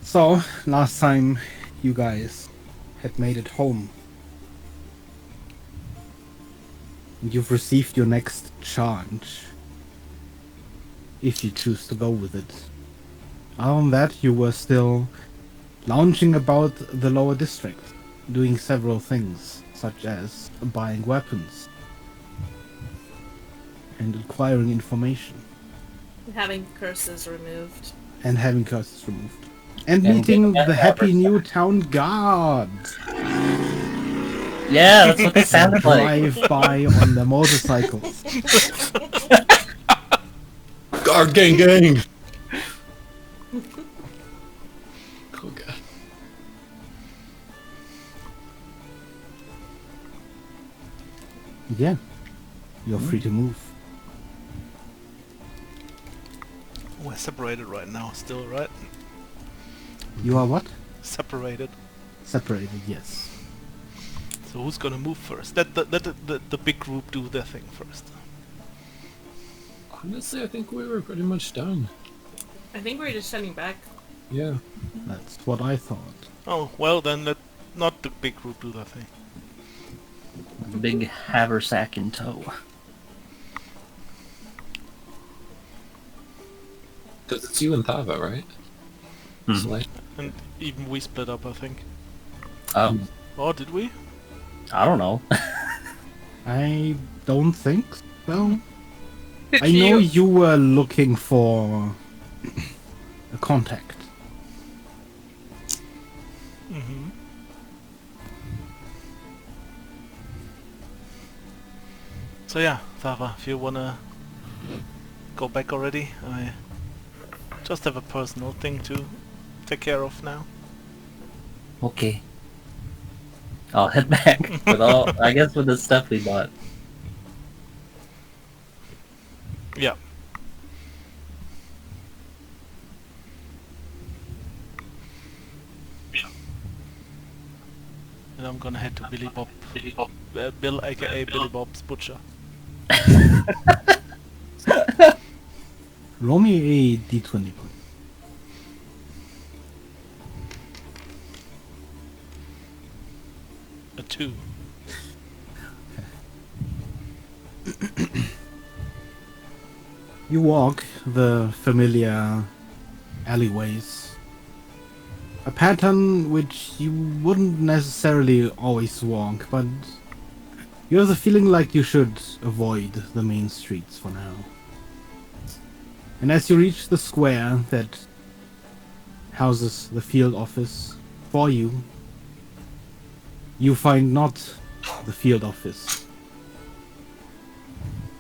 So, last time you guys had made it home. You've received your next charge. If you choose to go with it. Other than that, you were still lounging about the lower district, doing several things, such as buying weapons and acquiring information. Having curses removed. And having curses removed. And And meeting getting the that happy haversack. new town guard. Yeah, that's what they sounded like. Drive by on their motorcycles. Guard gang gang! Oh god. Yeah. You're free to move. We're separated right now, still, right? You are what? Separated. Separated, yes. So who's gonna move first? Let the big group do their thing first. Honestly, I think we were pretty much done. I think we're just sending back. Yeah. That's what I thought. Oh, well then let not the big group do their thing. Big haversack in tow. Because it's you and Thava, right? Hmm. Slay. And even we split up, I think. Oh, Oh, did we? I don't know. I don't think so. I know you were looking for a contact. Mm-hmm. So yeah, Thava, if you wanna go back already, I just have a personal thing to take care of now. Okay. I'll head back with all, I guess, with the stuff we bought. Yeah. And I'm gonna head to Billy Bob. Bill, aka Billy Bob's Butcher. Roll me a d20. A 2. You walk the familiar alleyways. A pattern which you wouldn't necessarily always walk, but you have the feeling like you should avoid the main streets for now. And as you reach the square that houses the field office for you, you find not the field office.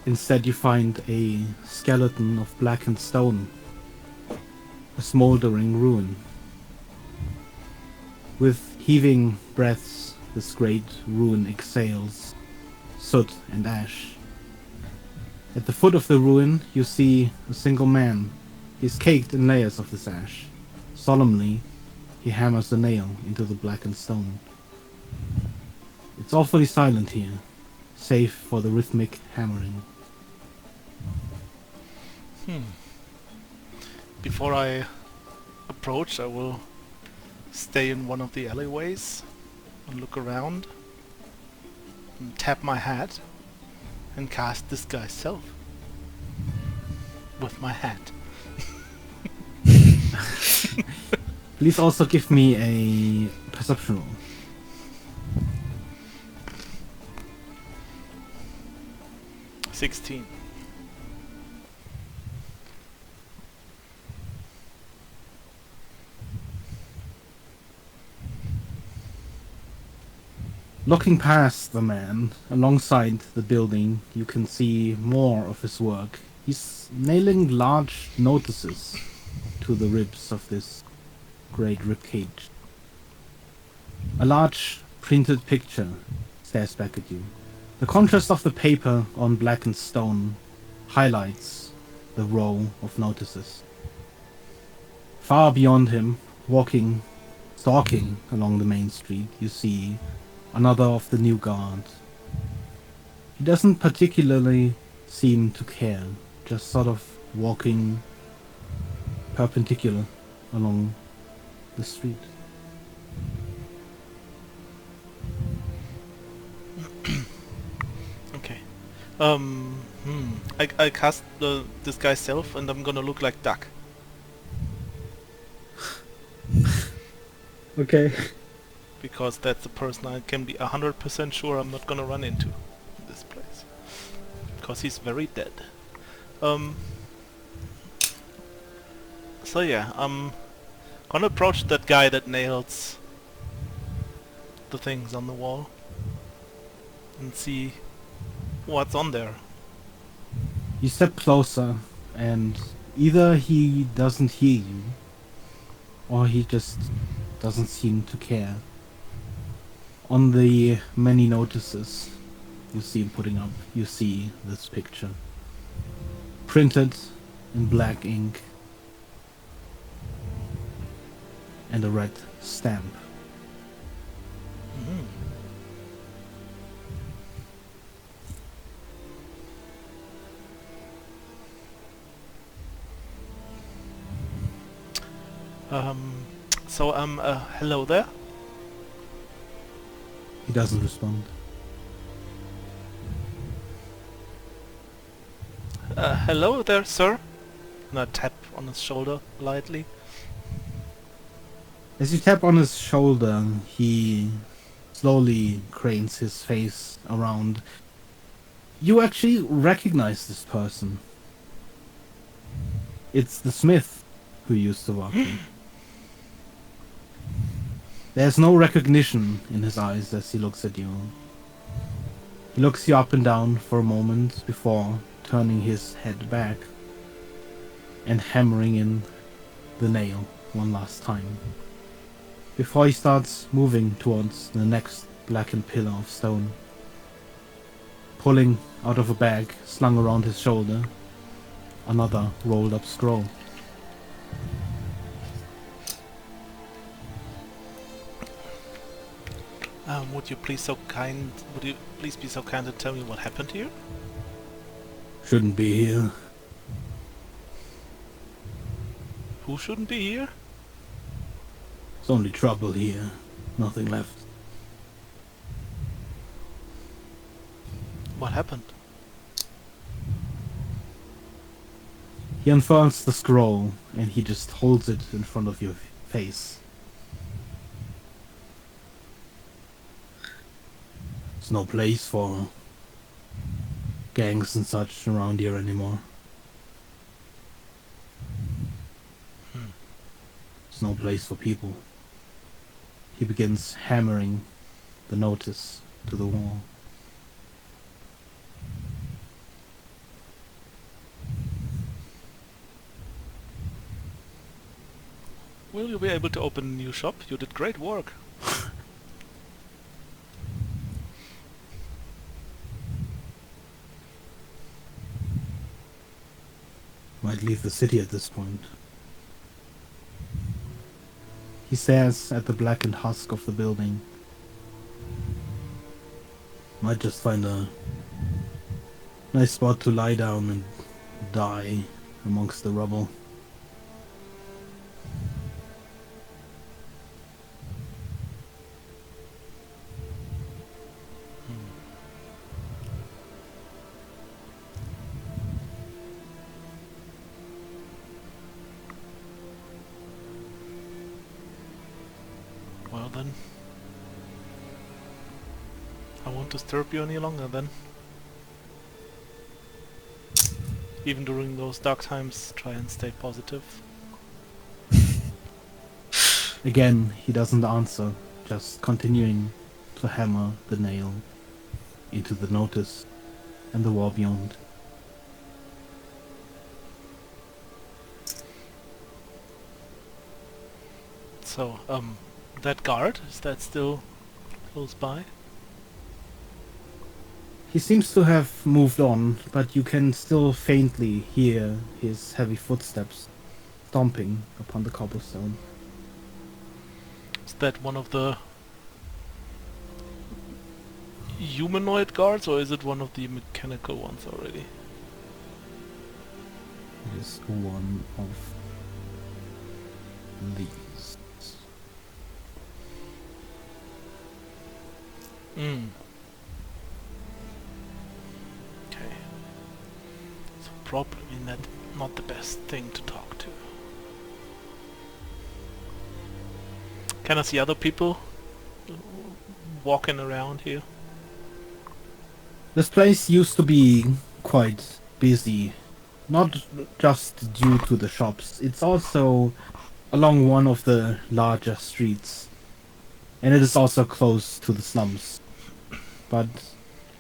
Instead you find a skeleton of blackened stone, a smoldering ruin. With heaving breaths, this great ruin exhales soot and ash. At the foot of the ruin, you see a single man. He is caked in layers of this ash. Solemnly, he hammers a nail into the blackened stone. It's awfully silent here, save for the rhythmic hammering. Before I approach, I will stay in one of the alleyways and look around and tap my hat and cast Disguise Self with my hat. Please also give me a perception roll. $16. Looking past the man, alongside the building, you can see more of his work. He's nailing large notices to the ribs of this great ribcage. A large printed picture stares back at you. The contrast of the paper on blackened stone highlights the row of notices. Far beyond him, stalking along the main street, you see another of the new guard. He doesn't particularly seem to care, just sort of walking perpendicular along the street. Okay. I cast this guy's self, and I'm gonna look like Duck. Okay. Because that's the person I can be 100% sure I'm not gonna run into in this place. Because he's very dead. So yeah, I'm gonna approach that guy that nails the things on the wall and see what's on there. You step closer, and either he doesn't hear you, or he just doesn't seem to care. On the many notices you see him putting up, you see this picture. Printed in black ink. And a red stamp. Hello there. He doesn't respond. Hello there, sir. And I tap on his shoulder lightly. As you tap on his shoulder, he slowly cranes his face around. You actually recognize this person. It's the smith who used to work here. There's no recognition in his eyes as he looks at you. He looks you up and down for a moment before turning his head back and hammering in the nail one last time, before he starts moving towards the next blackened pillar of stone, pulling out of a bag slung around his shoulder another rolled up scroll. Would you please be so kind to tell me what happened here? Shouldn't be here. Who shouldn't be here? It's only trouble here. Nothing left. What happened? He unfurls the scroll and he just holds it in front of your face. There's no place for gangs and such around here anymore. There's no place for people. He begins hammering the notice to the wall. Will you be able to open a new shop? You did great work. Might leave the city at this point. He stares at the blackened husk of the building. Might just find a nice spot to lie down and die amongst the rubble. Well then, I won't disturb you any longer then. Even during those dark times, try and stay positive. Again, he doesn't answer, just continuing to hammer the nail into the notice and the wall beyond. So, that guard, is that still close by? He seems to have moved on, but you can still faintly hear his heavy footsteps stomping upon the cobblestone. Is that one of the humanoid guards, or is it one of the mechanical ones already? It is one of these. Mm. Okay. So probably not the best thing to talk to. Can I see other people walking around here? This place used to be quite busy, not just due to the shops. It's also along one of the larger streets, and it is also close to the slums. But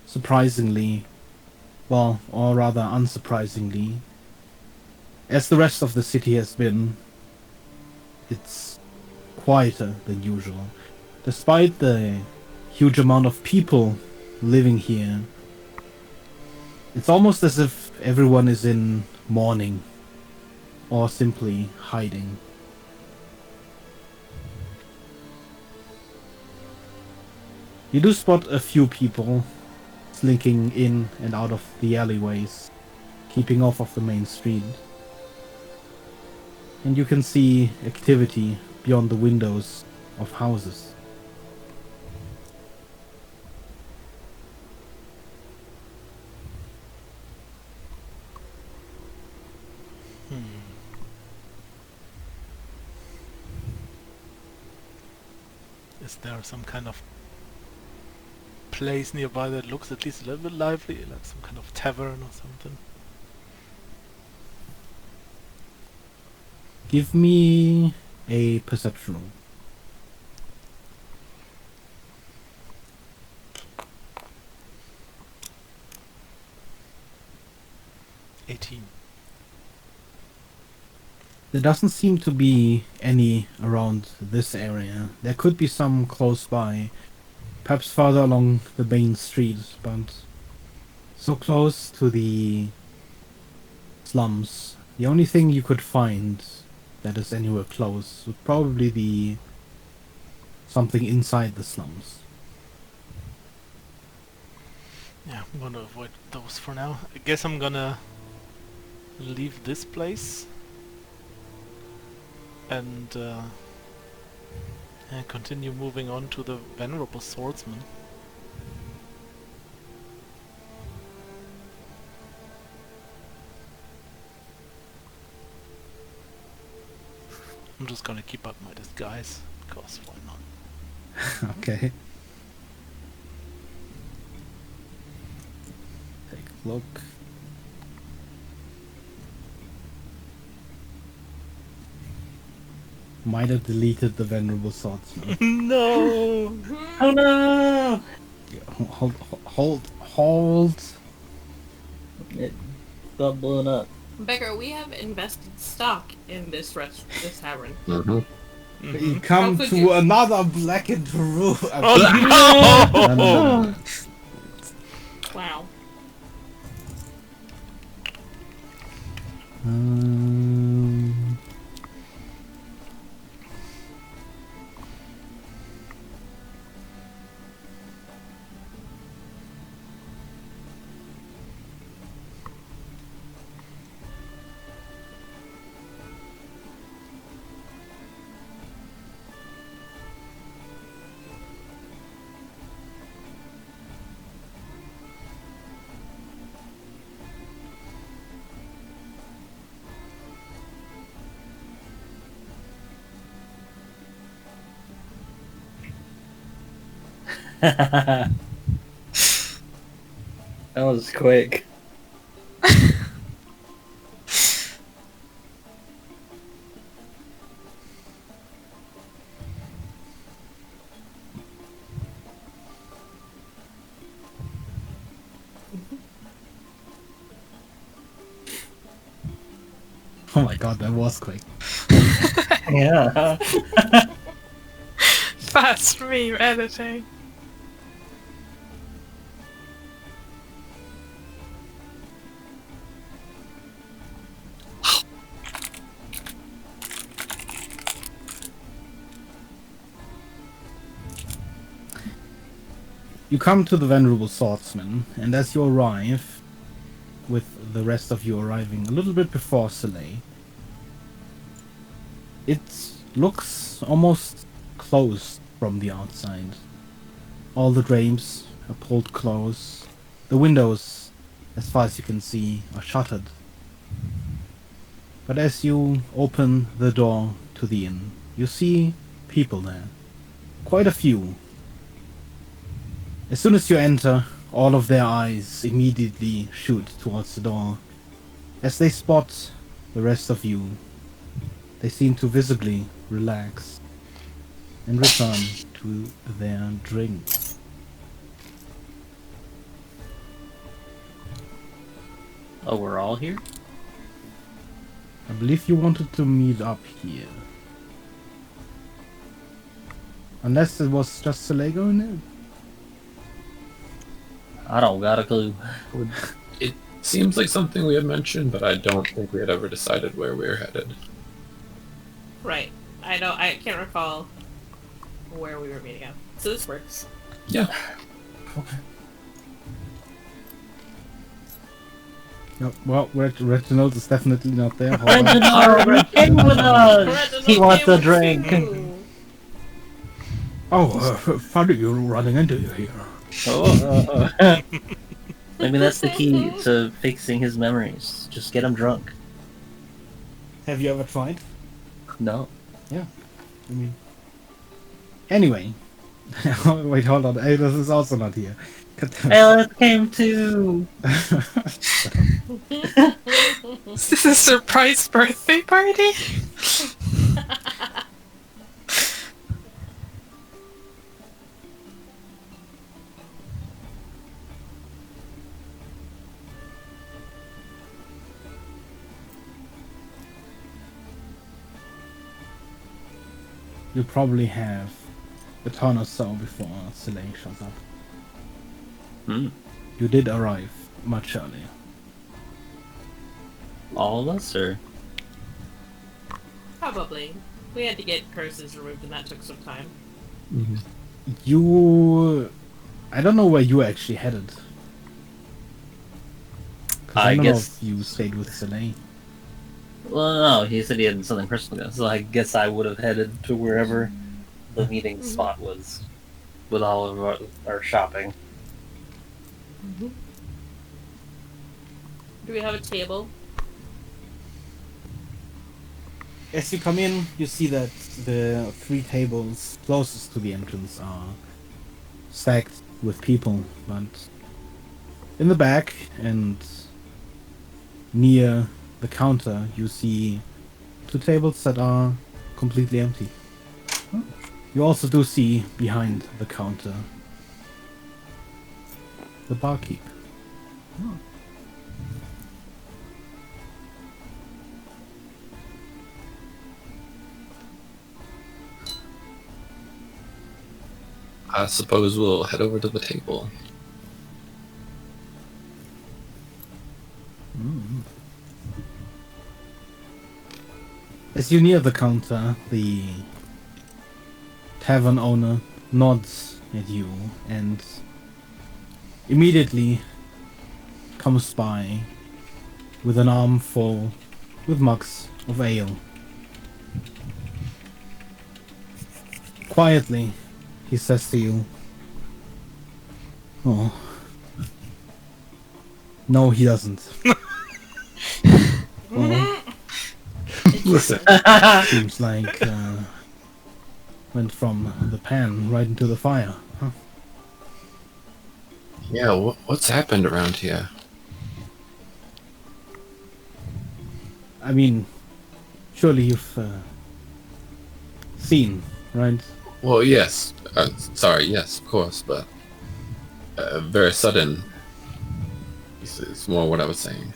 surprisingly, well, or rather unsurprisingly, as the rest of the city has been, it's quieter than usual. Despite the huge amount of people living here, it's almost as if everyone is in mourning or simply hiding. You do spot a few people slinking in and out of the alleyways, keeping off of the main street. And you can see activity beyond the windows of houses. Is there some kind of place nearby that looks at least a little bit lively, like some kind of tavern or something? Give me a perception roll. 18. There doesn't seem to be any around this area. There could be some close by, perhaps farther along the main street, but so close to the slums. The only thing you could find that is anywhere close would probably be something inside the slums. Yeah, I'm gonna avoid those for now. I guess I'm gonna leave this place and continue moving on to the Venerable Swordsman. I'm just gonna keep up my disguise, because why not? Okay. Take a look. Might have deleted the Venerable Swordsman. No! Oh no! Hold. It got blown up. Becker, we have invested stock in this tavern. Mm-hmm. You come How could to you? another blackened room. Oh no! No. Wow. That was quick. Oh my god, that was quick. Yeah. Fast meme editing. You come to the Venerable Swordsman, and as you arrive, with the rest of you arriving a little bit before Soleil, it looks almost closed from the outside. All the drapes are pulled close. The windows, as far as you can see, are shuttered. But as you open the door to the inn, you see people there. Quite a few. As soon as you enter, all of their eyes immediately shoot towards the door. As they spot the rest of you, they seem to visibly relax and return to their drink. Oh, we're all here? I believe you wanted to meet up here. Unless it was just Selego in it? I don't got a clue. It seems like something we had mentioned, but I don't think we had ever decided where we were headed. Right. I can't recall where we were meeting up. So this works. Yeah. Okay. No, well, Reginald is definitely not there. Hold on. Reginald came with us! Reginald He wants came a with drink. you. Oh, funny you're running into you here. Oh. Maybe that's the key to fixing his memories. Just get him drunk. Have you ever tried? No. Yeah. I mean... Anyway. Wait, hold on. Ayla is also not here. Alice came too! Is this a surprise birthday party? You probably have a turn or so before Selene shows up. Hmm. You did arrive much earlier. All of us, or? Probably. We had to get curses removed and that took some time. Mm-hmm. You... I don't know where you actually headed. 'Cause I don't know guess... if you stayed with Selene. Well, no, he said he had something personal to do, so I guess I would have headed to wherever the meeting spot was with all of our shopping. Do we have a table? As you come in, you see that the 3 tables closest to the entrance are stacked with people, but in the back and near the counter you see 2 tables that are completely empty. You also do see behind the counter the barkeep. I suppose we'll head over to the table. As you near the counter, the tavern owner nods at you and immediately comes by with an arm full with mugs of ale. Quietly, he says to you, "Oh, no, he doesn't." Oh, Listen, seems like went from the pan right into the fire. Huh? yeah, what's happened around here? I mean, surely you've seen, right? Well, yes. Sorry, yes, of course, but very sudden. It's more what I was saying.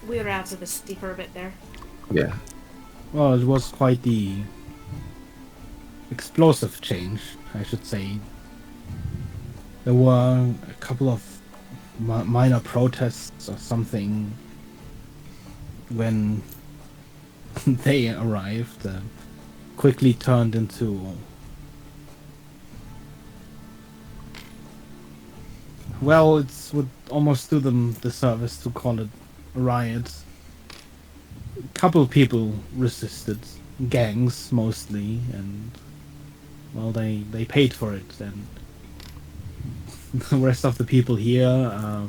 We were out of the city for a bit there. Yeah. Well, it was quite the explosive change, I should say. There were a couple of minor protests or something when they arrived. Quickly turned into... Well, it would almost do them the service to call it a riot. A couple people resisted, gangs mostly, and well, they paid for it, and the rest of the people here,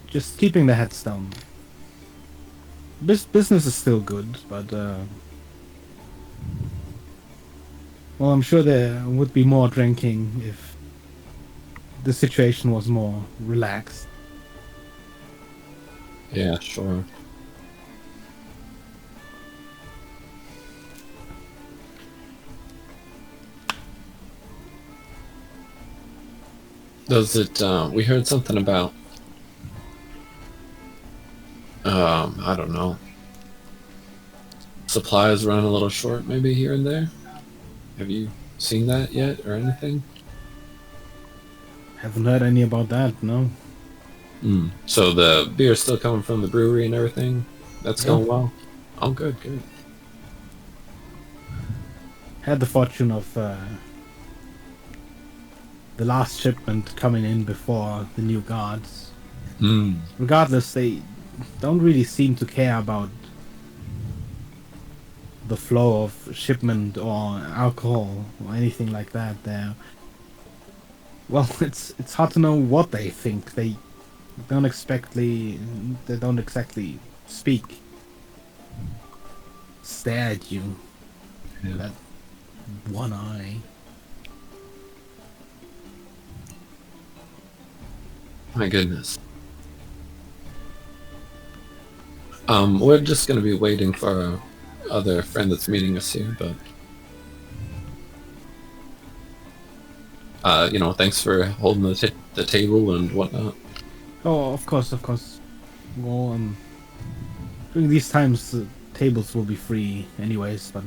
just keeping their heads down. Business is still good, but well, I'm sure there would be more drinking if the situation was more relaxed. Yeah, sure. Does it, we heard something about, I don't know, supplies run a little short maybe here and there? Have you seen that yet or anything? Haven't heard any about that, no. So the beer's still coming from the brewery and everything? That's going well? Oh, good, good. Had the fortune of the last shipment coming in before the new guards. Regardless, they don't really seem to care about the flow of shipment or alcohol or anything like that. Well, it's hard to know what they think. They don't exactly speak. Stare at you. Yeah. That one eye. My goodness. We're just gonna be waiting for our other friend that's meeting us here, but thanks for holding the table and whatnot. Oh, of course. Well, during these times, tables will be free anyways, but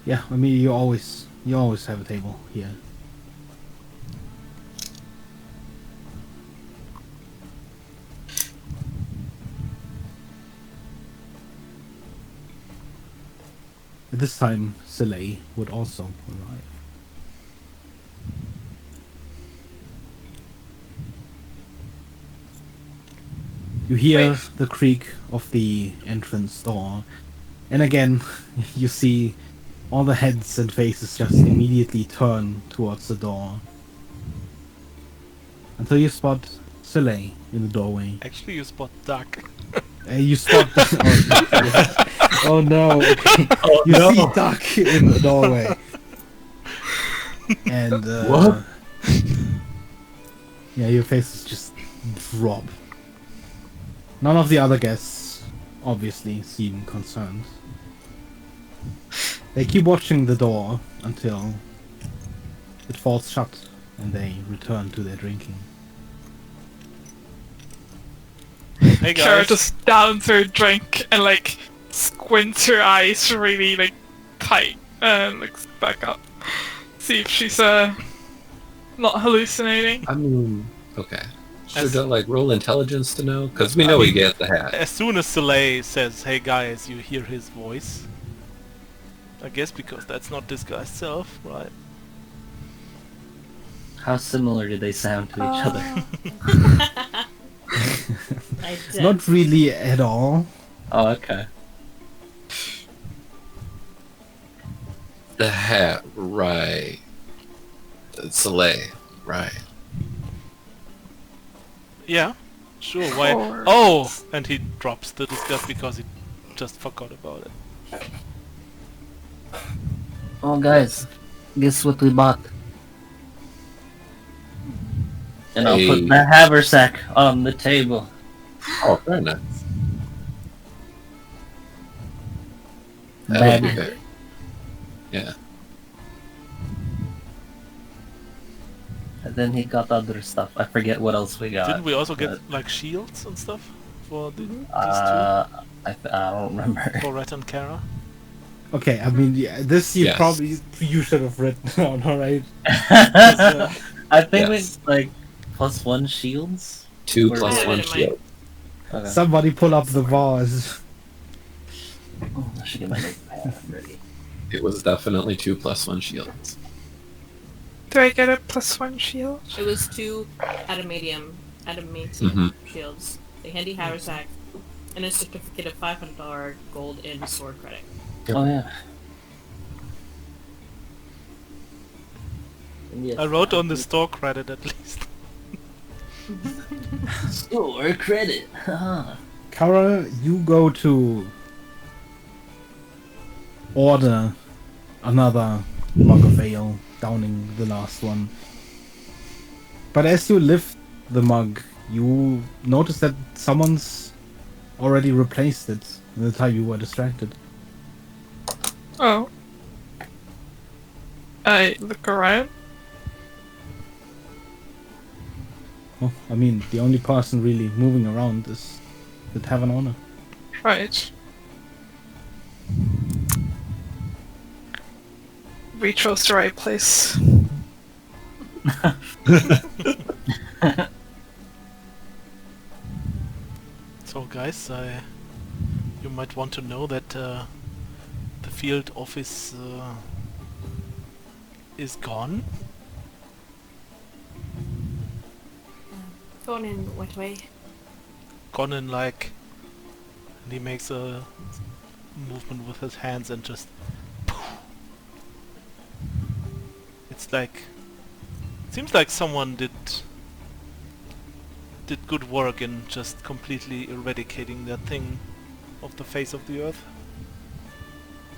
yeah, I mean, you always have a table here. At this time, Soleil would also arrive. You hear the creak of the entrance door, and again, you see all the heads and faces just immediately turn towards the door. Until you spot Soleil in the doorway. Actually, you spot Duck. You spot oh no. You see Duck in the doorway. And What? Yeah, your faces just drop. None of the other guests obviously seem concerned. They keep watching the door until it falls shut and they return to their drinking. Hey Kara guys. just downs her drink and like squints her eyes really like tight and looks back up. See if she's not hallucinating. I mean, okay. As- Should I roll intelligence to know? Because we know we get the hat. As soon as Soleil says, "Hey guys," you hear his voice. I guess because that's not this guy's self, right? How similar do they sound to each other? I Not really at all. Oh, okay. The hat, right. Soleil, right. Yeah, sure. Why? Or- Oh, and he drops the discuss because he just forgot about it. Oh, guys, guess what we bought? And I'll put Hey. the haversack on the table. Oh, very nice. That would be Bad. fair. Yeah. And then he got other stuff. I forget what else we got. Didn't we also get but, like shields and stuff for these I don't remember. two? For Ret and Kara? Okay, I mean, yeah, this you Yes. probably you should have written down, alright? I think Yes. we like +1 shields. 2 Or- plus I 1 have it in shield. Okay. Somebody pull up the vase. Oh, I should get my notepad ready. It was definitely 2 plus 1 shields. Do I get a +1 shield? It was 2 adamantium Mhm. shields, a handy haversack, and a certificate of $500 gold in sword credit. Oh yeah. Yes, I wrote on the store credit at least. store credit. Kara, you go to order another mug of ale, downing the last one. But as you lift the mug, you notice that someone's already replaced it in the time you were distracted. Oh. I look around. Well, I mean, the only person really moving around is the tavern owner. Right. We chose the right place. So guys, you might want to know that the field office is gone. Gone in what way? Gone in like... And he makes a movement with his hands and just... It's like... Seems like someone did good work in just completely eradicating that thing off the face of the earth.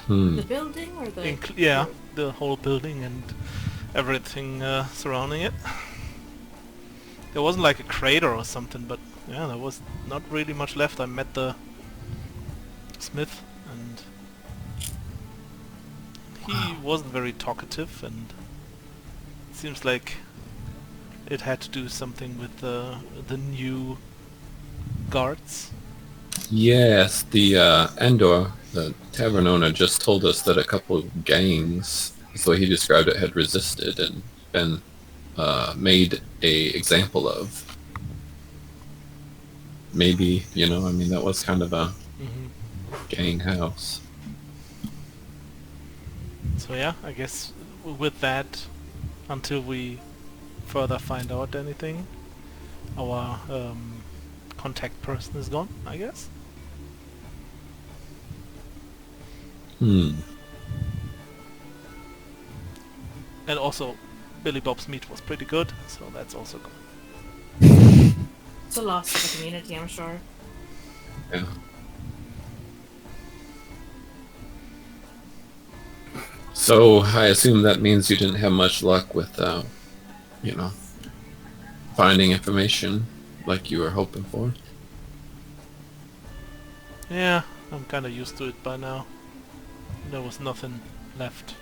The building or the... Yeah, the whole building and everything surrounding it. There wasn't like a crater or something, but yeah, there was not really much left. I met the smith and he wasn't very talkative, and it seems like it had to do something with the new guards. Yes, the Andor, the tavern owner, just told us that a couple of gangs, so he described it, had resisted and been made a example of. Maybe, you know, I mean, that was kind of a gang house. So yeah, I guess with that, until we further find out anything, our contact person is gone, I guess. Hmm. And also, Billy Bob's meat was pretty good, so that's also gone. It's a loss to the community, I'm sure. Yeah. So I assume that means you didn't have much luck with, you know, finding information like you were hoping for. Yeah, I'm kinda used to it by now. There was nothing left.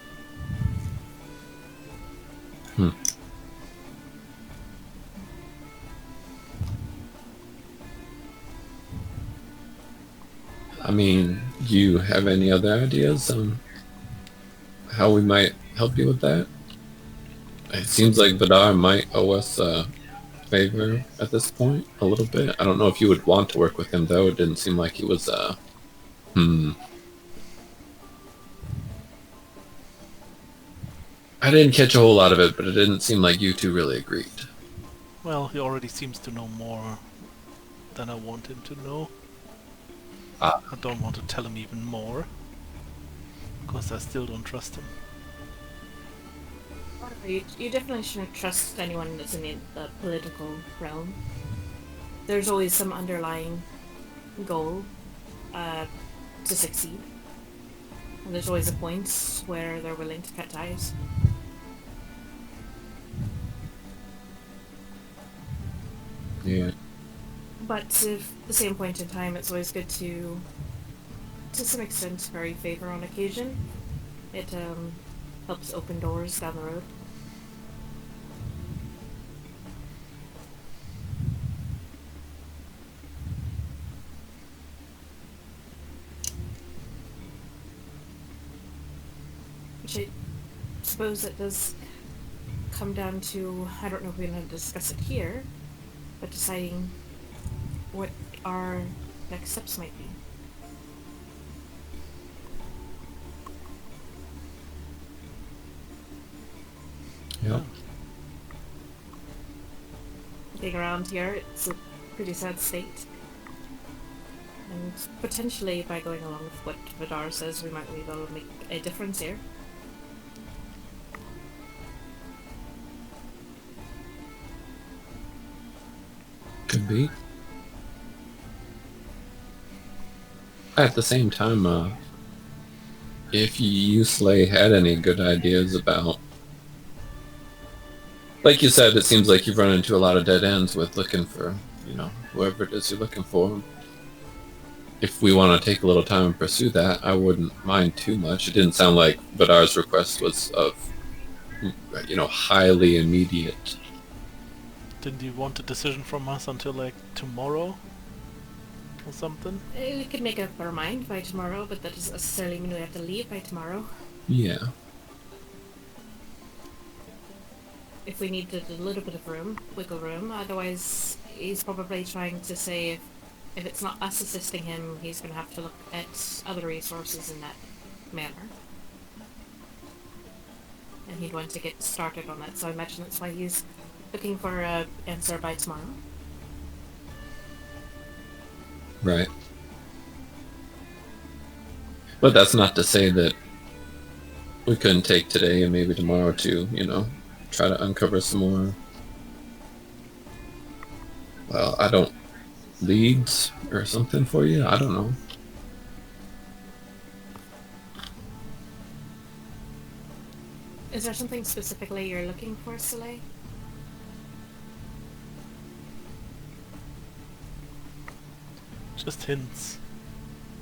I mean, do you have any other ideas on how we might help you with that? It seems like Vidar might owe us a favor at this point, a little bit. I don't know if you would want to work with him, though. It didn't seem like he was, I didn't catch a whole lot of it, but it didn't seem like you two really agreed. Well, he already seems to know more than I want him to know. Ah. I don't want to tell him even more, because I still don't trust him. You definitely shouldn't trust anyone that's in the political realm. There's always some underlying goal to succeed. And there's always a point where they're willing to cut ties. Yeah. But at the same point in time, it's always good to some extent, curry favor on occasion. It helps open doors down the road. Which I suppose it does come down to, I don't know if we're going to discuss it here, but deciding what our next steps might be. Yeah. Being around here, it's a pretty sad state. And potentially, by going along with what Vidar says, we might be able to make a difference here. Could be. At the same time, if you, Slay, had any good ideas about, like you said, it seems like you've run into a lot of dead ends with looking for, whoever it is you're looking for. If we want to take a little time and pursue that, I wouldn't mind too much. It didn't sound like Vidar's request was of, highly immediate. Didn't you want a decision from us until like tomorrow? Or something? We could make up our mind by tomorrow, but that doesn't necessarily mean we have to leave by tomorrow. Yeah. If we needed a little bit of wiggle room, otherwise he's probably trying to say if it's not us assisting him, he's going to have to look at other resources in that manner. And he'd want to get started on that, so I imagine that's why he's looking for an answer by tomorrow. Right. But that's not to say that we couldn't take today and maybe tomorrow to, try to uncover some more, leads or something for you. I don't know. Is there something specifically you're looking for, Soleil? Just hints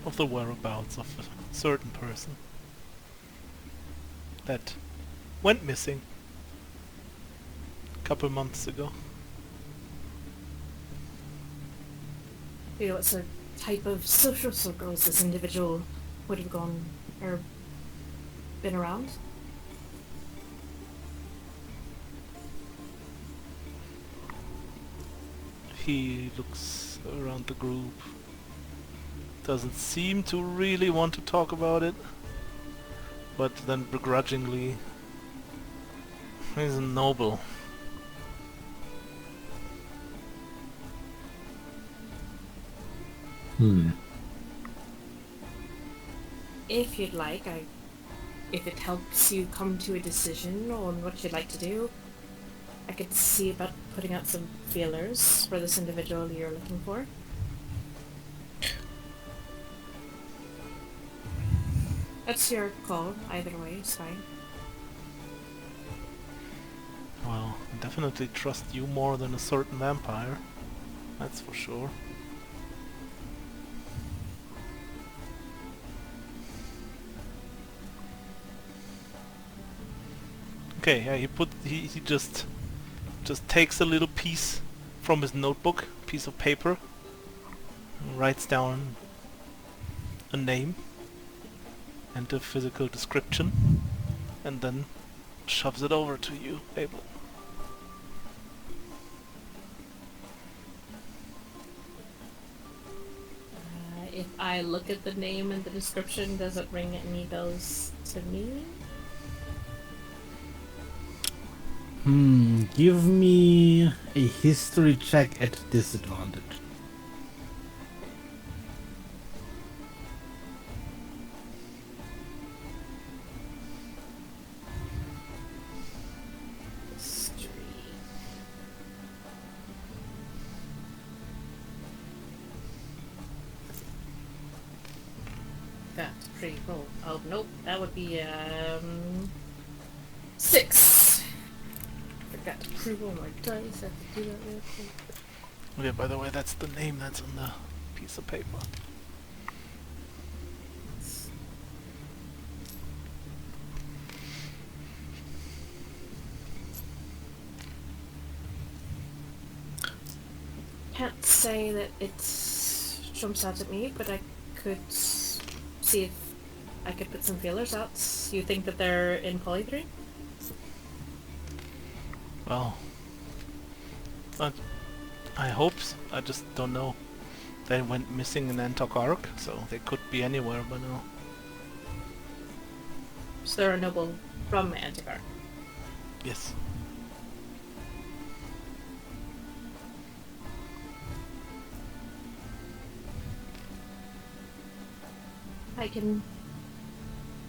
of the whereabouts of a certain person that went missing a couple months ago. What sort of type of social circles this individual would have gone or been around? He looks around the group. Doesn't seem to really want to talk about it, but then begrudgingly, he's a noble. If you'd like, if it helps you come to a decision on what you'd like to do, I could see about putting out some feelers for this individual you're looking for. That's your call, either way, it's fine. Well, I definitely trust you more than a certain vampire. That's for sure. Okay, yeah, he just takes a little piece from his notebook, piece of paper, and writes down a name and a physical description, and then shoves it over to you, Abel. If I look at the name and the description, does it ring any bells to me? Give me a history check at disadvantage. History. That's pretty cool. Oh, nope, that would be, 6. Forgot to prove all my dice. I have to do that real quick. Okay, by the way, that's the name that's on the piece of paper. Can't say that it jumps out at me, but I could see if I could put some feelers out. You think that they're in Polythreme? Well, I hope so. I just don't know. They went missing in Antogg, so they could be anywhere by now. So they're a noble from Antogg. Yes. I can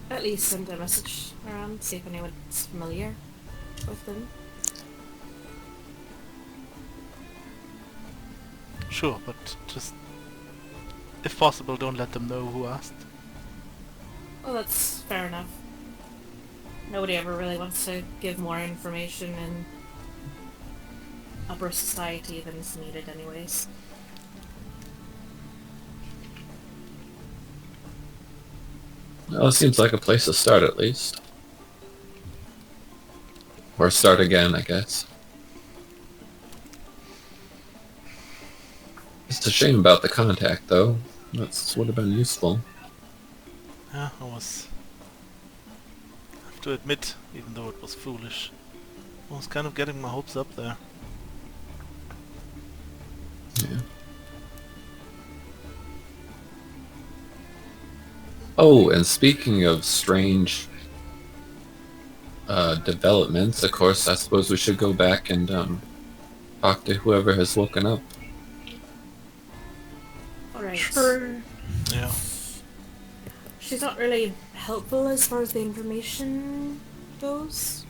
at least send a message around, see if anyone's familiar with them. Sure, but just, if possible, don't let them know who asked. Well, that's fair enough. Nobody ever really wants to give more information in upper society than is needed anyways. Well, it seems like a place to start at least. Or start again, I guess. It's a shame about the contact, though. That would have been useful. Yeah, I have to admit, even though it was foolish, I was kind of getting my hopes up there. Yeah. Oh, and speaking of strange developments, of course, I suppose we should go back and talk to whoever has woken up. Alright. Sure. Yeah. She's not really helpful as far as the information goes.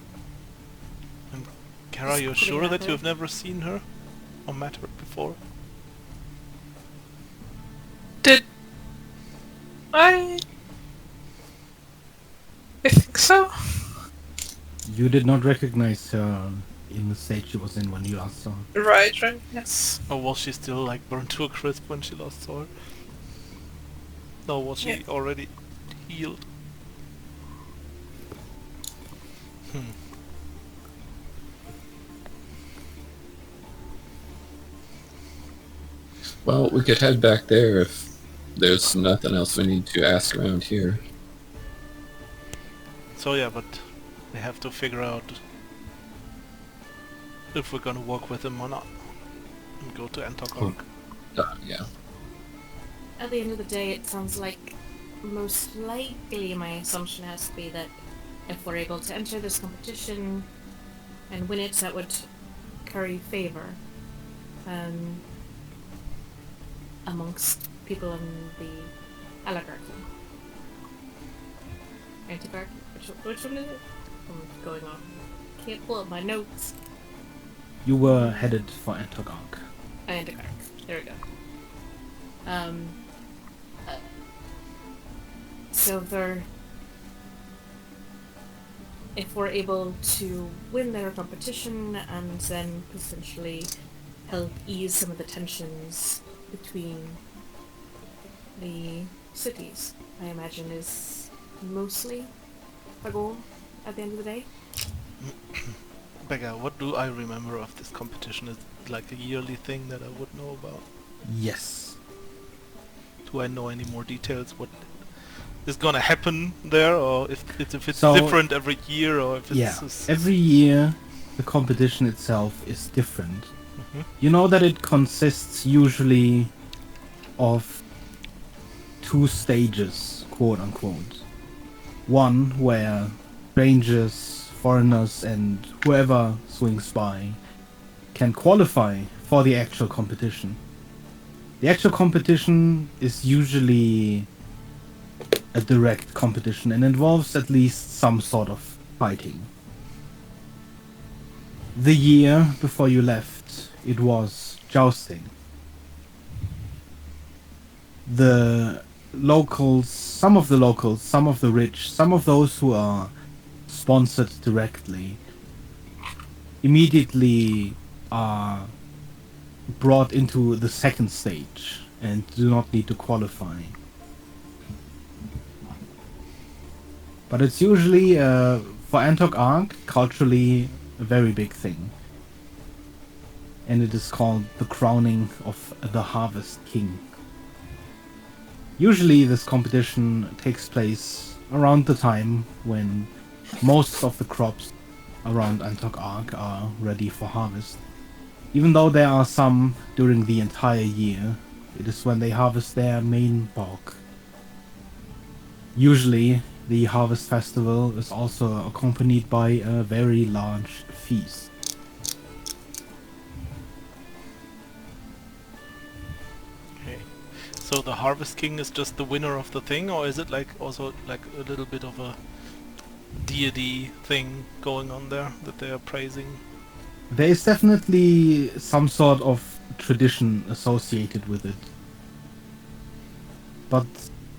Kara, Just you're putting sure it out that there. you've never seen her? Or met her before? Did I think so. You did not recognize her in the state she was in when you last saw her. Right, yes. Or was she still like burned to a crisp when she last saw her? No, was she Yeah. already healed? Well, we could head back there if there's nothing else we need to ask around here. So yeah, but we have to figure out if we're gonna walk with him or not. And go to Antogg. Yeah. At the end of the day, it sounds like most likely my assumption has to be that if we're able to enter this competition and win it, that would curry favor amongst people in the oligarchy. Antigarchy? Which one is it? I'm going on. Can't pull up my notes. You were headed for Antogg. Antigarch. There we go. So if we're able to win their competition and then potentially help ease some of the tensions between the cities, I imagine is mostly the goal at the end of the day. Becca, what do I remember of this competition? Is it like a yearly thing that I would know about? Yes. Do I know any more details? What is gonna happen there, or if it's So- different every year, or if it's Yeah. just- Every year, the competition itself is different. Mhm. You know that it consists usually of 2 stages, quote unquote. One where strangers, foreigners, and whoever swings by can qualify for the actual competition. The actual competition is usually a direct competition and involves at least some sort of fighting. The year before you left, it was jousting. The locals, some of the rich, some of those who are sponsored directly, immediately are brought into the second stage and do not need to qualify. But it's usually, for Antogg, culturally a very big thing. And it is called the crowning of the Harvest King. Usually this competition takes place around the time when most of the crops around Antogg are ready for harvest. Even though there are some during the entire year, it is when they harvest their main bulk. Usually, the harvest festival is also accompanied by a very large feast. Okay. So the Harvest King is just the winner of the thing, or is it like also like a little bit of a deity thing going on there that they are praising? There is definitely some sort of tradition associated with it. But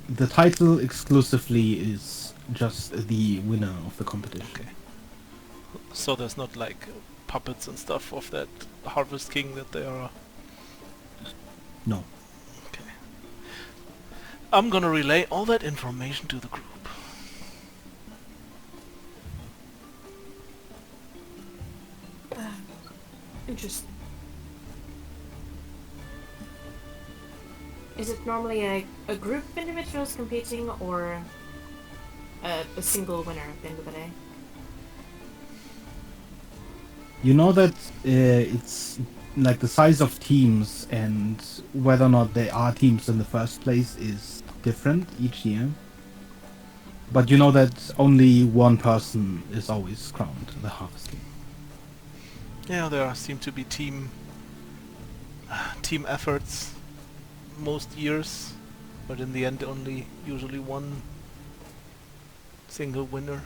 the title exclusively is just the winner of the competition. Okay. So there's not like puppets and stuff of that Harvest King that they are. No. Okay. I'm gonna relay all that information to the group. Interesting. Is it normally a group of individuals competing or a single winner at the end of the day? You know that it's like the size of teams and whether or not they are teams in the first place is different each year. But you know that only one person is always crowned the Harvest King. Yeah, there seem to be team efforts most years, but in the end only usually one single winner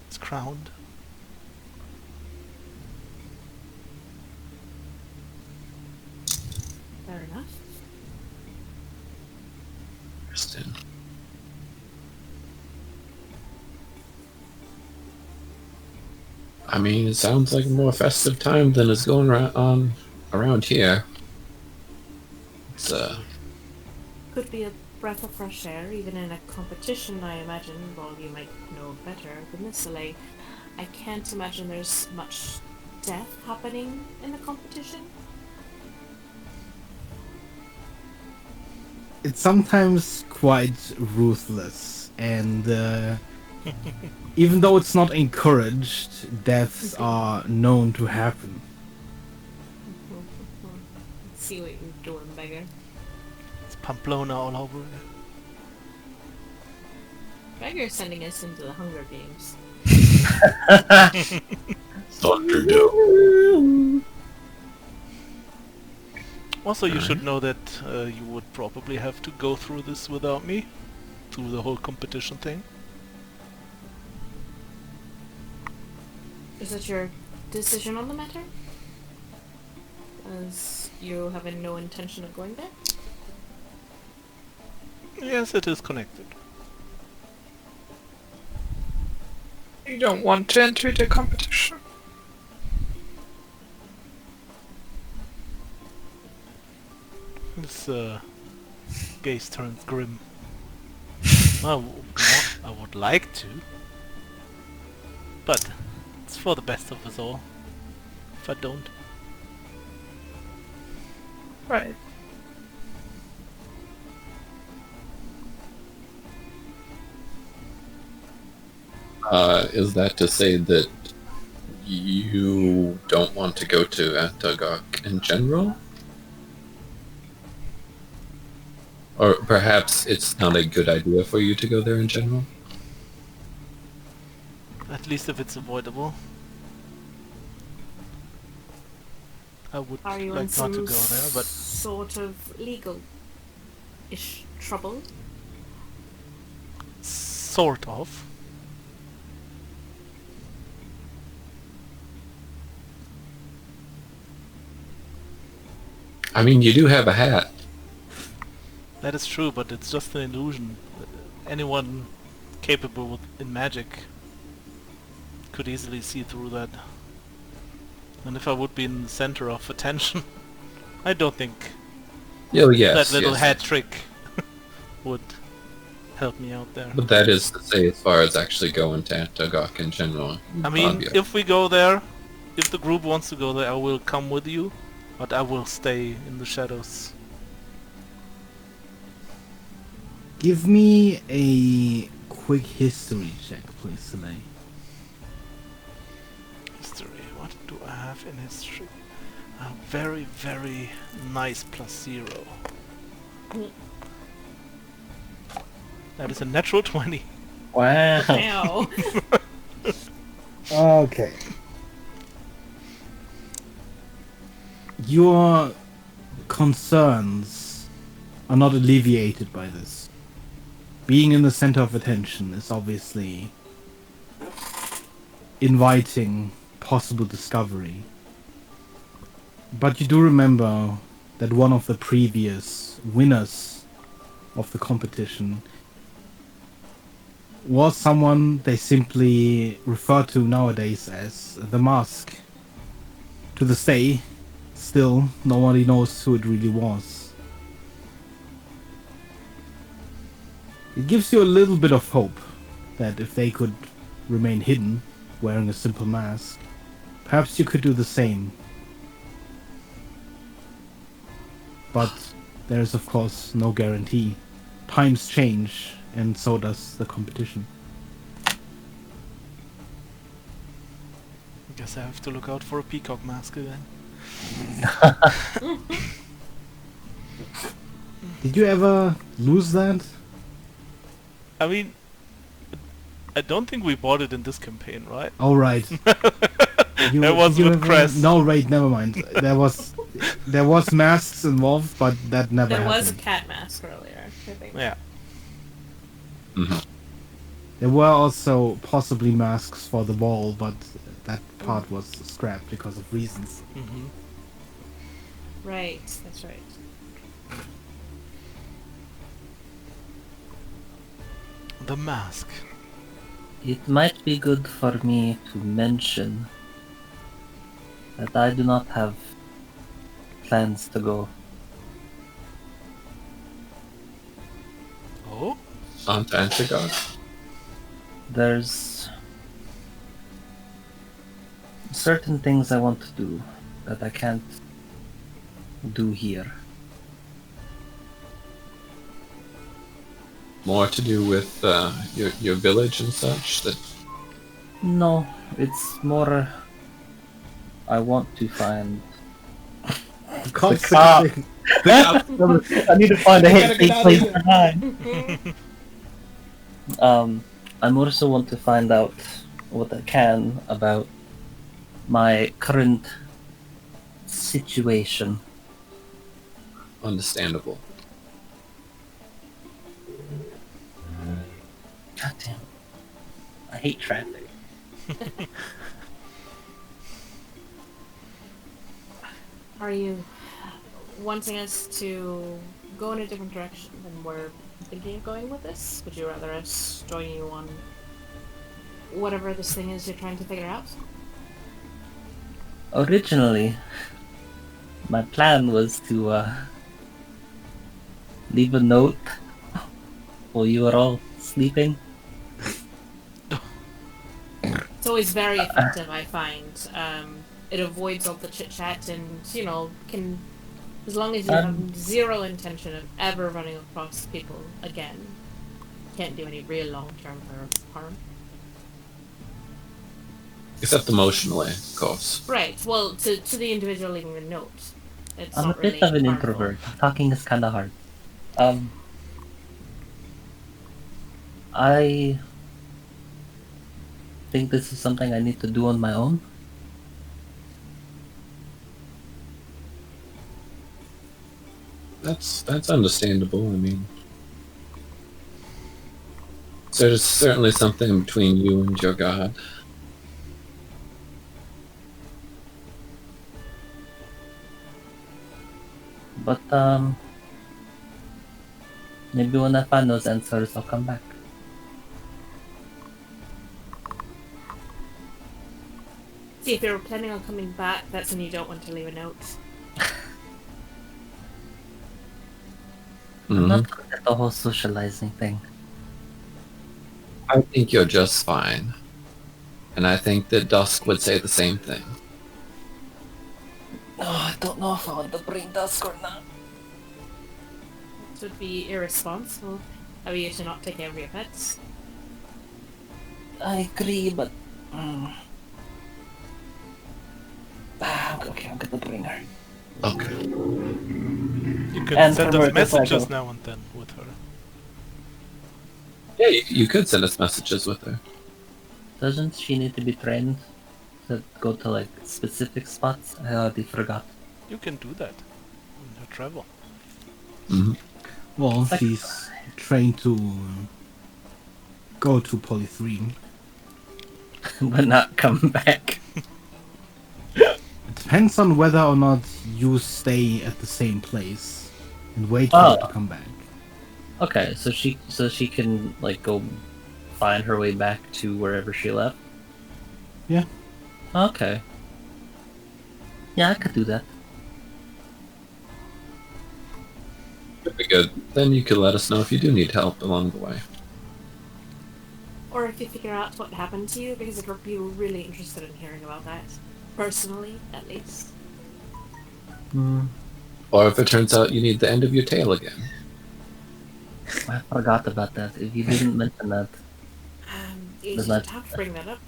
is crowned. Fair enough. Interesting. I mean, it sounds like a more festive time than is going on around here. It's Could be a breath of fresh air, even in a competition, I imagine. Well, you might know better than this, Soleil. I can't imagine there's much death happening in the competition. It's sometimes quite ruthless, and even though it's not encouraged, deaths are known to happen. See what you're doing, beggar. It's Pamplona all over again. Beggar's sending us into the Hunger Games. Thunderdome. Also, you should know that you would probably have to go through this without me, through the whole competition thing. Is that your decision on the matter? As you have no intention of going there? Yes, it is connected. You don't want to enter the competition. This gaze turns grim. I would like to, but it's for the best of us all. If I don't. Right. Is that to say that you don't want to go to Antogg in general? Or perhaps it's not a good idea for you to go there in general? At least if it's avoidable. I would Are you in like not some to go there, but sort of legal-ish trouble? sort of. I mean, you do have a hat. That is true, but it's just an illusion. Anyone capable in magic could easily see through that. And if I would be in the center of attention, I don't think Oh, yes, that little yes. hat trick would help me out there. But that is to say, as far as actually going to Antogg in general. I mean, obvious. if we go there, if the group wants to go there, I will come with you, but I will stay in the shadows. Give me a quick history check, please, Soleil. History. What do I have in history? A very, very nice +0. That is a natural 20. Wow. Ow. Okay. Your concerns are not alleviated by this. Being in the center of attention is obviously inviting possible discovery. But you do remember that one of the previous winners of the competition was someone they simply refer to nowadays as the Mask. To this day, still, nobody knows who it really was. It gives you a little bit of hope that if they could remain hidden, wearing a simple mask, perhaps you could do the same. But there is of course no guarantee. Times change, and so does the competition. I guess I have to look out for a peacock mask again. Did you ever lose that? I mean, I don't think we bought it in this campaign, right? Oh right. That was did you with ever- Crest. No, wait, never mind. There was masks involved, but that never There happened. was a cat mask earlier, I think. Yeah. There were also possibly masks for the ball, but that part was scrapped because of reasons. Mm-hmm. Right, that's right. The mask. It might be good for me to mention that I do not have plans to go. Oh? On to Antogg? There's certain things I want to do that I can't do here. More to do with your village and such? That No, it's more I want to find. Constant I need to find a safe place to hide. I also want to find out what I can about my current situation. understandable. God damn. I hate traffic. Are you wanting us to go in a different direction than we're thinking of going with this? Would you rather us join you on whatever this thing is you're trying to figure out? Originally, my plan was to leave a note while you were all sleeping. It's always very effective, I find. It avoids all the chit chat and, can, as long as you have zero intention of ever running across people again, can't do any real long-term harm. Except emotionally, of course. Right, well, to the individual leaving the note, it's I'm a not bit really of an harmful. introvert. Talking is kinda hard. I think this is something I need to do on my own. That's understandable. I mean, there's certainly something between you and your god. But maybe when I find those answers, I'll come back. See, if you're planning on coming back, that's when you don't want to leave a note. I'm not good at the whole socializing thing. I think you're just fine. And I think that Dusk would say the same thing. Oh, I don't know if I want to bring Dusk or not. It would be irresponsible of you to not take care of your pets. I agree, but okay, I'm gonna bring her. Okay. You can And send for us work, messages if I go. now and then with her. Yeah, you could send us messages with her. Doesn't she need to be trained to go to like specific spots? I already forgot. You can do that in your travel. Mm-hmm. Well, she's trained to go to Polythreme. But not come back. It depends on whether or not you stay at the same place and wait for her to come back. Okay, so she can like go find her way back to wherever she left. Yeah. Okay. Yeah, I could do that. Very good. Then you can let us know if you do need help along the way. Or if you figure out what happened to you, because I'd be really interested in hearing about that. Personally, at least. Or if it turns out you need the end of your tail again. I forgot about that. If you didn't mention that. You Does didn't that- have to bring that up.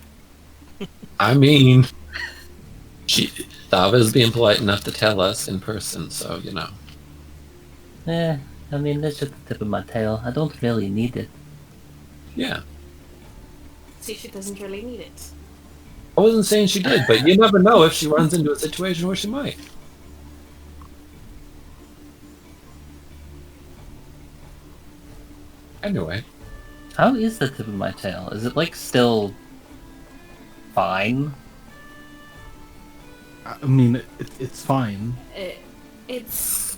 I mean, Thava is being polite enough to tell us in person, so you know. I mean, that's just the tip of my tail. I don't really need it. Yeah. See, she doesn't really need it. I wasn't saying she did, but you never know if she runs into a situation where she might. Anyway. How is the tip of my tail? Is it like still fine? I mean, it's fine. It's...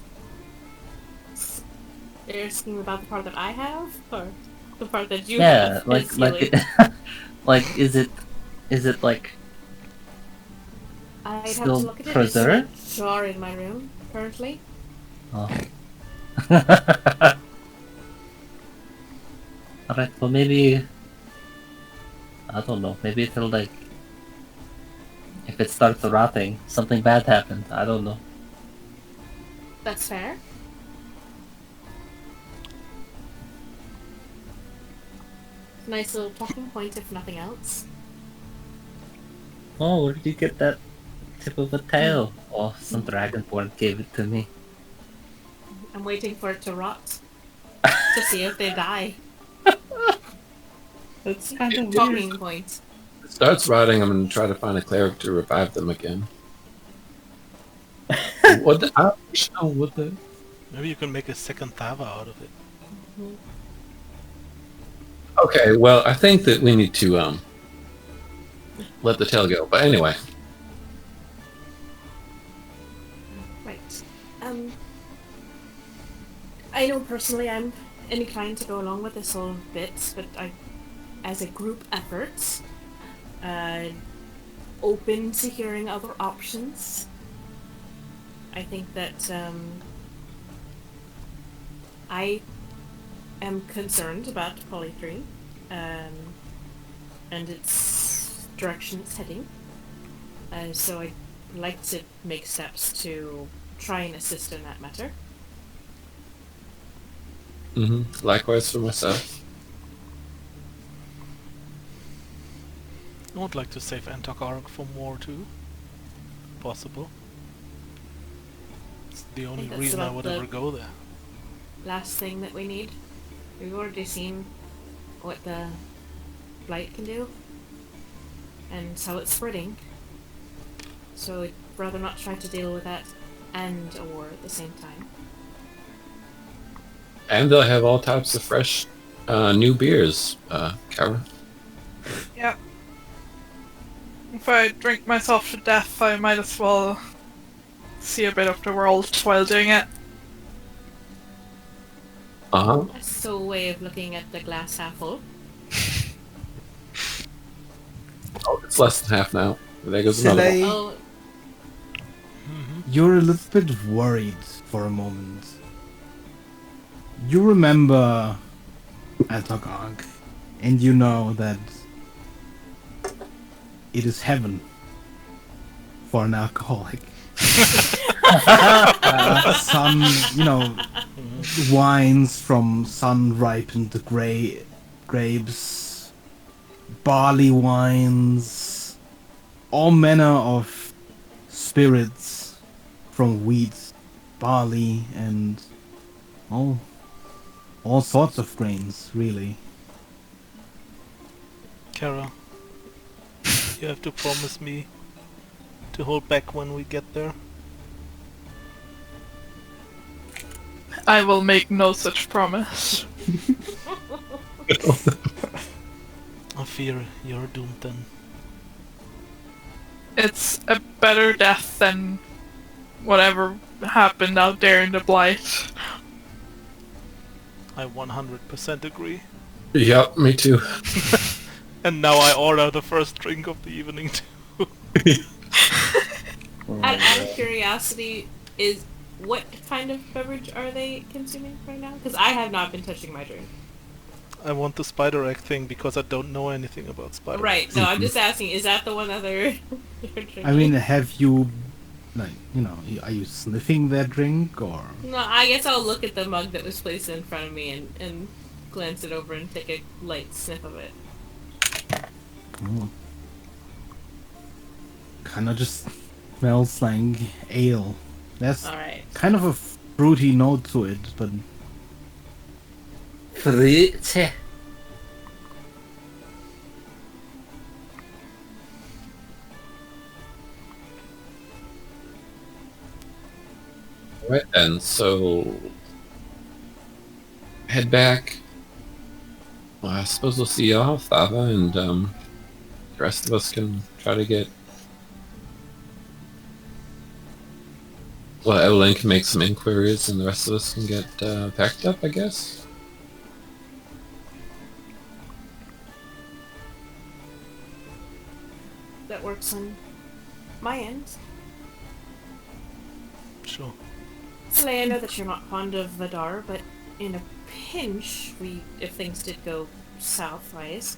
You're asking about the part that I have? Or the part that you Yeah, have? like like is it like I'd have to still look at it. preserved? It's in a jar in my room, currently. Oh. Alright, well maybe I don't know, maybe it'll like if it starts rotting, something bad happened. I don't know. That's fair. Nice little talking point, if nothing else. Oh, where did you get that tip of a tail? Oh, some dragonborn gave it to me. I'm waiting for it to rot. To see if they die. That's kind of Talking point. If it starts rotting, I'm going to try to find a cleric to revive them again. What the? What the? Maybe you can make a second Thava out of it. Okay, well, I think that we need to let the tail go. But anyway, Right. I know personally I'm inclined to go along with this whole bit, but as a group effort, open to hearing other options. I think that I am concerned about Polythreme and its direction it's heading. So I'd like to make steps to try and assist in that matter. likewise for myself. I would like to save Antogg for more too. Possible. It's the only that's reason I about would the- ever go there. Last thing that we need. We've already seen what the blight can do and how it's spreading. So I'd rather not try to deal with that and a war at the same time. And they'll have all types of fresh, new beers, Kara. Yeah. If I drink myself to death, I might as well see a bit of the world while doing it. That's so a way of looking at the glass half full. Oh, it's less than half now. There goes another one. Silly. Oh, You're a little bit worried for a moment. You remember Antogg, and you know that it is heaven for an alcoholic. Some, wines from sun-ripened grapes, barley wines, all manner of spirits from wheat, barley, and all sorts of grains, really. Kara, you have to promise me to hold back when we get there. I will make no such promise. I fear you're doomed then. It's a better death than whatever happened out there in the blight. I 100% agree. Yep, me too. And now I order the first drink of the evening too. Out of curiosity, what kind of beverage are they consuming right now? Because I have not been touching my drink. I want the spider egg thing because I don't know anything about spider Right. eggs. No, I'm just asking. Is that the one that they're drinking? I mean, have you, like, are you sniffing their drink or? No, I guess I'll look at the mug that was placed in front of me and glance it over and take a light sniff of it. Kind of just smells like ale. There's Alright. kind of a fruity note to it, but Fruity. Right then, so head back. Well, I suppose we'll see you off, Thava, and the rest of us can try to get. Well, Evelyn can make some inquiries, and the rest of us can get packed up, I guess. That works on my end. Sure. Slay, I know that you're not fond of Vidar, but in a pinch, if things did go southwise,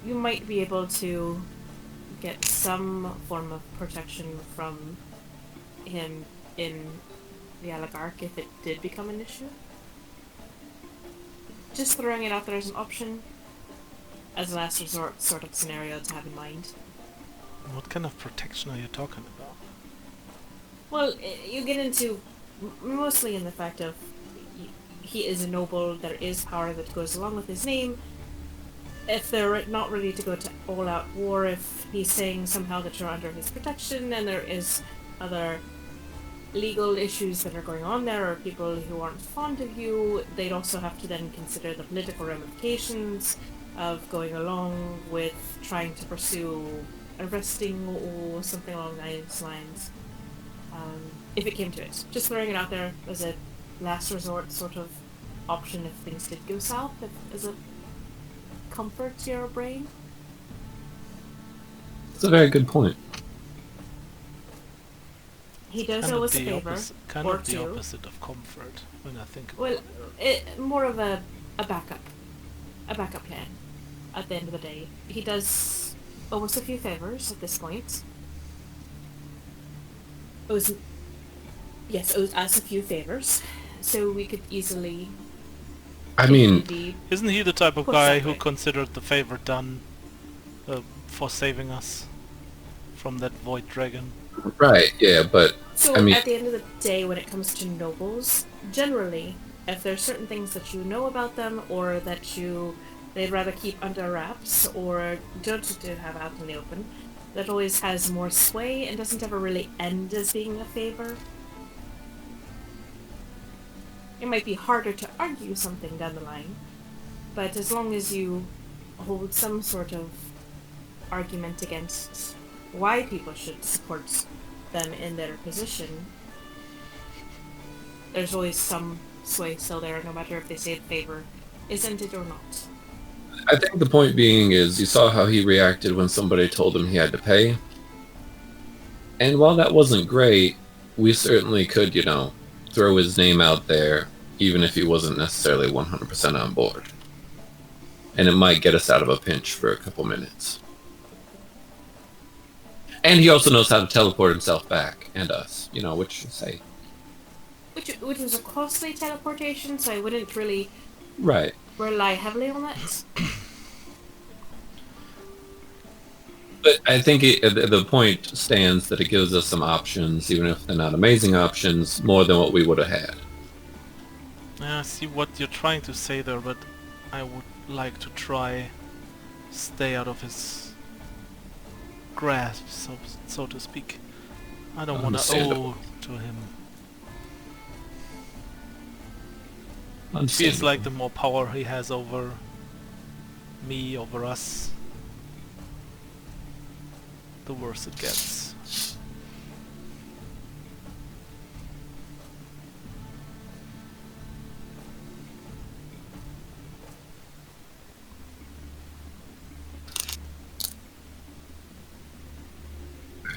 you might be able to get some form of protection from him in the Oligarch if it did become an issue. Just throwing it out there as an option, as a last resort sort of scenario to have in mind. What kind of protection are you talking about? Well, you get into mostly in the fact of he is a noble, there is power that goes along with his name. If they're not ready to go to all-out war, if he's saying somehow that you're under his protection and there is other legal issues that are going on there, or people who aren't fond of you, they'd also have to then consider the political ramifications of going along with trying to pursue arresting or something along those lines. If it came to it. Just throwing it out there as a last resort sort of option if things did go south, as a comfort to your brain. That's a very good point. He does Kind owe of us a the favor, kind or of the two. opposite of comfort when I think about Well, it. more of a backup plan. At the end of the day, he does owe us a few favors at this point. Owes us a few favors, so we could easily. I mean, be Isn't he the type of Put guy that who way. considered the favor done for saving us from that void dragon? right, yeah, but So I mean, at the end of the day, when it comes to nobles, generally, if there's certain things that you know about them or that they'd rather keep under wraps or don't to have out in the open, that always has more sway and doesn't ever really end as being a favor. It might be harder to argue something down the line, but as long as you hold some sort of argument against why people should support them in their position, there's always some sway still there, no matter if they say a favor, isn't it or not. I think the point being is you saw how he reacted when somebody told him he had to pay. And while that wasn't great, we certainly could, throw his name out there, even if he wasn't necessarily 100% on board. And it might get us out of a pinch for a couple minutes. And he also knows how to teleport himself back, and us, which, say. Which was a costly teleportation, so I wouldn't really Right. rely heavily on that. But I think the point stands that it gives us some options, even if they're not amazing options, more than what we would have had. Yeah, I see what you're trying to say there, but I would like to try stay out of his grasp, so to speak. I don't want to Understandable. owe to him. Feels Understandable. like the more power he has over me, over us, the worse it gets.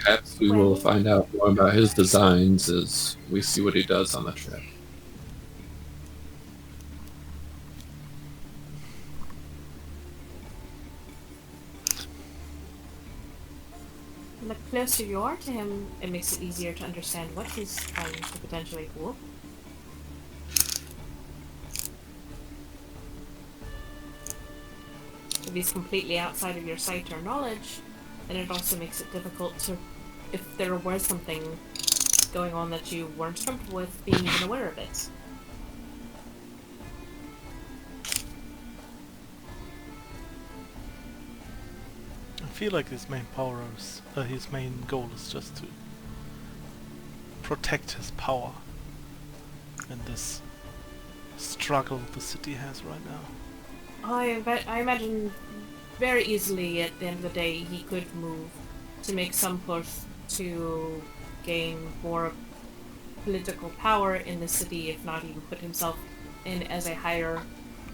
Perhaps we will find out more about his designs as we see what he does on the trip. The closer you are to him, it makes it easier to understand what he's trying to potentially fool. If he's completely outside of your sight or knowledge, then it also makes it difficult to, if there was something going on that you weren't comfortable with, being even aware of it. I feel like his main his main goal is just to protect his power in this struggle the city has right now. I imagine very easily at the end of the day he could move to make some push to gain more political power in the city, if not even put himself in as a higher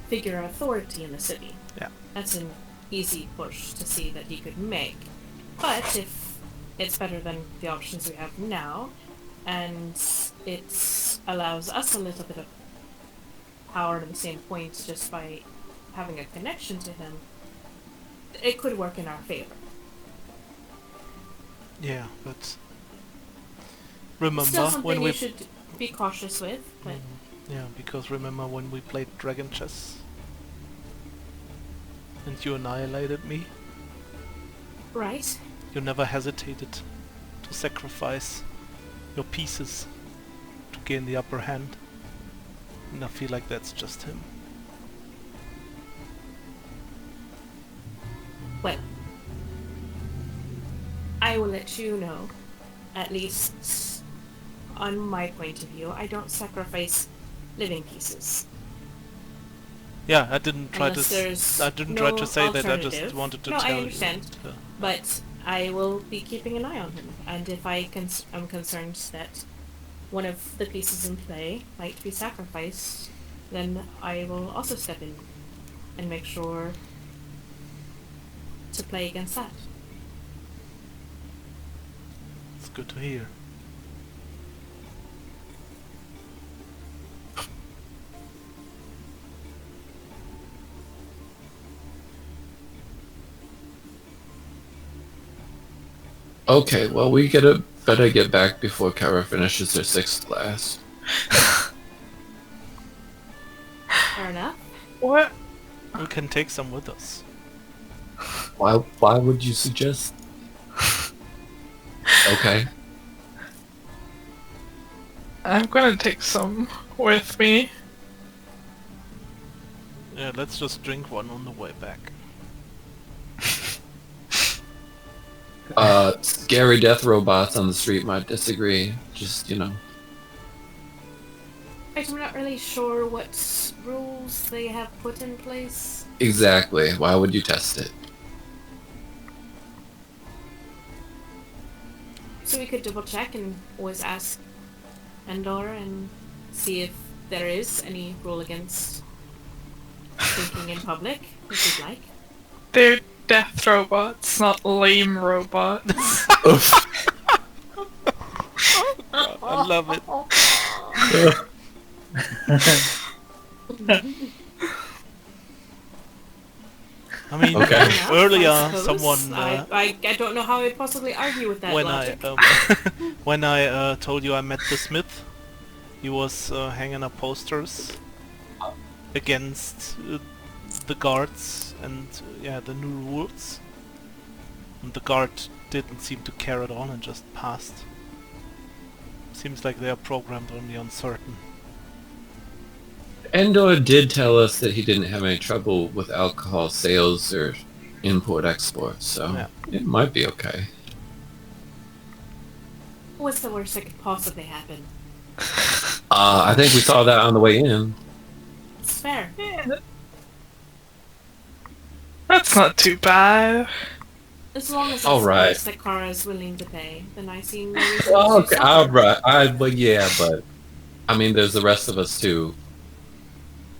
figure of authority in the city. Yeah. That's an easy push to see that he could make. But if it's better than the options we have now, and it allows us a little bit of power to the same point just by having a connection to him, it could work in our favor. Yeah, but Still remember something when you we should be cautious with, but yeah, because remember when we played Dragon Chess and you annihilated me? right. You never hesitated to sacrifice your pieces to gain the upper hand. And I feel like that's just him. Well, I will let you know, at least on my point of view, I don't sacrifice living pieces. Yeah, I didn't try Unless to there's I didn't try no to say that, I just alternative. wanted to No, I tell understand. you. But I will be keeping an eye on him, and if I'm concerned that one of the pieces in play might be sacrificed, then I will also step in and make sure to play against that. It's good to hear. Okay, well, better get back before Kara finishes her 6th class. Fair enough. What? We can take some with us. Why would you suggest? Okay. I'm gonna take some with me. Yeah, let's just drink one on the way back. Scary death robots on the street might disagree. Just, you know. Right, I'm not really sure what rules they have put in place. Exactly. Why would you test it? So we could double check and always ask Endor and see if there is any rule against drinking in public, if you'd like. They're death robots, not lame robots. I love it. I mean, Okay. Fair enough, earlier I suppose. someone I don't know how I'd possibly argue with that when logic. when I told you I met the Smith, he was hanging up posters against the guards and the new rules, and the guard didn't seem to care at all and just passed. Seems like they are programmed on the uncertain. Endor did tell us that he didn't have any trouble with alcohol sales or import-export, so Yeah. it might be okay. What's the worst that could possibly happen? I think we saw that on the way in. It's fair. Yeah. That's not too bad. As long as it's All the right. price that Kara is willing to pay, then I see no reason Oh, to okay, suffer. alright. But yeah, but I mean, there's the rest of us too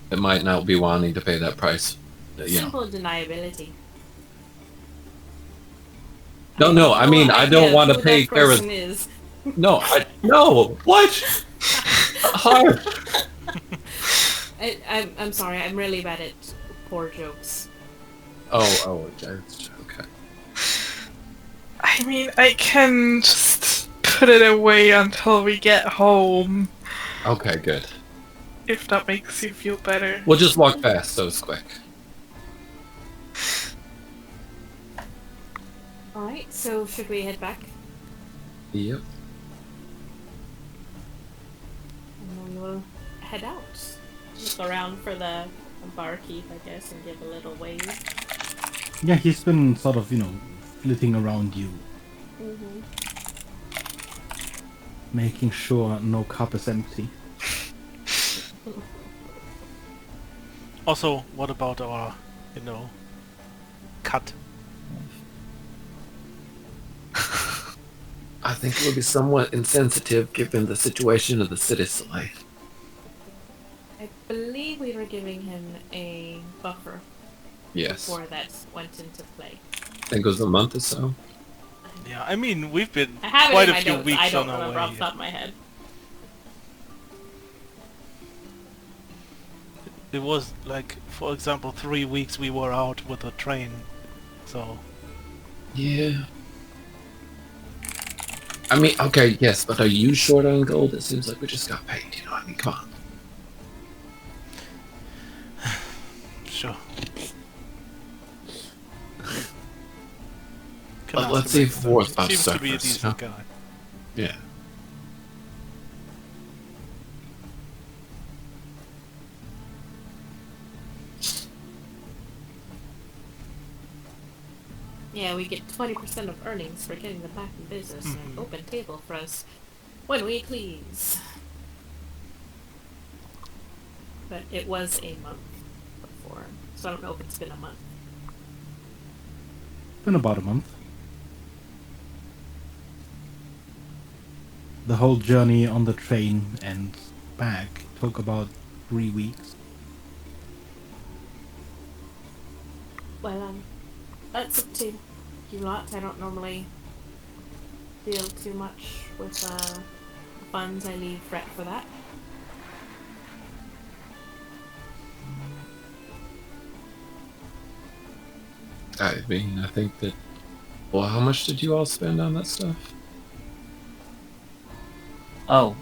that might not be wanting to pay that price. You know. Simple deniability. No. I mean, I don't want to who pay that person Kara's. is. No. What? Hard. I'm sorry. I'm really bad at poor jokes. Oh, okay. I mean, I can just put it away until we get home, Okay, good. if that makes you feel better. We'll just walk fast, so it's quick. All right. So should we head back? Yep. And then we'll head out. Look around for the barkeep, I guess, and give a little wave. Yeah, he's been sort of, flitting around you, making sure no cup is empty. Also, what about our, cut? I think it would be somewhat insensitive given the situation of the city's life. I believe we were giving him a buffer Yes. before that went into play. I think it was a month or so. Yeah, I mean, we've been I have quite it a in my few notes. weeks I don't on our remember way. off the top of my head. It was like, for example, 3 weeks we were out with a train, so... Yeah. I mean, okay, yes, but are you short on gold? It seems like we just got paid, I mean, come on. Sure. But let's see if Worf seems to be a suffers, decent guy. Yeah. Yeah, we get 20% of earnings for getting them back in business and open table for us when we please. But it was a month before, so I don't know if it's been a month. Been about a month. The whole journey on the train and back took about 3 weeks. Well, that's up to you lot. I don't normally deal too much with funds. I leave Brett for that. I mean, I think that... Well, how much did you all spend on that stuff? Oh.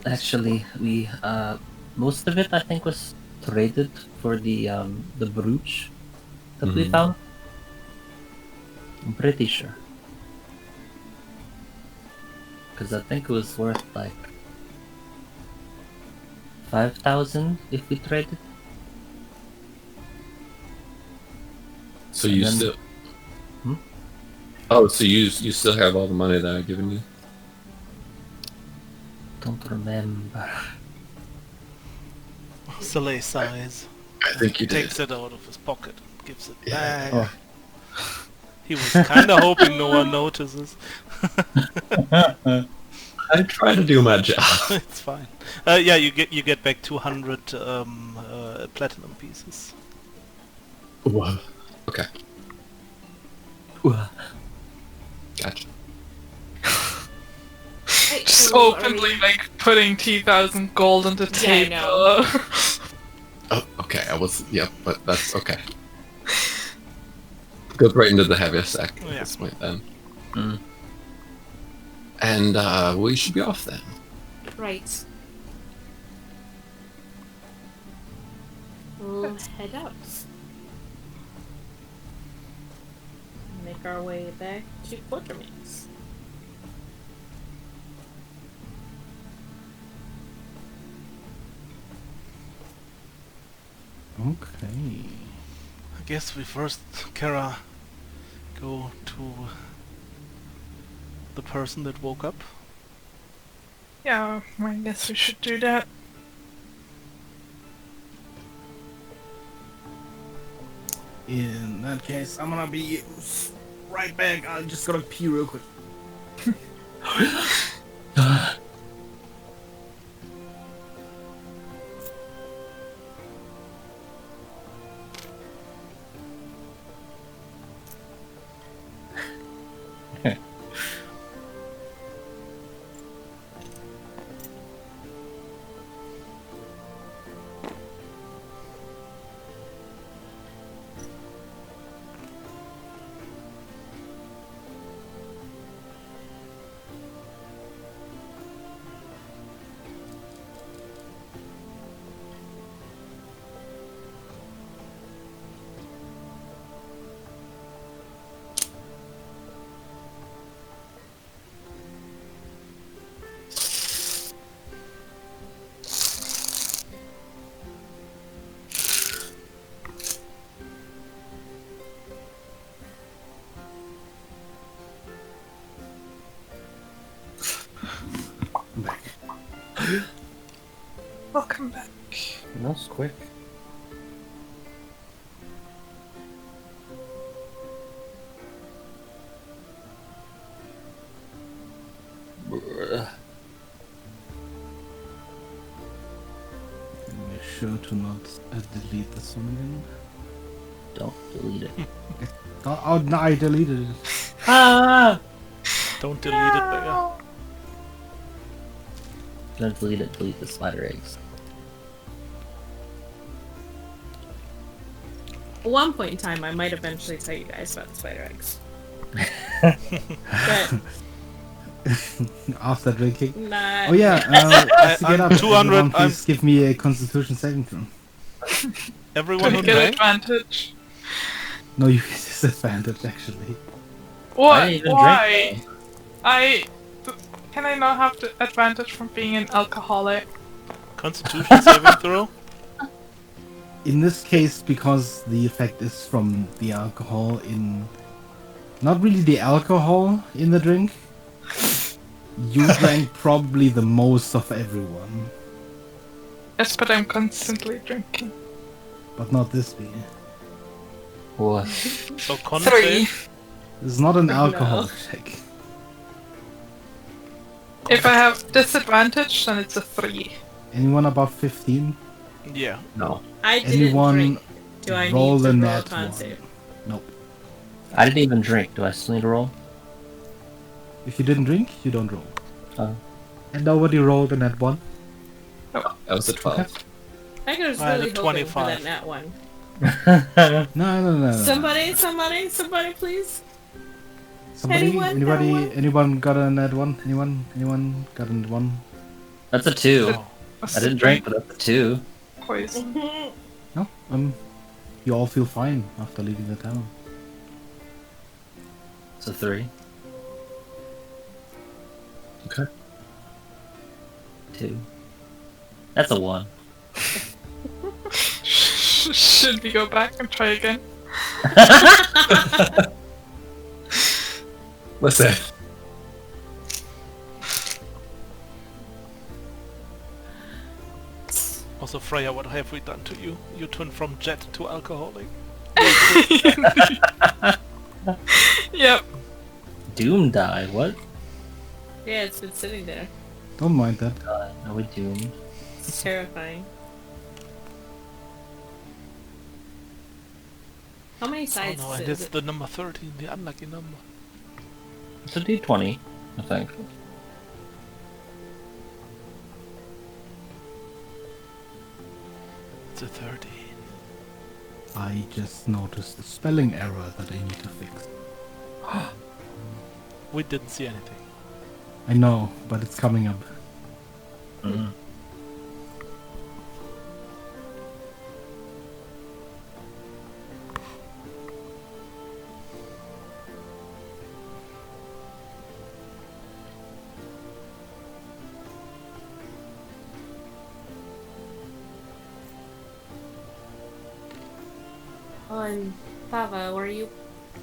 Actually, we most of it I think was traded for the brooch that we found. I'm pretty sure. Because I think it was worth like 5,000 if we traded. So you then- still... Oh, so you still have all the money that I've given you? Don't remember. Soleil sighs. I think you did. Takes it out of his pocket, gives it Yeah. back. He was kind of hoping no one notices. I try to do my job. It's fine. Yeah, you get back 200 platinum pieces. Whoa. Okay. Gotcha. Right, Just so are openly, we- like, putting 2,000 gold on the Yeah, I table. know. Oh, okay. I was... Yep, but that's okay. Goes right into the heaviest sack at Yeah. this point then. Mm. And we should be off then. Right. We'll head out. Make our way back to Polythreme's. Okay. I guess we first, Kara, go to the person that woke up. Yeah, I guess we should do that. In that case, I'm gonna be right back. I just gotta pee real quick. I'm back. Welcome back. That was quick. Make sure to not delete this one again. Don't delete it. Oh no, I deleted it. Ah! Don't delete it there. Don't delete it, delete the spider eggs. At one point in time, I might eventually tell you guys about the spider eggs. But After drinking. not. Oh yeah, to get I'm up, 200, everyone please give me a Constitution saving throw. Everyone Do who we get drank? advantage? No, you get disadvantage actually. What? didn't even Why? drink, Can I not have the advantage from being an alcoholic? Constitution saving throw? In this case, because the effect is from the alcohol in... Not really the alcohol in the drink. You drank probably the most of everyone. Yes, but I'm constantly drinking. But not this beer. What? So con 3. save? This is not an No. alcohol check. If I have disadvantage, then it's a 3. Anyone above 15? Yeah. No. I didn't Anyone drink. Do I roll need to a roll a nat con one? save? Nope. I didn't even drink. Do I still need to roll? If you didn't drink, you don't roll. Oh. And nobody rolled a nat 1. That was a 12. I was I had a really hoping for 25. that nat one. No. Somebody, please. Anyone got a nat 1? Anyone got a nat 1? That's a 2. Oh. I didn't drink, but that's a 2. Poison. No? You all feel fine after leaving the town. It's a 3. Okay. 2. That's a 1. Should we go back and try again? Listen. Also, Freya, what have we done to you? You turned from jet to alcoholic. Yep. Doom die, what? Yeah, it's been sitting there. Don't mind that. Are we doomed? It's terrifying. How many Oh sides no, and is it's it? the number 13, the unlucky number. It's a d20, I think. It's a 13. I just noticed a spelling error that I need to fix. We didn't see anything. I know, but it's coming up. Mm. Oh, and Fava, were you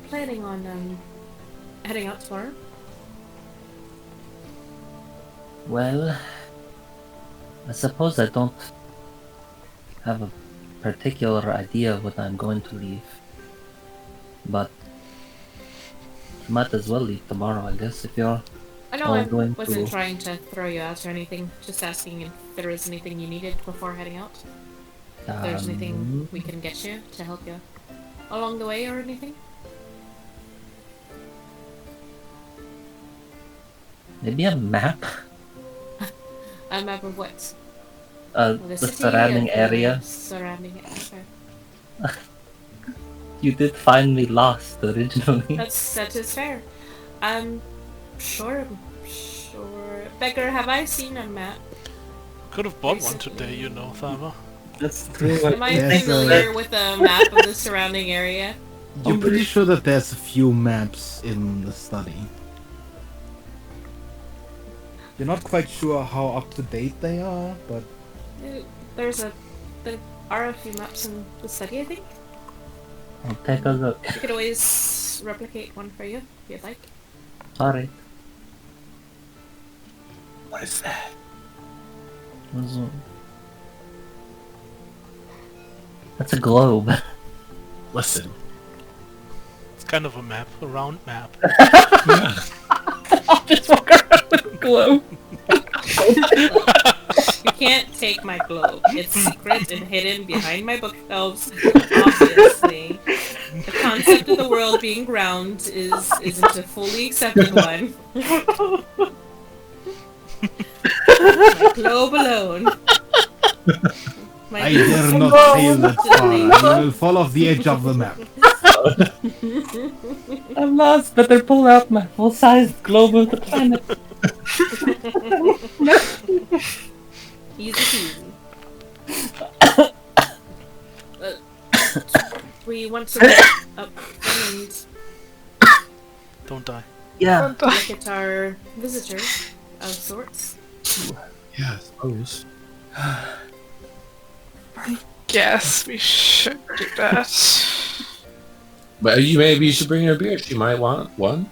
planning on heading out tomorrow? Well, I suppose I don't have a particular idea when I'm going to leave. But I might as well leave tomorrow, I guess, if you're... I know Oh, I going wasn't to- trying to throw you out or anything. Just asking if there was anything you needed before heading out. If there's anything we can get you to help you along the way or anything. Maybe a map? A map of what? The surrounding area. Surrounding area. You did find me lost originally. That is fair. Sure. Becker, have I seen a map? Could have bought one today, you know, Thama. That's true. Am I Yes, familiar with a map of the surrounding area? You're pretty sure that there's a few maps in the study. You're not quite sure how up to date they are, but There are a few maps in the study, I think. I'll take a look. We could always replicate one for you, if you'd like. Alright. What is that? That's a globe. Listen. It's kind of a map, a round map. I'll just walk around with a globe. You can't take my globe. It's secret and hidden behind my bookshelves, obviously. The concept of the world being round isn't a fully accepted one. My globe alone. I dare not sail that far. I will fall off the edge of the map. I'm lost, better pull out my full-sized globe of the planet. Easy peasy. We want to look up and Don't die. Yeah. look at our visitor of sorts. Yeah, I suppose. Guess we should do that. But maybe you should bring her a beer. She might want one.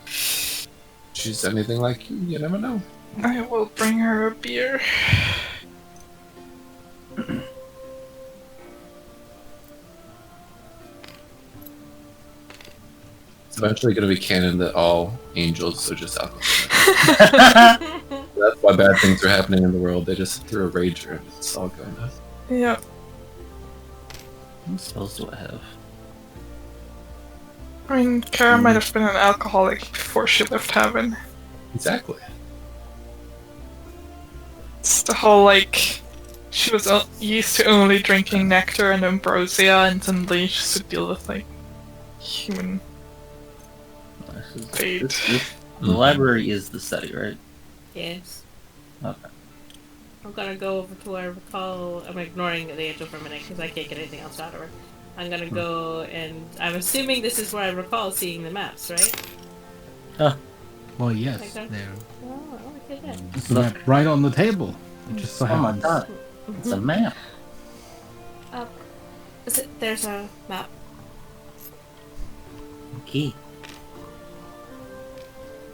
She's anything like you never know. I will bring her a beer. It's eventually going to be canon that all angels are just alcoholics. That's why bad things are happening in the world. They just threw a rager and it's all going up. Yeah. What spells do I have? I mean, Kara might have been an alcoholic before she left heaven. Exactly. It's the whole, like, she was used to only drinking nectar and ambrosia, and suddenly she should deal with, like, human fate. The library is the study, right? Yes. Okay. I'm gonna go over to where I recall. I'm ignoring the angel for a minute because I can't get anything else out of her. I'm gonna go and I'm assuming this is where I recall seeing the maps, right? Well, yes, Like that? there. Oh, okay then. It's the map right on the table. It just so Oh my happens. god. It's a map. There's a map. Okay.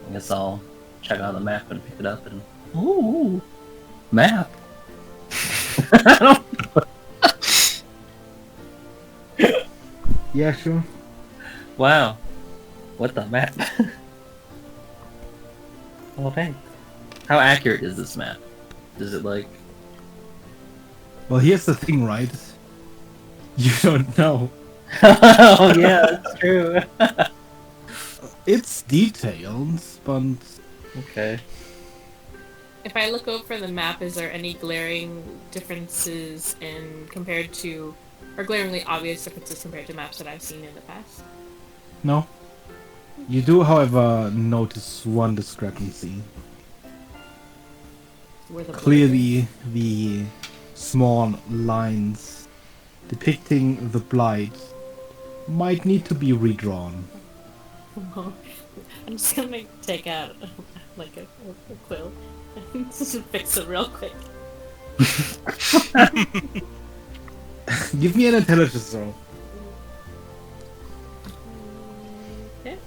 I guess I'll check out the map and pick it up and... Ooh! Map! Yeah, sure. Wow. What the map? Oh, thanks. How accurate is this map? Is it like... Well, here's the thing, right? You don't know. Oh yeah, that's true. It's detailed, but Okay. If I look over the map, is there any glaring differences in compared to, or glaringly obvious differences compared to maps that I've seen in the past? no. You do, however, notice one discrepancy. Where the Clearly, the small lines depicting the blight might need to be redrawn. I'm just gonna take out like a quill and just fix it real quick. Give me an intelligence roll. Okay.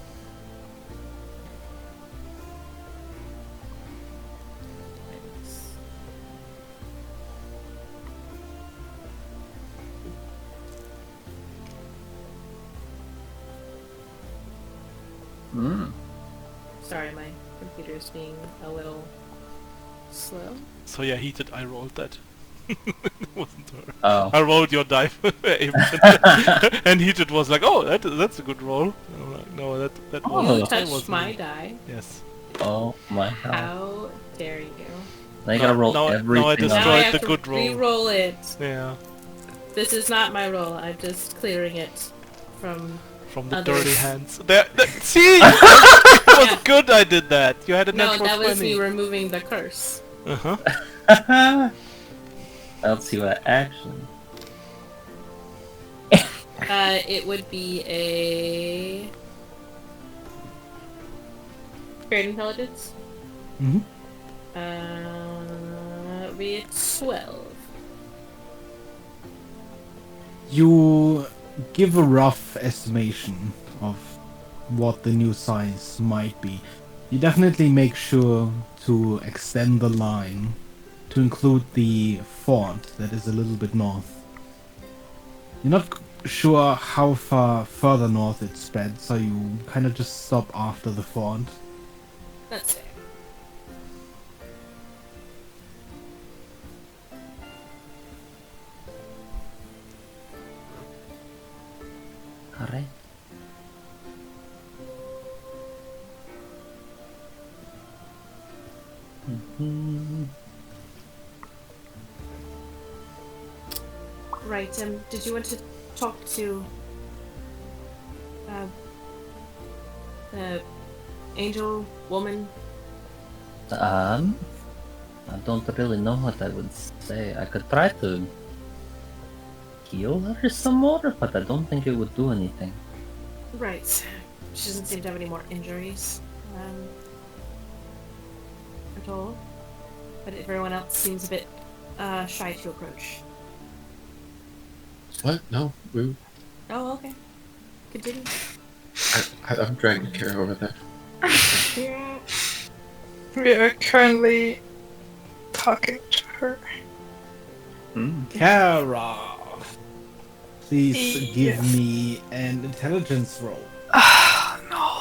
Sorry, my computer's being a little slow. So yeah, Heated, I rolled that. It wasn't her. Oh. I rolled your die, and Heated was like, "Oh, that's a good roll." I'm like, no, that Oh. You was touched was my me. die. Yes. Oh. My hell. How dare you? Now you gotta roll no, I everything destroyed Now I on. have the to good roll. re-roll it. Yeah, This is not my roll. I'm just clearing it from from the others. dirty hands. See, it was Yeah. good. I did that. You had a No, natural that was 20. me removing the curse. Uh-huh. Let's see what action. It would be a great intelligence. Mm-hmm. It'd be a 12. You give a rough estimation of what the new size might be. You definitely make sure to extend the line to include the fort that is a little bit north. You're not sure how far further north it spread, so you kind of just stop after the fort. That's fair. Alright. Right, did you want to talk to the angel woman? I don't really know what I would say. I could try to heal her some more, but I don't think it would do anything. Right. She doesn't seem to have any more injuries. At all. But everyone else seems a bit shy to approach. What? No, we. Oh, okay. Continue. I'm trying to carry over there. Yeah. We are currently talking to her. Kara, please give Yes. me an intelligence roll. No.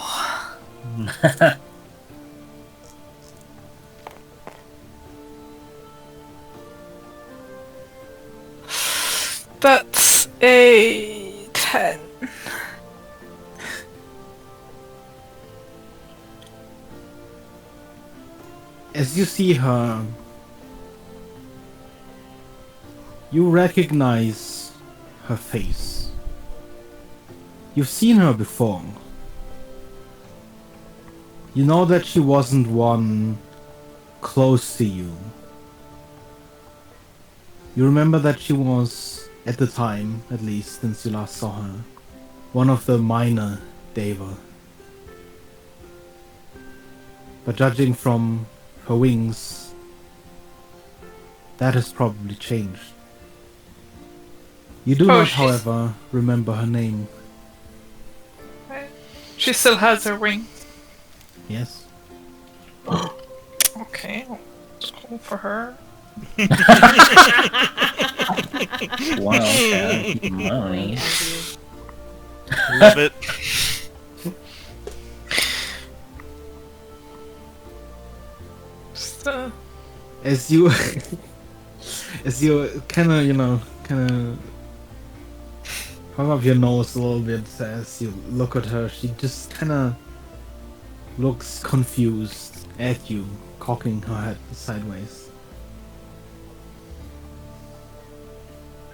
That's a 10. As you see her, you recognize her face. You've seen her before. You know that she wasn't one close to you. You remember that she was, at the time, at least since you last saw her, one of the minor Deva. But judging from her wings, that has probably changed. You do Oh, not, she's- however, remember her name. She still has her wing. Yes? Okay, I'll just go for her. Wow, okay, Wait, money. Andy. Love it. Just, As you... as you kinda, kinda... pop up your nose a little bit as you look at her, she just kinda looks confused at you, cocking her head sideways.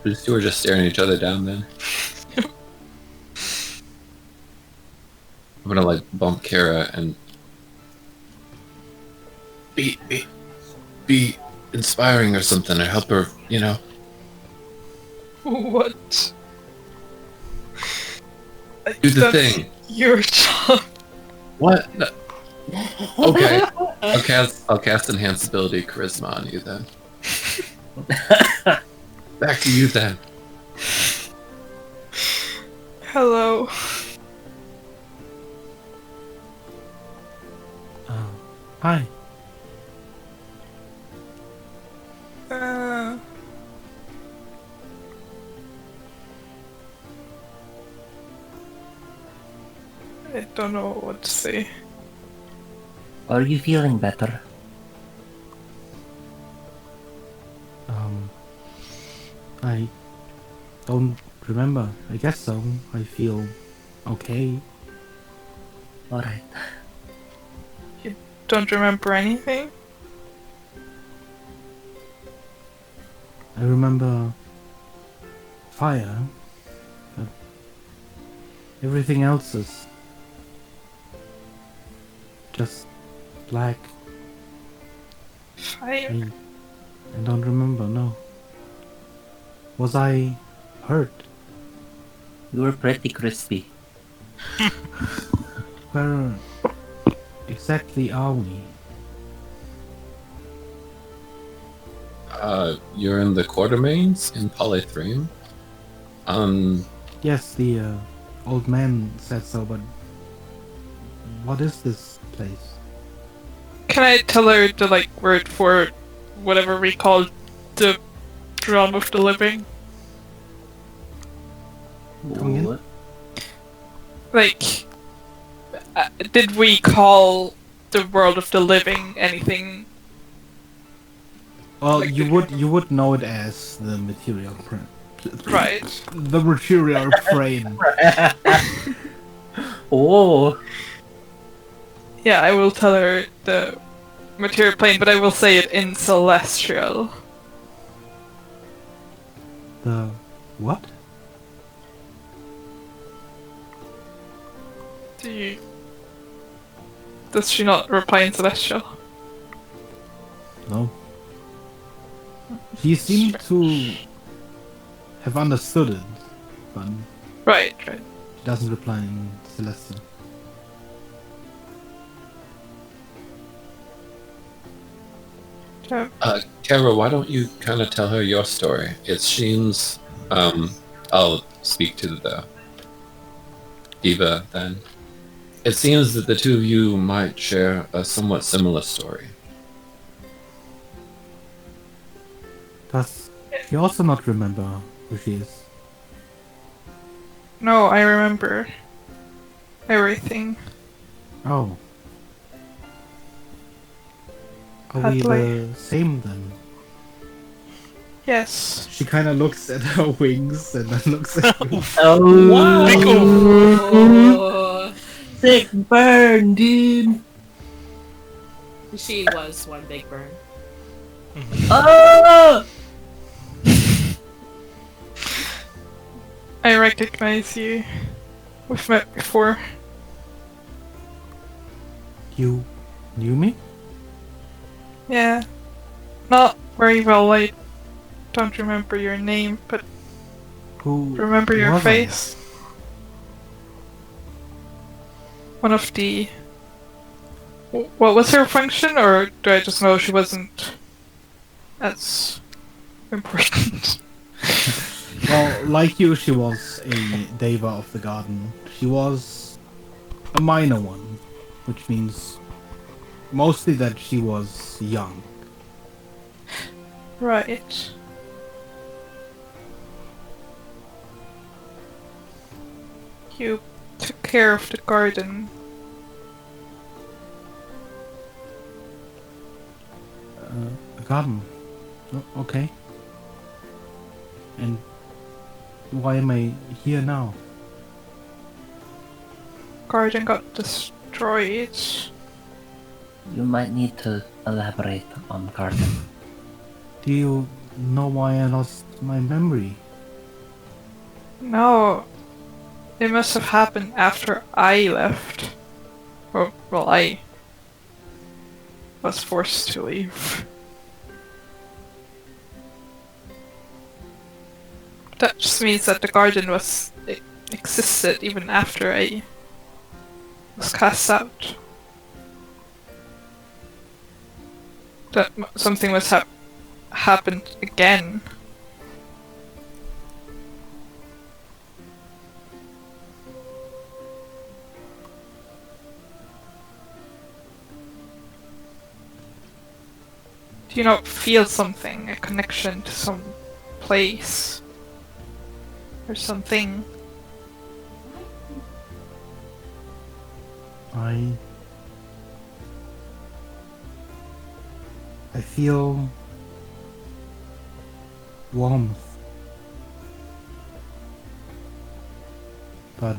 These two are just staring each other down then. I'm gonna like bump Kara and be inspiring or something, or help her, you know. what? Do the That's thing. Your job. What? No. Okay. I'll cast enhance ability charisma on you then. Back to you then. Hello. Hi. I don't know what to say. Are you feeling better? I don't remember. I guess so. I feel okay. Alright. don't remember anything? I remember fire, but everything else is just black. Fire. I don't remember, no. Was I hurt? You were pretty crispy. Where exactly are we? You're in the Quartermains in Polythreme. Yes, the old man said so, but what is this place? Can I tell her the like word for whatever we call the realm of the living? Come again? What? Like, did we call the world of the living anything? Well, Like you would know it as the material plane. Right. The material plane. Oh, Yeah, I will tell her the material plane, but I will say it in celestial. The what? Does she not reply in celestial? No. He seemed to have understood it, but he Right. doesn't reply in Celestial. Kara, why don't you kind of tell her your story? It seems, I'll speak to the diva then. It seems that the two of you might share a somewhat similar story. Does he also not remember who she is? No, I remember everything. Oh. Are How we do I- the same then? Yes. She kind of looks at her wings and then looks at you. oh, Big Oh, sick burn, dude. she was one big burn. Oh, I recognize you. We've met before. You knew me? Yeah. Not very well, I don't remember your name, but Who remember your was I? face. One of the... What was her function, or do I just know she wasn't as important? Well, like you, she was a Deva of the Garden. She was a minor one, which means mostly that she was young. Right. You took care of the garden. A garden. Okay. And why am I here now? Garden got destroyed. you might need to elaborate on garden. Do you know why I lost my memory? No. It must have happened after I left. Well, I was forced to leave. That just means that the garden existed even after I was cast out. That something must have happened again. Do you not feel something? A connection to some place? Or something? I feel warmth. But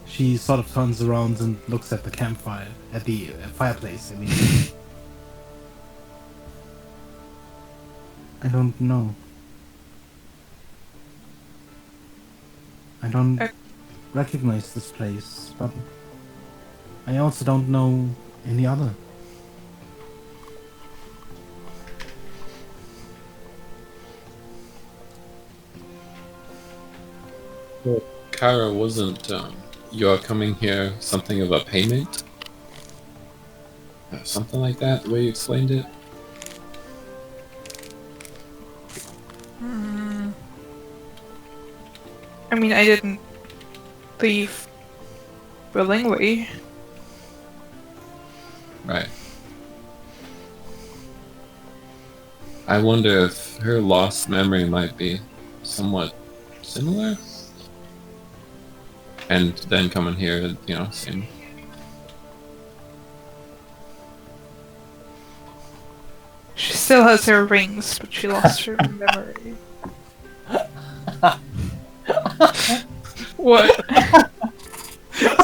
She sort of turns around and looks at the campfire, at the fireplace. I mean, I don't know. I don't recognize this place, but I also don't know any other. Well, Kara, wasn't your coming here something of a payment? Something like that, the way you explained it? I mean, I didn't leave willingly. Right. I wonder if her lost memory might be somewhat similar? And then coming here, you know, seeing... She still has her rings, but she lost her memory. What?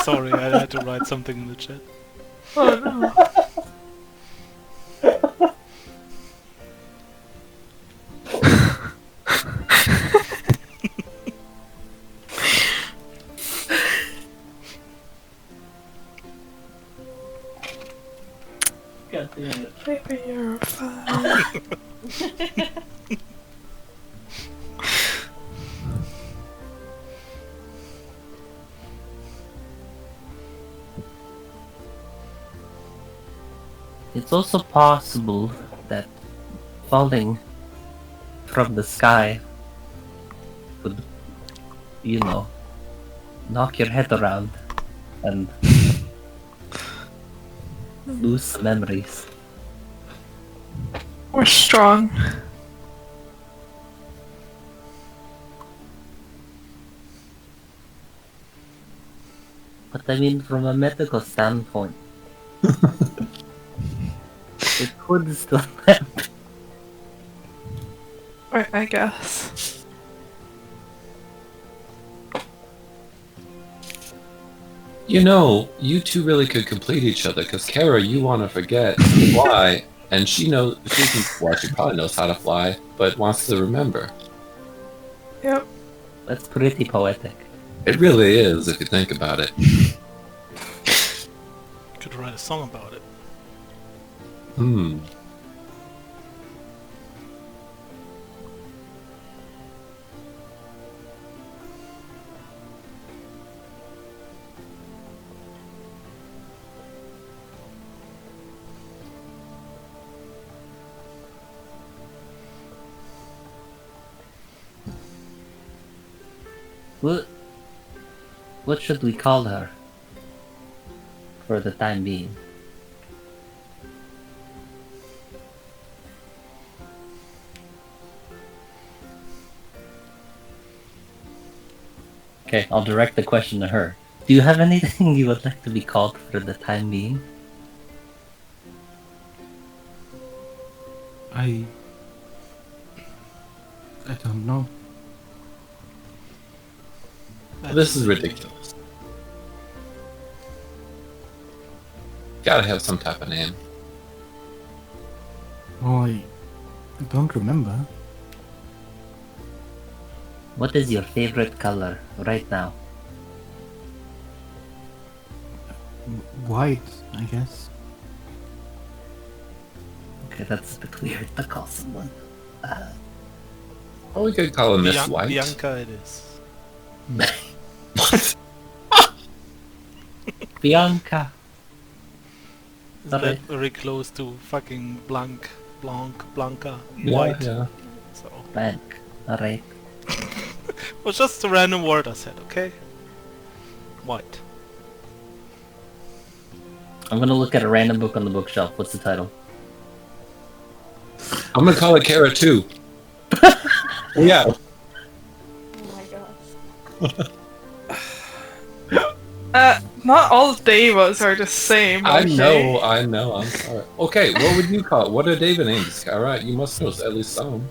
Sorry, I had to write something in the chat. Oh no. God damn it. Maybe you're fine. It's also possible that falling from the sky would, you know, knock your head around and lose some memories. We're strong. But I mean, from a medical standpoint, it could still happen. I guess. You know, you two really could complete each other, because Kara, you want to forget to fly, and she knows, she probably knows how to fly, but wants to remember. Yep. That's pretty poetic. It really is, if you think about it. Could write a song about it. Hmm. What should we call her? For the time being. Okay, I'll direct the question to her. Do you have anything you would like to be called for the time being? I don't know. This is ridiculous. Gotta have some type of name. Oh, I don't remember. What is your favorite color right now? White, I guess. Okay, that's a bit weird to call someone. Well, we could call her Miss White. Bianca it is. What? Bianca! Is Sorry. that very close to fucking Blanca? Yeah, White. yeah. So, Blank. Alright. well, just a random word I said, okay? White. I'm gonna look at a random book on the bookshelf. What's the title? I'm gonna call it Kara too. Yeah. Oh my gosh. Not all Devas are the same. I okay? know, I'm sorry. Okay, what would you call it? What are David names? Alright, you must know at least some.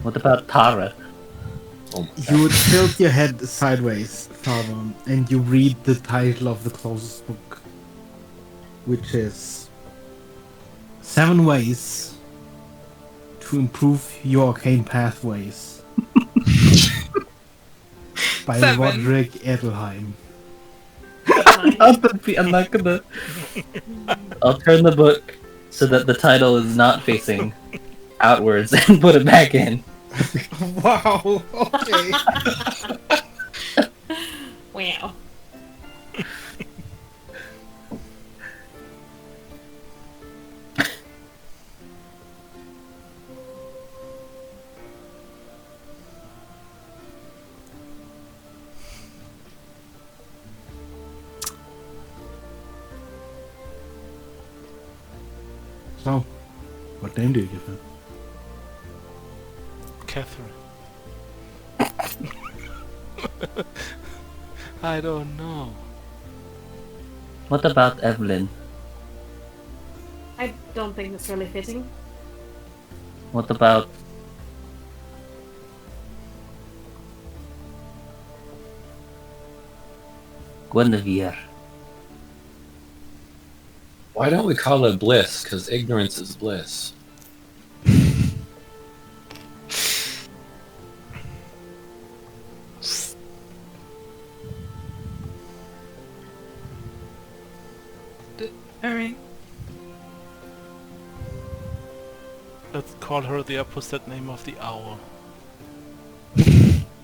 What about Tara? Oh my You god. tilt your head sideways, Tharbon, and you read the title of the closest book, which is 7 Ways to Improve Your Arcane Pathways by 7. Roderick Edelheim. I'm not gonna. I'll turn the book so that the title is not facing outwards and put it back in. Wow, okay. Wow. So, what name do you give him? Catherine. I don't know. What about Evelyn? I don't think it's really fitting. What about Guinevere? Why don't we call it bliss? Because ignorance is bliss. I mean, Let's call her the opposite name of the owl.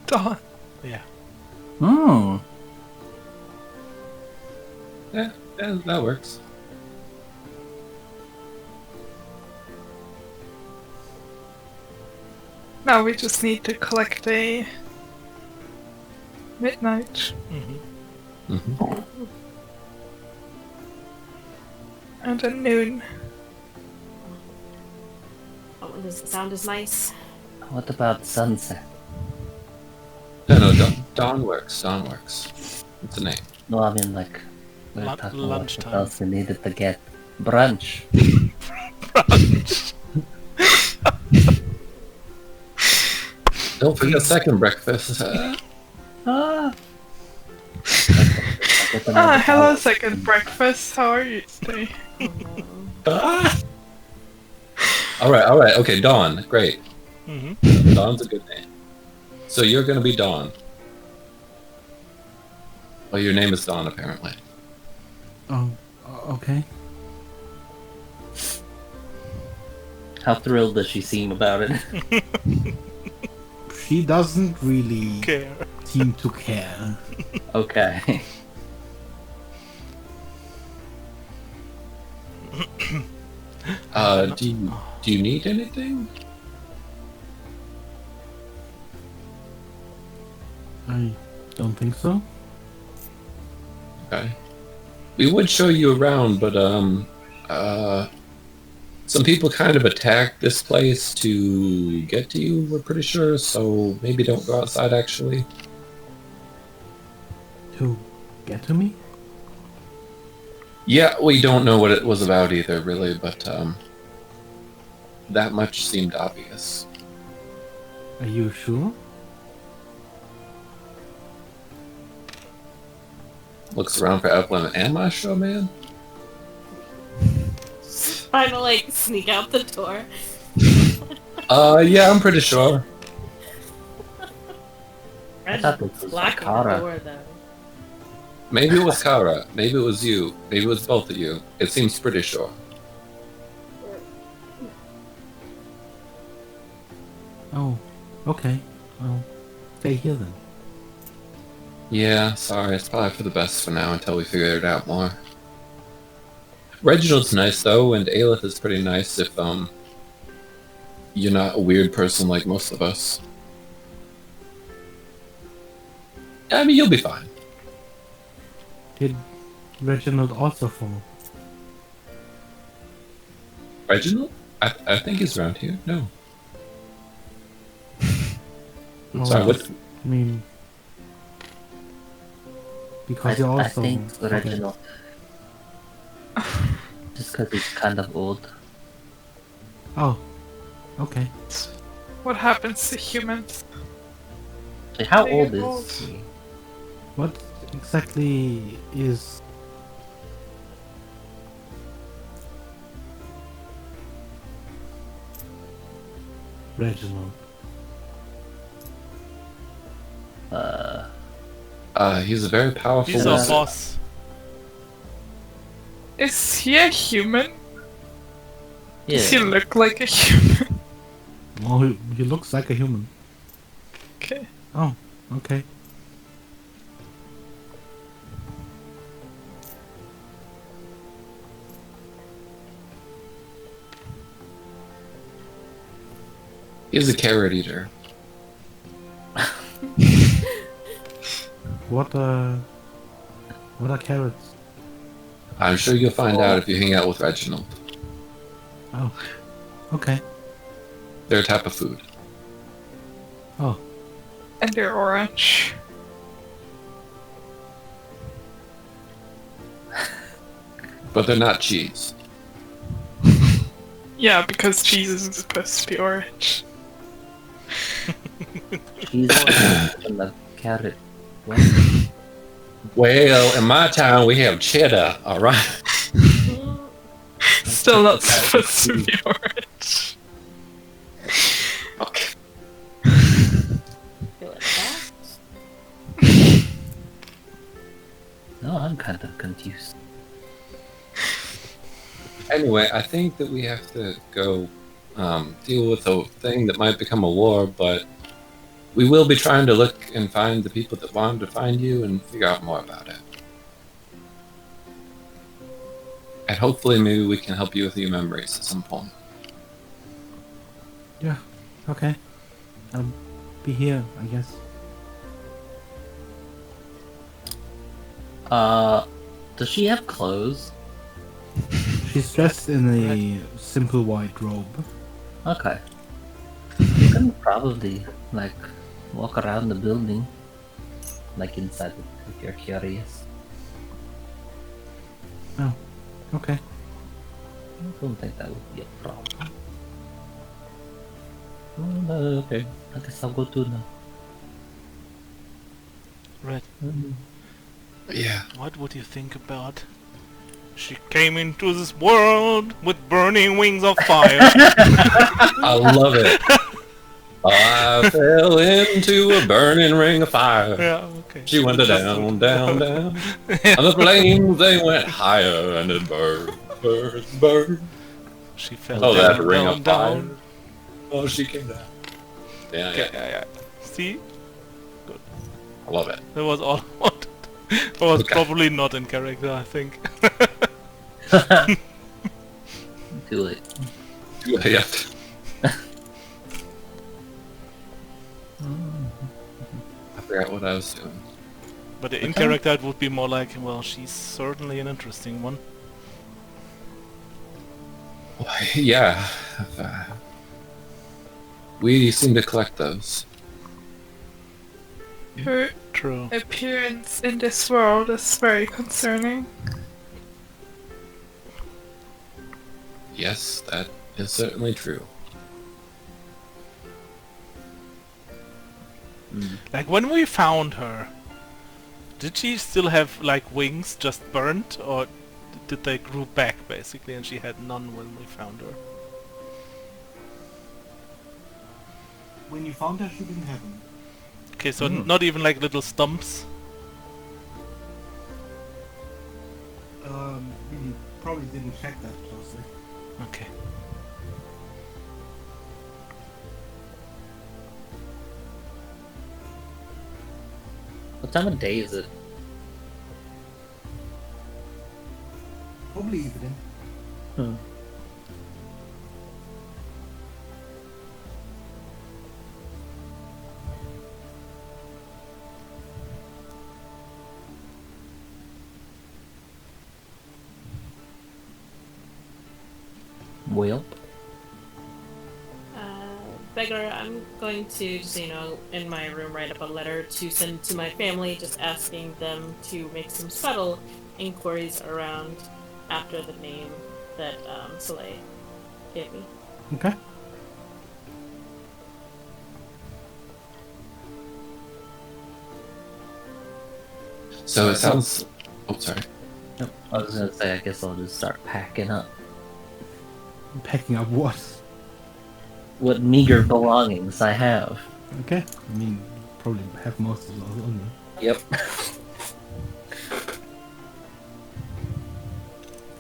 Dawn. Yeah. Hmm. Yeah, that works. Now we just need to collect a midnight Mm-hmm. Mm-hmm. and a noon. Oh, does it sound as nice? What about sunset? No, Dawn works. Dawn works. It's a name. No, I mean like we were Lun- talking about what lunchtime. else we needed to get. Brunch. Don't forget second breakfast. Ah. Hello, second breakfast. How are you today? Ah! All right. Okay, Dawn. Great. Mm-hmm. Dawn's a good name. So you're gonna be Dawn. Well, your name is Dawn, apparently. Oh, okay. How thrilled does she seem about it? She doesn't really Care. seem to care. Okay. Do you need anything? I don't think so. Okay. We would show you around, but some people kind of attacked this place to get to you, we're pretty sure, so maybe don't go outside actually. To get to me? Yeah, we don't know what it was about either, really, but that much seemed obvious. Are you sure? Looks around for Evelyn. Am I sure, man? Trying to like sneak out the door. Yeah, I'm pretty sure. I thought this was Black Akara. door though. Maybe it was Kara. Maybe it was you. Maybe it was both of you. It seems pretty sure. Oh, okay. Well, stay here then. Yeah, sorry. It's probably for the best for now until we figure it out more. Reginald's nice though, and Aelith is pretty nice if you're not a weird person like most of us. I mean, you'll be fine. Did Reginald also fall? Reginald? I think he's around here. No. Oh, Sorry, what? I mean, because you I also. think okay. Reginald. Just because he's kind of old. Oh, okay. What happens to humans? So how They old get is old. he? What exactly is Reginald? He's a very powerful He's our Yeah. wizard. boss. Is he a human? Does he Yeah. look like a human? Oh, he looks like a human. Okay. Oh, okay. He's a carrot eater. What are carrots? I'm sure you'll find out if you hang out with Reginald. Oh, okay. They're a type of food. Oh, And they're orange. But they're not cheese. Yeah, because cheese is supposed to be orange. She's in the carrot. What? Well, in my town, we have cheddar, alright? Still not supposed to be orange. Okay. Feel like that. No, I'm kind of confused. Anyway, I think that we have to go deal with a thing that might become a war, but we will be trying to look and find the people that wanted to find you and figure out more about it. And hopefully maybe we can help you with your memories at some point. yeah. Okay. I'll be here, I guess. Does she have clothes? She's dressed in a simple white robe. Okay. You can probably, like, walk around the building. Like, inside it, if you're curious. Oh, okay. I don't think that would be a problem. Okay. I guess I'll go too now. Right. Yeah. What would you think about? She came into this world with burning wings of fire. I love it. I fell into a burning ring of fire. Yeah, okay. She went down, down, down. And the flames, they went higher and it burned, burned, burned. She fell Oh, down, that ring down, of fire. down. Oh, she came down. Yeah, Yeah, yeah. yeah. See? I love it. That was all I wanted. That was Okay. probably not in character, I think. Too late. Yeah. I forgot what I was doing. But in character it would be more like, well, she's certainly an interesting one. Yeah. We seem to collect those. Her True. appearance in this world is very concerning. Yes, that is certainly true. Like when we found her, did she still have like wings just burnt, or did they grow back basically and she had none when we found her? When you found her, she didn't have them. Okay, so not even like little stumps. We probably didn't check that closely. Okay. What time of day is it? Probably evening. Hmm. Well, Beggar, I'm going to just, in my room write up a letter to send to my family, just asking them to make some subtle inquiries around after the name that Soleil gave me. Okay. So it sounds. Oh, sorry. Yep. I was gonna say, I guess I'll just start packing up Packing up what? what meager belongings I have. Okay. I mean, probably have most of those on you. Yep.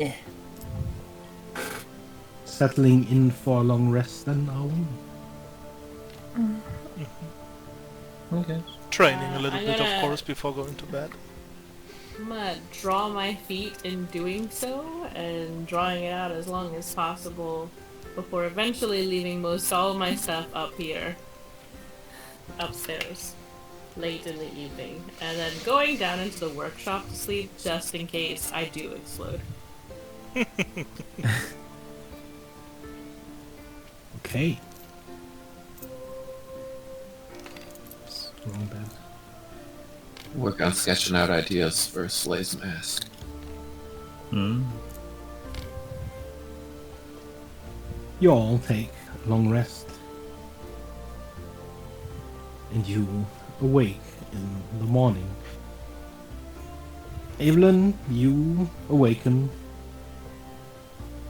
Yeah. Settling in for a long rest then, Owl? Okay. Training a little I'm bit, of gonna- course, before going to bed. I'm gonna draw my feet in doing so, and drawing it out as long as possible before eventually leaving most all my stuff up here, upstairs, late in the evening, and then going down into the workshop to sleep just in case I do explode. Okay. Wrong bed. Work on sketching out ideas for Slay's mask. Hmm. You all take a long rest. And you awake in the morning. Evelyn, you awaken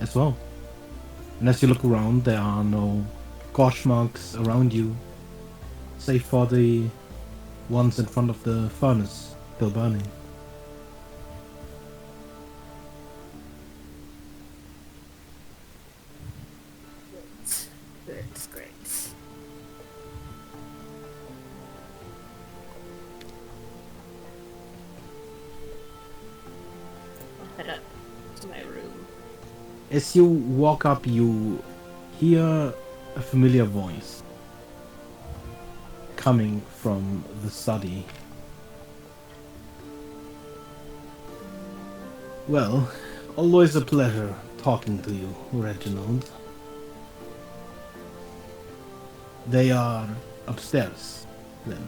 as well. And as you look around, there are no scorch marks around you, save for the ones in front of the furnace still burning. That's great. I'll head up to my room. As you walk up, you hear a familiar voice coming from the study. Well, always a pleasure talking to you, Reginald. They are upstairs, then.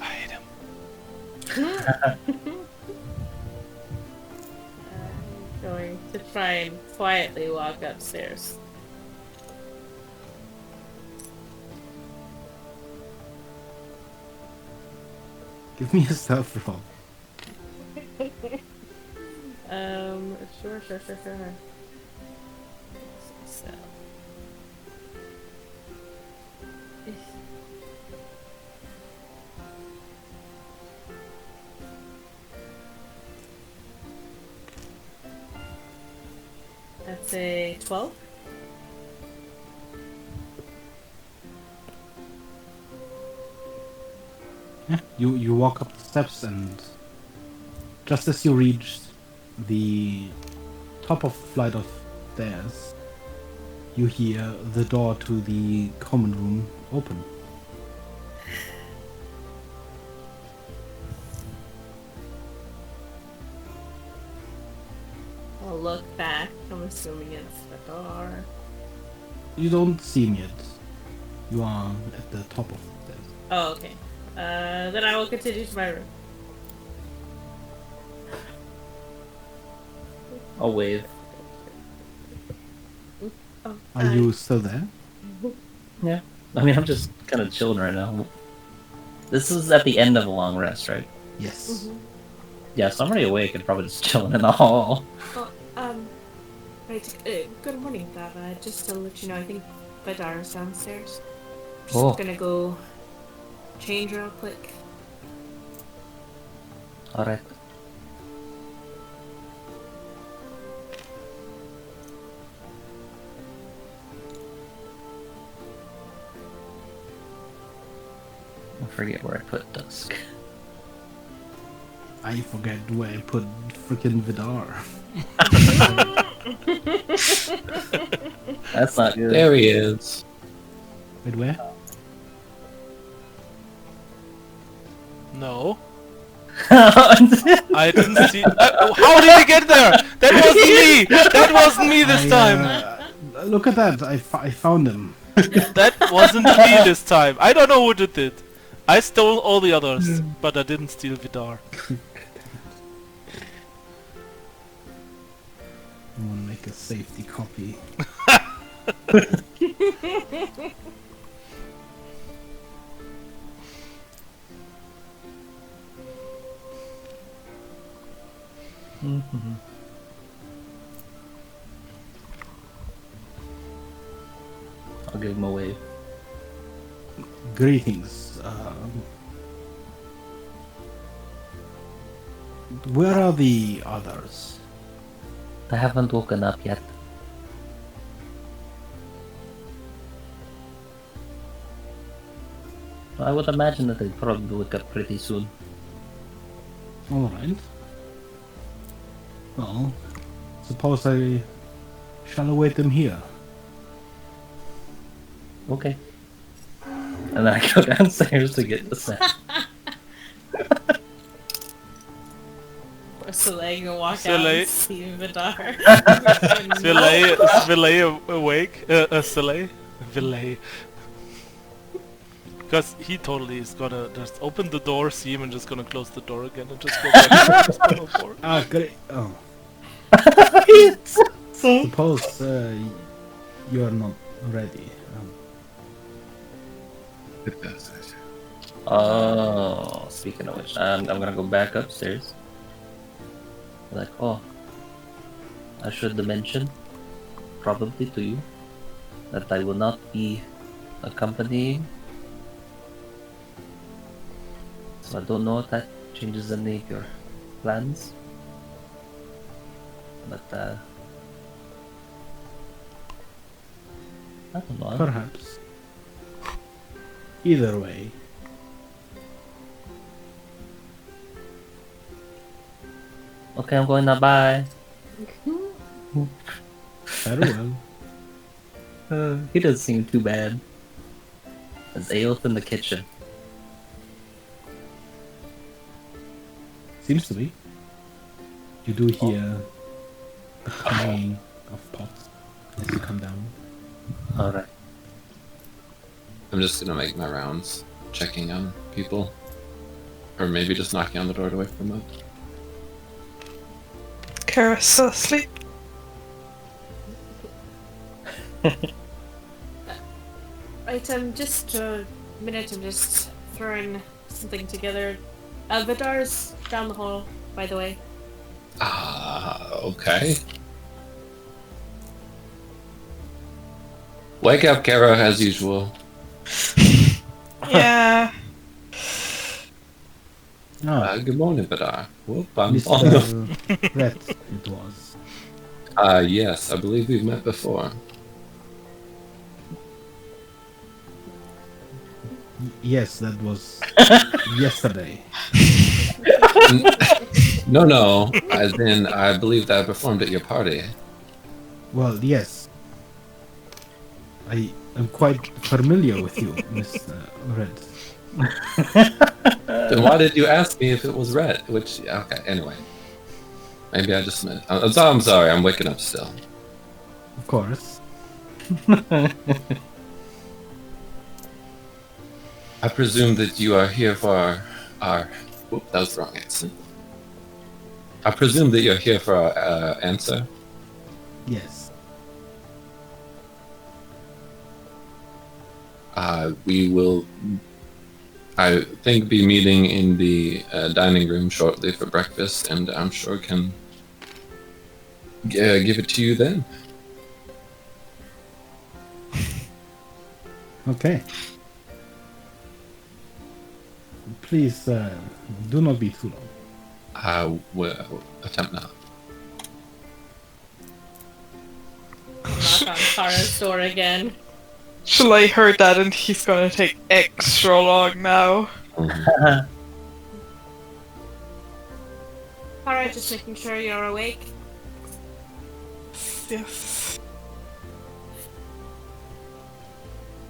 I hate him. I'm going to try and quietly walk upstairs. Give me a stealth roll. Sure. So. That's a 12. Yeah, you walk up the steps, and just as you reach the top of the flight of stairs, you hear the door to the common room open. I'll look back. I'm assuming it's the door. You don't see him yet. You are at the top of the stairs. Oh, okay. Then I will continue to my room. I'll wave. Oh, Are you still there? Yeah. I mean, I'm just kind of chilling right now. This is at the end of a long rest, right? Yes. Yeah, so I'm already awake and probably just chilling in the hall. Well, right. Good morning, Baba. Just to let you know, I think Vidar's downstairs. Just Oh. gonna go change real quick. Alright. I forget where I put Dusk. I forget where I put freaking Vidar. That's not good. There he is. Wait, where? No. I didn't see. How did he get there? That wasn't me. That wasn't me this time. Look at that! I found him. That wasn't me this time. I don't know who did it. I stole all the others, but I didn't steal Vidar. I want to make a safety copy. Mm-hmm. I'll give him a wave. Greetings. Where are the others? I haven't woken up yet. I would imagine that they'd probably wake up pretty soon. Alright. Well, suppose I shall await them here. Okay. And then I go downstairs to get the snack. Or Soleil can walk out Soleil- and see Vidar. Soleil awake? Soleil? Soleil. Because he totally is gonna just open the door, see him, and just gonna close the door again and just go back to the door. Ah, great. Oh. So Suppose you are not ready. oh, speaking of which, I'm gonna go back upstairs. Like, oh, I should mention, probably to you, that I will not be accompanying. So I don't know if that changes any of your plans. But, I don't know. Perhaps. Either way. Okay, I'm going now, bye. Very well. He doesn't seem too bad. There's Aelf in the kitchen. Seems to be. You do hear the clanging of pots as you come down. Alright. I'm just gonna make my rounds, checking on people. Or maybe just knocking on the door to wake them up. Kara's still asleep. Right, just a minute, I'm just throwing something together. Vidar's down the hall, by the way. Okay. Wake up, Kara, as usual. Yeah. Ah, Good morning, Vidar. Whoop, I'm on the... Mr. Ret, it was. Yes, I believe we've met before. Yes, that was yesterday. No, as in, I believe that I performed at your party. Well, yes. I am quite familiar with you, Mr. Red. Then why did you ask me if it was red? Which, okay, anyway. Maybe I just meant... I'm sorry, I'm waking up still. Of course. I presume that you are here for our... Whoop, that was the wrong accent. I presume that you're here for our answer. Yes. We will, I think, be meeting in the dining room shortly for breakfast, and I'm sure can give it to you then. Okay. Please, do not be too long. I will attempt not. Knock on Kara's door again. Shalai heard that and he's gonna take extra long now. Kara, just making sure you're awake. Yes.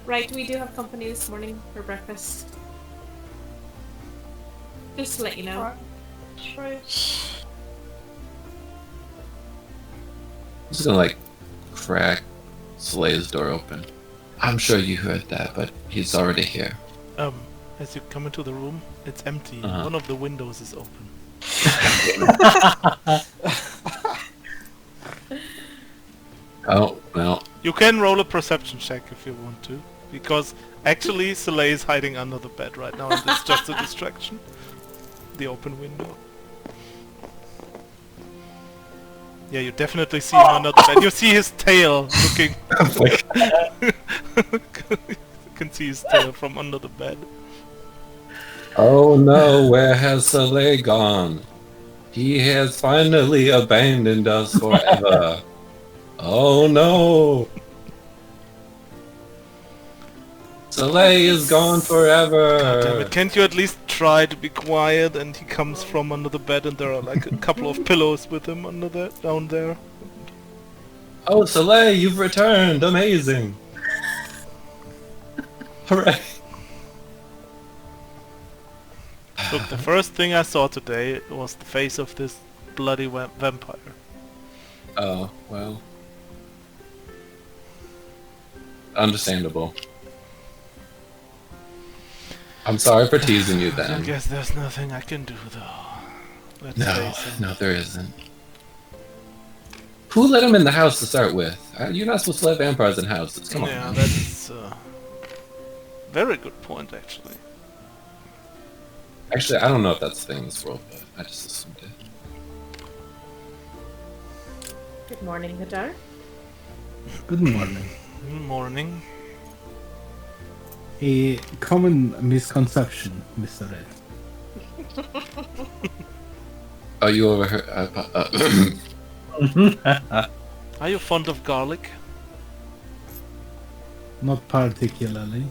Right, we do have company this morning for breakfast. Just to let you know. Right. I'm just gonna, crack Slay's door open. I'm sure you heard that, but he's already here. As you come into the room, it's empty. Uh-huh. One of the windows is open. Oh, well. You can roll a perception check if you want to, because actually Soleil is hiding under the bed right now, and it's just a distraction. The open window. Yeah, you definitely see him under the bed. You see his tail looking. You can see his tail from under the bed. Oh no, where has Soleil gone? He has finally abandoned us forever. Oh no! Soleil is gone forever! God damn it, can't you at least try to be quiet? And he comes from under the bed and there are like a couple of pillows with him under there, down there. Oh, Soleil, you've returned! Amazing! Hooray! Look, the first thing I saw today was the face of this bloody vampire. Oh, well. Understandable. I'm sorry for teasing you I then. guess there's nothing I can do though. Let's No, face it. no, there isn't. Who let him in the house to start with? You're not supposed to let vampires in houses. Come on. Yeah, Man. that's very good point actually. Actually, I don't know if that's the thing in this world, but I just assumed it. Good morning, Hadar. Good morning. Morning. A common misconception, Mr. Red. Oh, you overheard? Are you fond of garlic? Not particularly.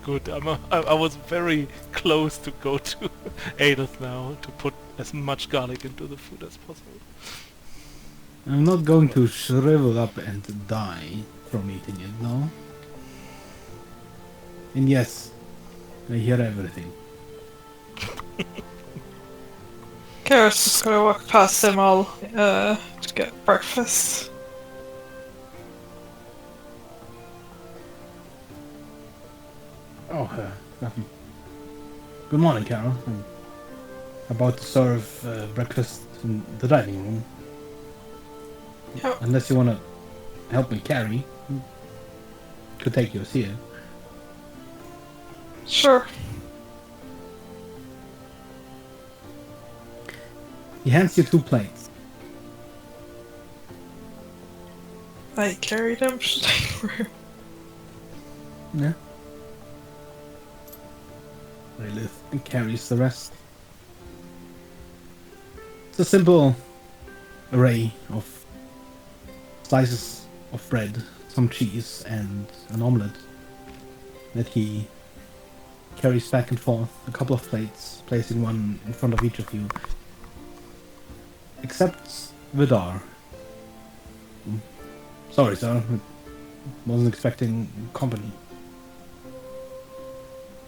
Good. I was very close to go to Adolf now to put as much garlic into the food as possible. I'm not going to shrivel up and die from eating it, no? And yes, I hear everything. Kara's just gonna walk past them all to get breakfast. Oh, nothing. Good morning, Carol. I'm about to serve breakfast in the dining room. Yep. Unless you want to help me carry. Could take yours here. Sure. He hands you 2 plates. I carry them. Should I? Yeah. Lilith carries the rest. It's a simple array of slices of bread, some cheese, and an omelette that he carries back and forth, a couple of plates, placing one in front of each of you. Except Vidar. Sorry, sir. Wasn't expecting company.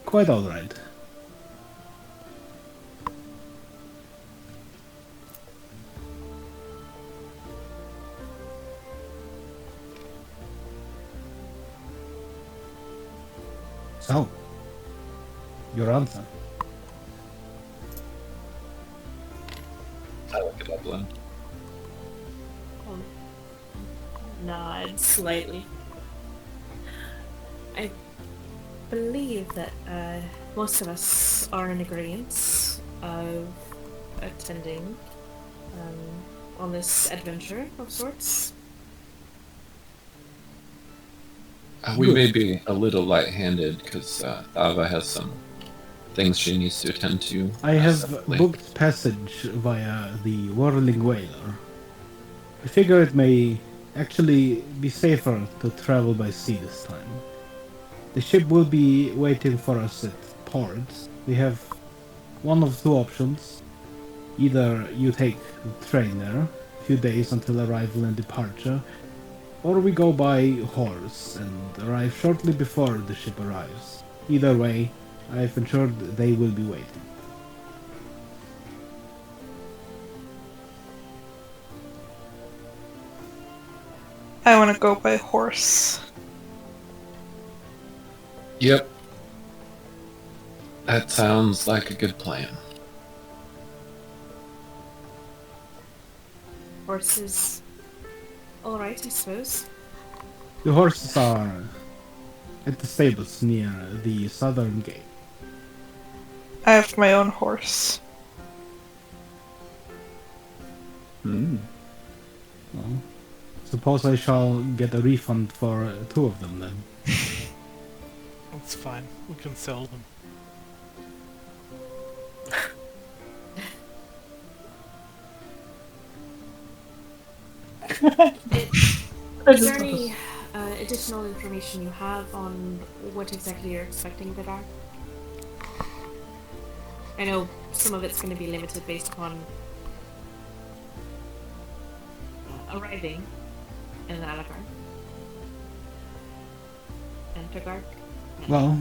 Quite alright. So, your answer. I look it up, Len. Nod slightly. I believe that most of us are in agreement of attending on this adventure of sorts. We may be a little light-handed because Thava has some things she needs to attend to. I have separately. booked passage via the Whirling Whaler. I figure it may actually be safer to travel by sea this time. The ship will be waiting for us at port. We have one of 2 options. Either you take the train there, a few days until arrival and departure, or we go by horse and arrive shortly before the ship arrives. Either way, I've ensured they will be waiting. I want to go by horse. Yep. That sounds like a good plan. Horses. Alright, I suppose. The horses are at the stables near the southern gate. I have my own horse. Hmm. Well, suppose I shall get a refund for 2 of them then. That's fine. We can sell them. Is there any additional information you have on what exactly you're expecting the dark? I know some of it's going to be limited based upon arriving in Alagar. Antogg. Well,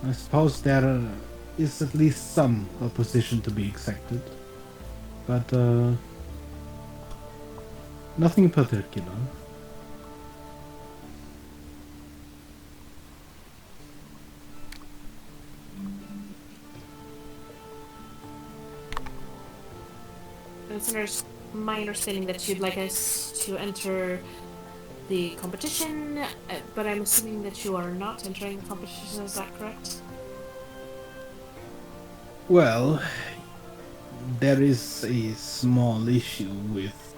I suppose there is at least some opposition to be expected. But, nothing particular. It's my understanding that you'd like us to enter the competition, but I'm assuming that you are not entering the competition, is that correct? Well, there is a small issue with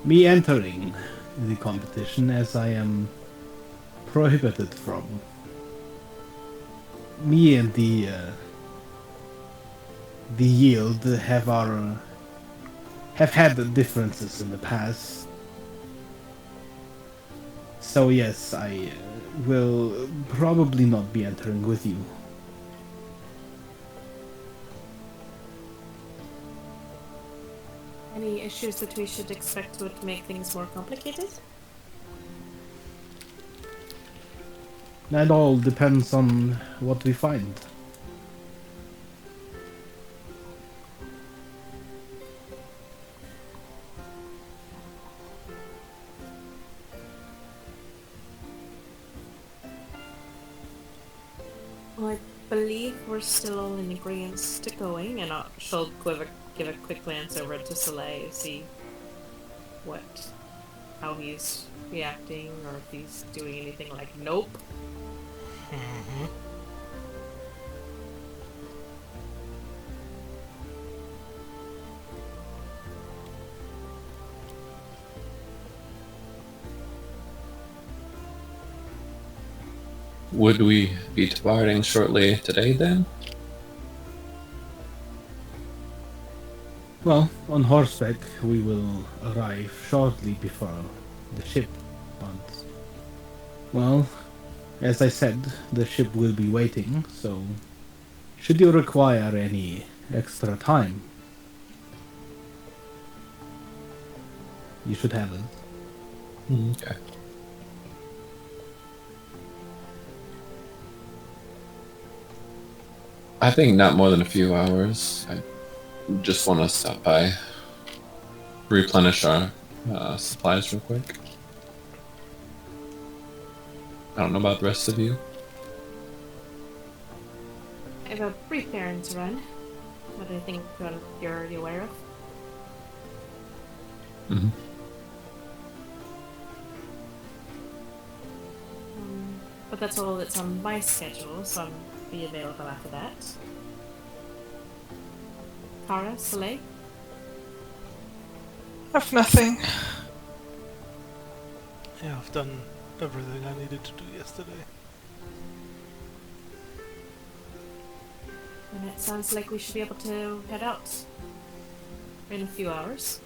me entering the competition as I am prohibited from. Me and the yield have had differences in the past. So yes, I will probably not be entering with you. Any issues that we should expect would make things more complicated? That all depends on what we find. Well, I believe we're still all in agreement to going, and she'll give a quick glance over to Soleil to see how he's reacting, or if he's doing anything like nope. Mm-hmm. Would we be departing shortly today then? Well, on horseback we will arrive shortly before the ship, but... Well, as I said, the ship will be waiting, so... Should you require any extra time, you should have it. Okay. I think not more than a few hours. I just want to stop by, replenish our supplies real quick. I don't know about the rest of you. I have a brief errand to run, what I think you're already aware of. Mm-hmm. But that's all that's on my schedule, so I'll be available after that. Kara, Soleil? I've nothing. Yeah, I've done everything I needed to do yesterday. And it sounds like we should be able to head out in a few hours.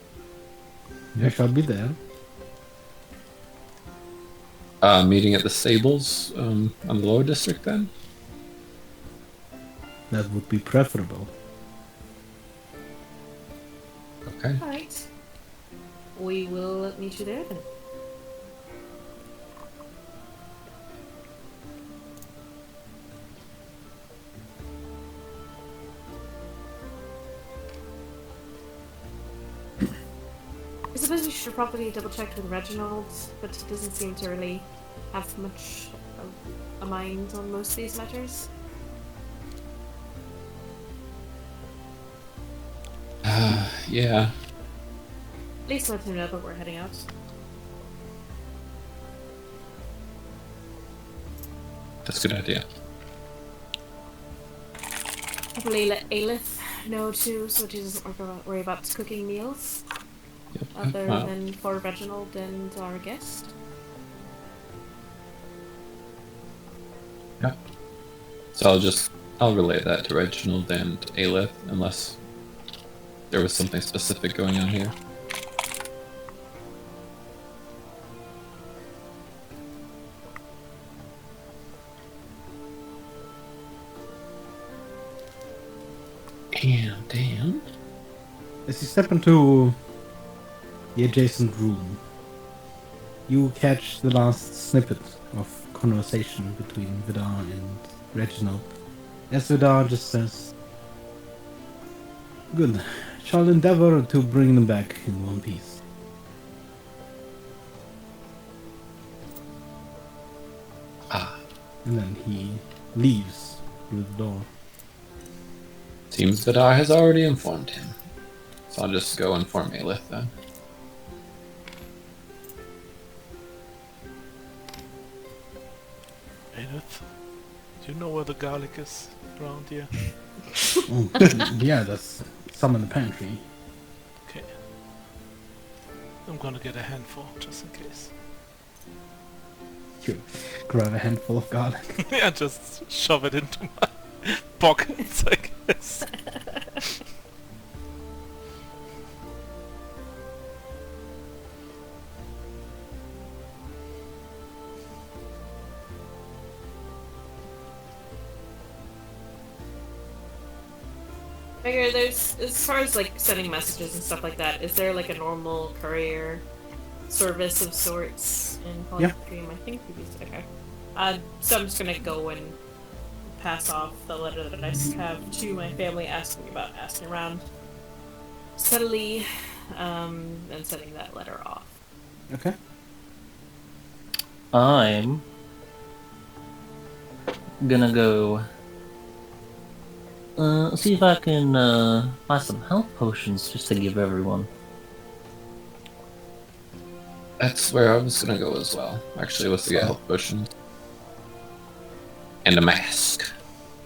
I shall be there. Meeting at the stables on the lower district then? That would be preferable. Okay. Alright. We will meet you there then. I suppose we should probably double check with Reginald, but he doesn't seem to really have much of a mind on most of these matters. Yeah. At least let him know that we're heading out. That's a good idea. Probably let Aelith know too, so he doesn't worry about cooking meals. Yep. other Wow. than for Reginald and our guest. Yeah. So I'll relay that to Reginald and Aelith, unless there was something specific going on here. Damn. As you step into the adjacent room, you catch the last snippet of conversation between Vidar and Reginald. As Vidar just says, "Good. Shall endeavor to bring them back in one piece." Ah, And then he leaves through the door. seems Vidar has already informed him. So I'll just go inform Aelith then. Edith, do you know where the garlic is around here? Oh, yeah, that's some in the pantry. Okay. I'm gonna get a handful, just in case. You grab a handful of garlic. Yeah, just shove it into my pockets, I guess. Figure there's, as far as like sending messages and stuff like that, is there like a normal courier service of sorts in Yeah. Polythreme? I think we used okay. So I'm just gonna go and pass off the letter that I have to my family asking around steadily, and sending that letter off. Okay. I'm gonna go see if I can buy some health potions just to give everyone. That's where I was gonna go as well. Actually, let's get health potions. And a mask.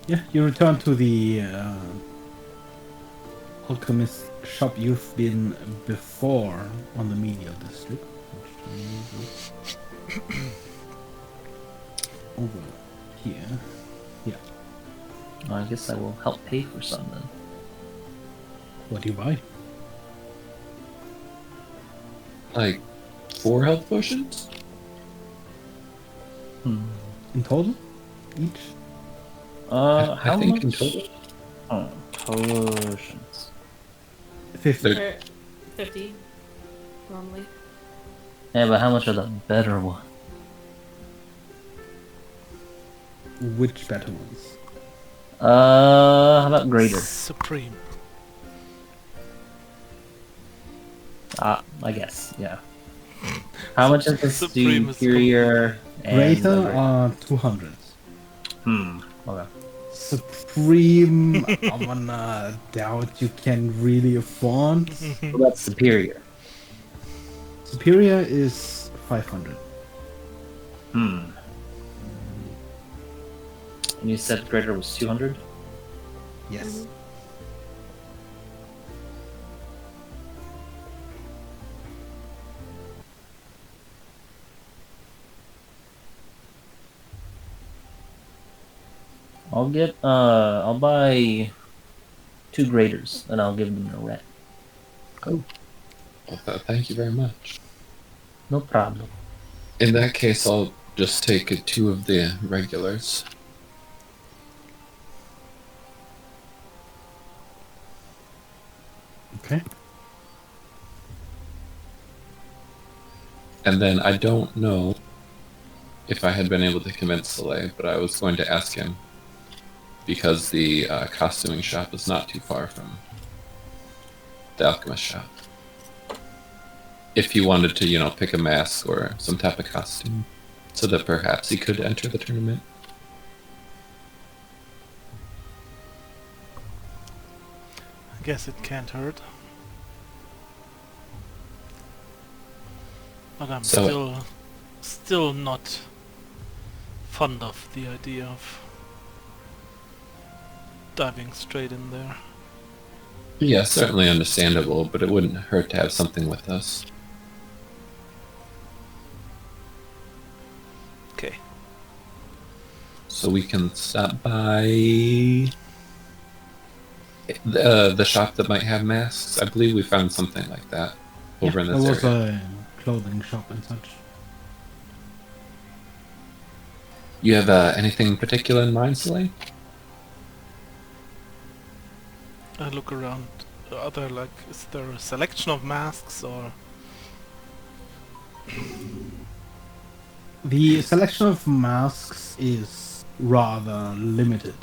Yeah, you return to the alchemist shop you've been before on the Media District. Over here. Yeah. I guess I will help pay for some then. What do you buy? Like 4 health potions? In total? Each? How I think much? in total. Oh, potions. 50. There- 50 normally. Yeah, but how much are the better ones? Which better ones? How about greater? Supreme. I guess, yeah. How much is the Supreme is superior and Greater the greater? are 200. Okay. Supreme, I'm gonna doubt you can really afford. What about superior? Superior is 500. And you said greater was 200? Yes. I'll buy 2 graders and I'll give them a red. Well, thank you very much. No problem. In that case, I'll just take 2 of the regulars. Okay. And then I don't know if I had been able to convince Soleil, but I was going to ask him, because the costuming shop is not too far from the alchemist shop, if he wanted to, pick a mask or some type of costume, so that perhaps he could enter the tournament. I guess it can't hurt. But I'm So- still not fond of the idea of diving straight in there. Yeah, certainly understandable, but it wouldn't hurt to have something with us. Okay. So we can stop by the shop that might have masks. I believe we found something like that over in There this was area. a clothing shop and such. You have anything in particular in mind, Celine? I look around. Are there is there a selection of masks or? The selection of masks is rather limited.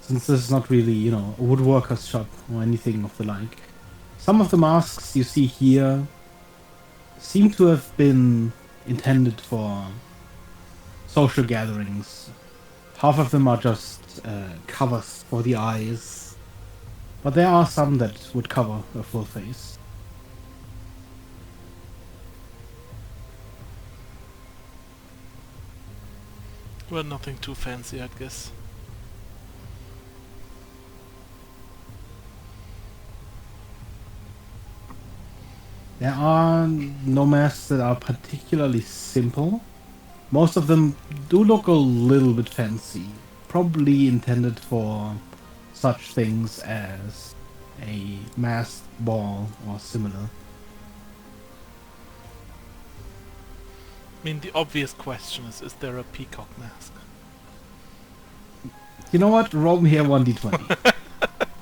Since this is not really, a woodworker's shop or anything of the like. Some of the masks you see here seem to have been intended for social gatherings. Half of them are just covers for the eyes. But there are some that would cover a full face. Well, nothing too fancy, I guess. There are no masks that are particularly simple. Most of them do look a little bit fancy. Probably intended for such things as a masked ball or similar. I mean, the obvious question is there a peacock mask? You know what? Roll me here 1d20.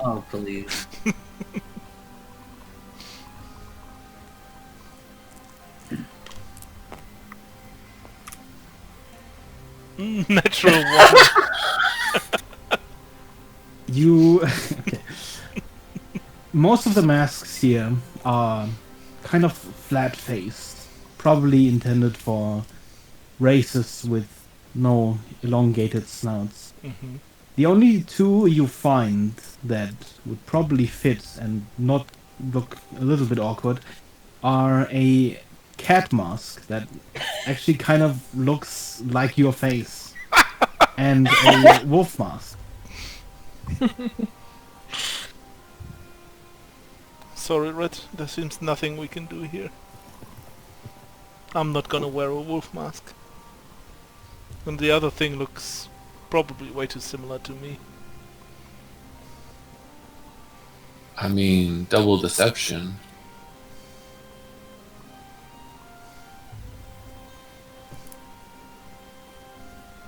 Oh, please. Natural one. You... okay. Most of the masks here are kind of flat-faced. Probably intended for races with no elongated snouts. Mm-hmm. The only two you find that would probably fit and not look a little bit awkward are a cat mask that actually kind of looks like your face and a wolf mask. Sorry, Red. There seems nothing we can do here. I'm not gonna wear a wolf mask. And the other thing looks probably way too similar to me. I mean, double deception.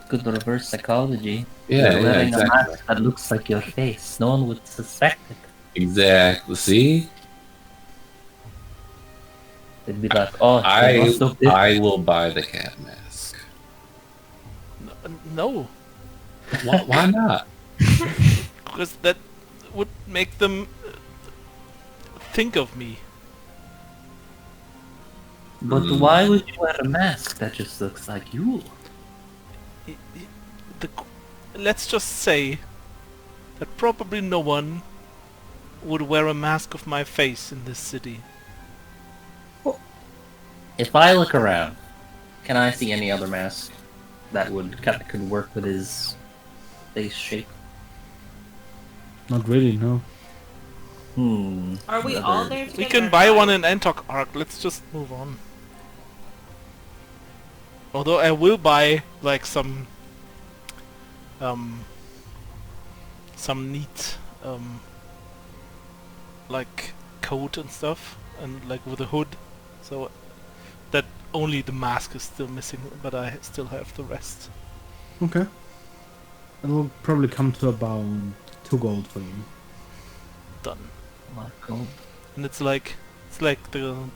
Good reverse psychology. Yeah, You're yeah, wearing a exactly. mask that looks like your face. No one would suspect it. Exactly. See? They'd be like, oh, they must look different. I will buy the cat mask. No, Why not? because that would make them think of me. But why would you wear a mask that just looks like you? Let's just say that probably no one would wear a mask of my face in this city. If I look around, can I see any other mask that could work with his face shape? Not really, no. Are we all there together? We can buy one in Antogg Arc. Let's just move on. Although I will buy like some neat like coat and stuff, and like with a hood, so that only the mask is still missing, but I still have the rest. Okay. It'll probably come to about 2 gold for you. Done. Marco. And it's like the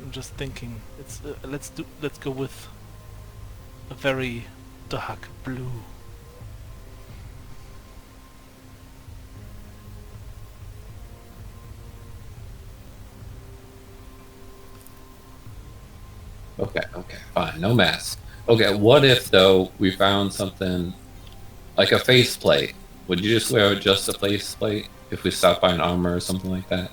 I'm just thinking. It's let's go with a very dark blue. Okay, fine. No mask. Okay, what if, though, we found something like a faceplate? Would you just wear just a faceplate if we stopped by an armor or something like that?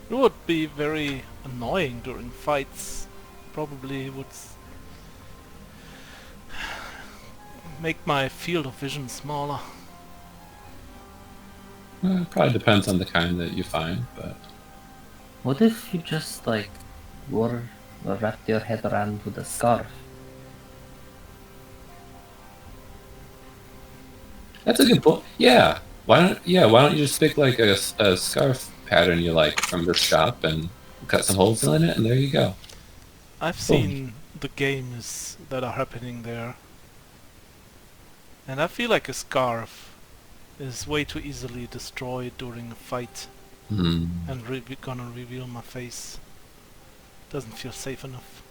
It would be very annoying during fights probably would make my field of vision smaller. Probably depends on the kind that you find, but What if you just like wore or wrapped your head around with a scarf? that's a good point. Yeah. Why don't you just pick like a scarf pattern you like from the shop and cut some holes in it, and there you go. I've seen the games that are happening there, and I feel like a scarf is way too easily destroyed during a fight Hmm. and gonna reveal my face. Doesn't feel safe enough.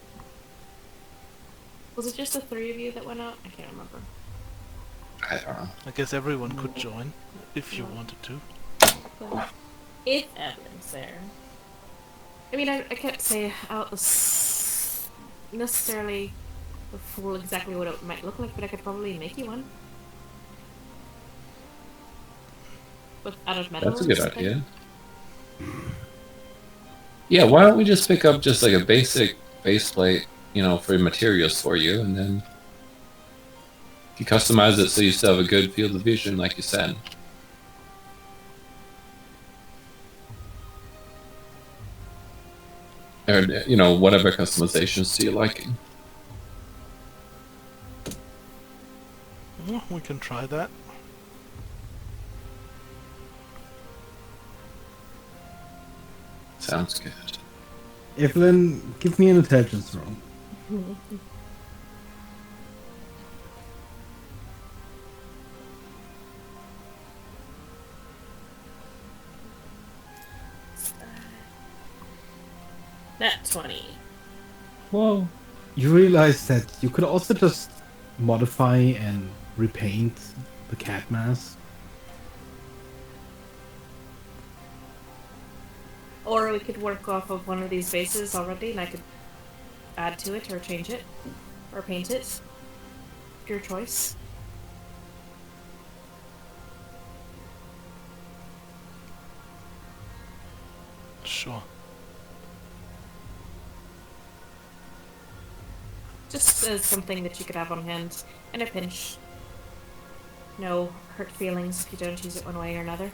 Was it just the three of you that went out? I can't remember. I don't know. I guess everyone could join if you wanted to. But if Evelyn's there. I mean, I can't say out necessarily the full exactly what it might look like, but I could probably make you one. Out of metal. That's a or good something. idea. Yeah, why don't we just pick up just like a basic base plate, for materials for you, and then you customize it so you still have a good field of vision, like you said. Or, whatever customizations to your liking. Well, we can try that. Sounds good. Evelyn, give me an intelligence roll. Nat 20. Whoa. You realize that you could also just modify and repaint the cat mask. Or we could work off of one of these bases already, and I could add to it, or change it, or paint it. Your choice. Sure. Just as something that you could have on hand in a pinch. No hurt feelings if you don't use it one way or another.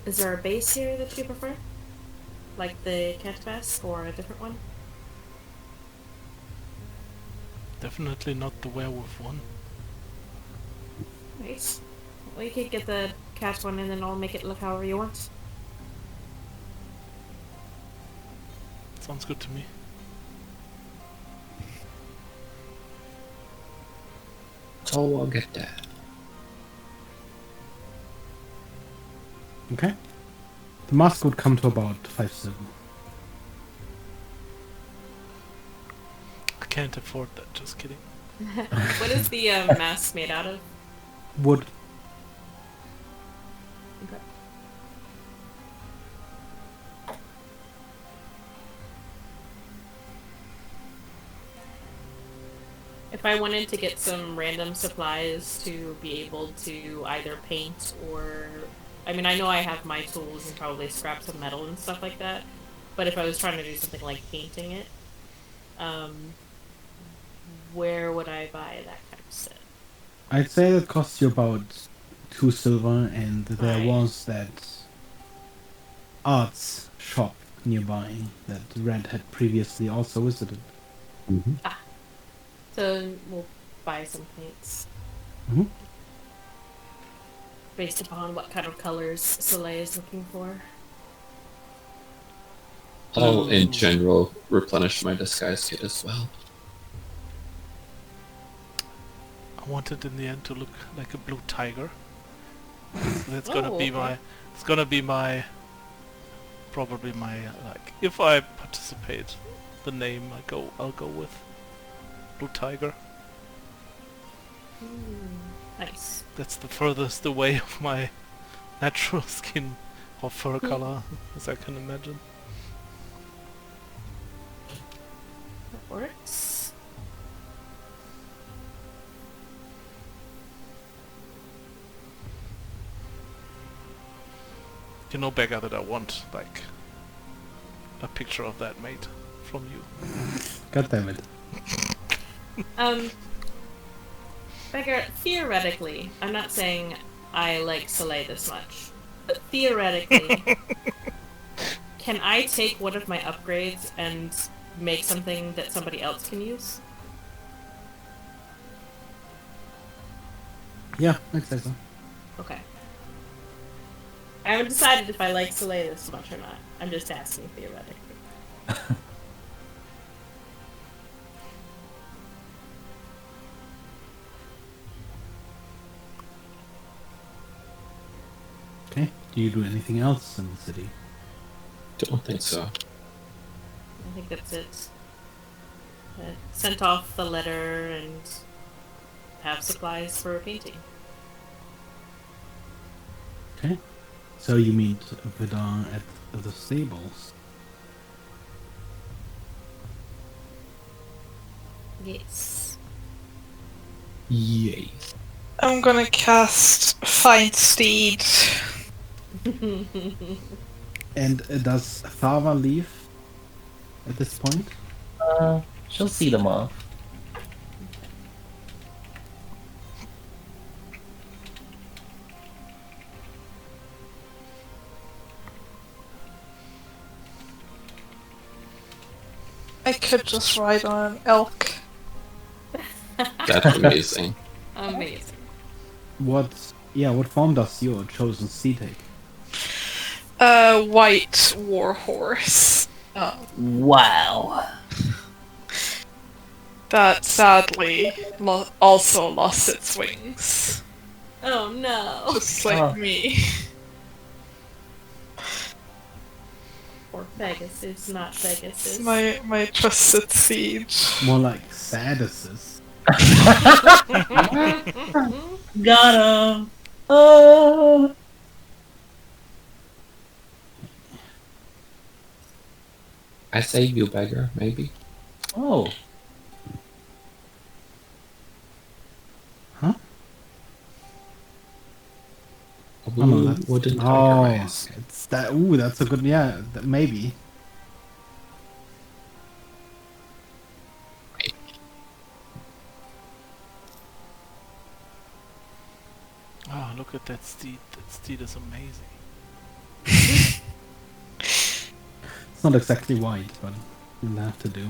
Is there a base here that you prefer? Like the cat mask or a different one? Definitely not the werewolf one. Nice. Well, you could get the cat one and then I'll make it look however you want. Sounds good to me. So I'll get that. Okay. The mask would come to about 5-7. I can't afford that, just kidding. What is the mask made out of? Wood. Okay. If I wanted to get some random supplies to be able to either paint or... I mean, I know I have my tools and probably scrap some metal and stuff like that, but if I was trying to do something like painting it, where would I buy that kind of set? I'd say that costs you about 2 silver, and there Right. was that arts shop nearby that Red had previously also visited. Mm-hmm. So we'll buy some paints. Mhm. Based upon what kind of colors Soleil is looking for. I'll, in general, replenish my disguise kit as well. I wanted in the end to look like a blue tiger. That's gonna be okay. my. It's gonna be my. Probably my like. If I participate, the name I'll go with. Blue tiger. Nice. That's the furthest away of my natural skin or fur color as I can imagine. That works. You know, Beggar, that I want, like, a picture of that made from you. God damn it. Beggar, theoretically, I'm not saying I like Soleil this much, but theoretically, can I take one of my upgrades and make something that somebody else can use? Yeah, I'd say so. Okay. I haven't decided if I like Soleil this much or not. I'm just asking theoretically. Okay. Do you do anything else in the city? Don't think so. I think that's it. Sent off the letter and have supplies for painting. Okay. So you meet Vidar at the stables. Yes. Yay. I'm gonna cast Find Steed. And does Thava leave at this point? She'll see them off. I could just ride on an elk. That's amazing. Amazing. What form does your chosen steed take? A white warhorse. Wow. That sadly also lost its wings. Oh no. Just like Oh. me. Or Pegasus, not Pegasus. My trusted siege. More like Sadises. Got him. Oh. I say you, Beggar, maybe. Oh. Huh? A blue wooden tiger eyes. It's that. Ooh, that's a good. Yeah, maybe. Oh, look at that steed. That steed is amazing. It's not exactly white, but it'll have to do.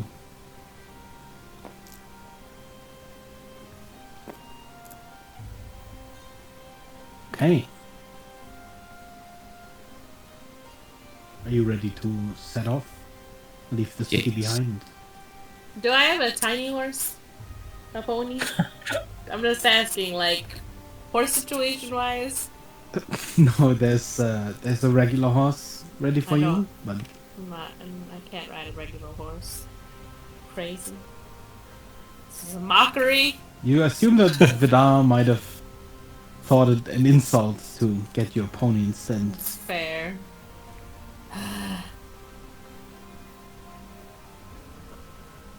Okay. Are you ready to set off? Leave the city Yes. behind? Do I have a tiny horse? A pony? I'm just asking, like, horse situation wise. No, there's a regular horse ready for I you, know. but I can't ride a regular horse. Crazy. This is a mockery. you assume that Vidar might have thought it an insult to get your pony instead. It's fair.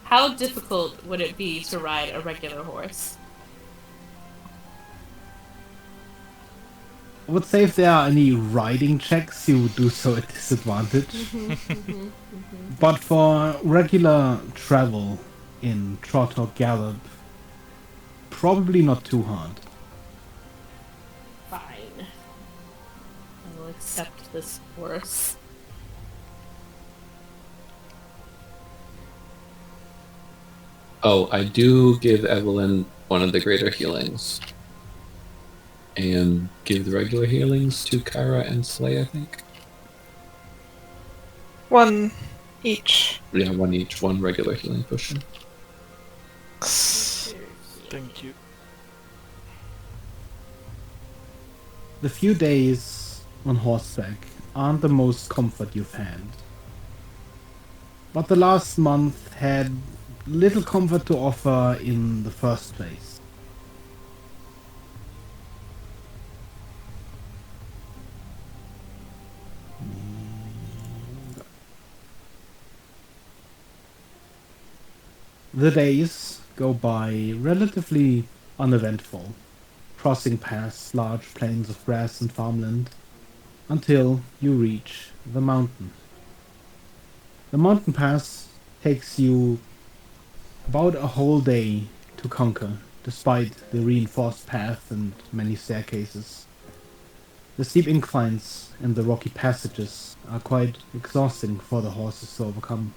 How difficult would it be to ride a regular horse? I would say if there are any riding checks, you would do so at disadvantage. But for regular travel in trot or gallop, probably not too hard. Fine. I will accept this horse. Oh, I do give Evelyn one of the greater healings. And give the regular healings to Kyra and Slay, I think. One each. Yeah, one each, one regular healing potion. Thank you. The few days on horseback aren't the most comfort you've had. But the last month had little comfort to offer in the first place. The days go by relatively uneventful, crossing past large plains of grass and farmland, until you reach the mountain. The mountain pass takes you about a whole day to conquer, despite the reinforced path and many staircases. The steep inclines and the rocky passages are quite exhausting for the horses to overcome.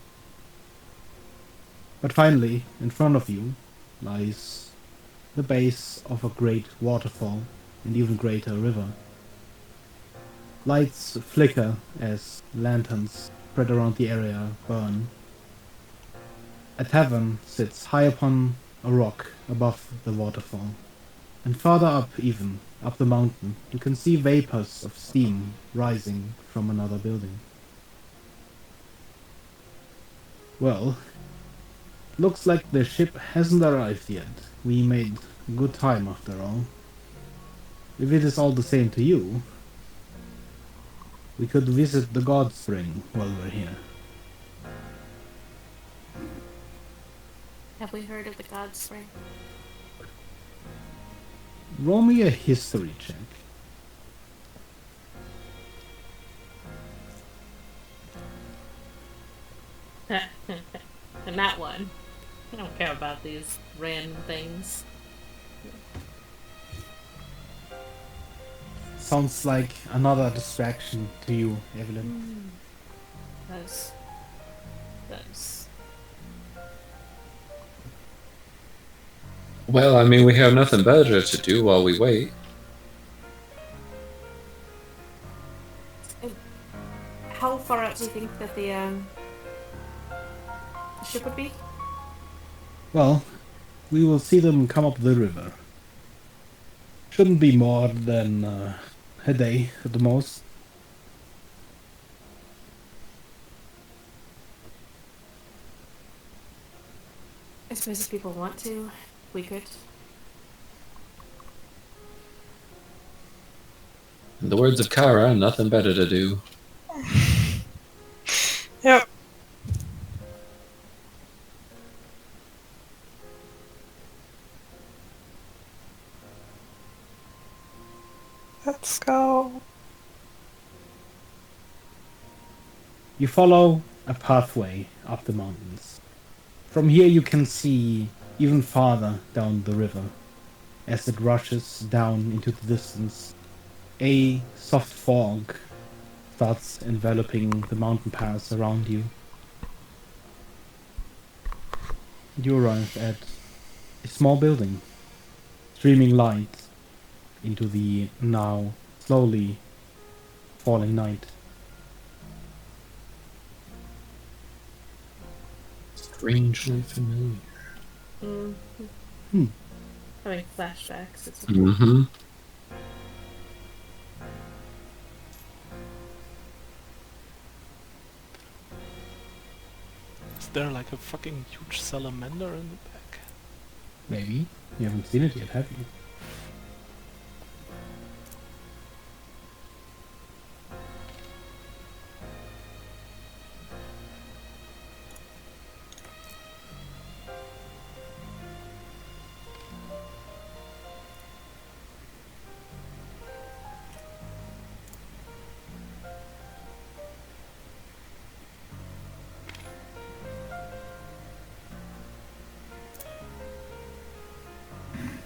But finally, in front of you, lies the base of a great waterfall and even greater river. Lights flicker as lanterns spread around the area burn. A tavern sits high upon a rock above the waterfall. And farther up even, up the mountain, you can see vapors of steam rising from another building. Well, looks like the ship hasn't arrived yet. We made good time after all. If it is all the same to you, we could visit the God Spring while we're here. Have we heard of the God Spring? Roll me a history check. And that one. I don't care about these random things. Sounds like another distraction to you, Evelyn. That's. Well, I mean, we have nothing better to do while we wait. How far out do you think that the ship would be? Well, we will see them come up the river. Shouldn't be more than a day at the most. I suppose if people want to, we could. In the words of Kara, nothing better to do. Yep. Let's go. You follow a pathway up the mountains. From here you can see even farther down the river as it rushes down into the distance. A soft fog starts enveloping the mountain pass around you. You arrive at a small building, streaming light into the now slowly falling night. Strangely familiar. Having flashbacks. It's Mm-hmm. Is there like a fucking huge salamander in the back? Maybe. You haven't seen it yet, have you?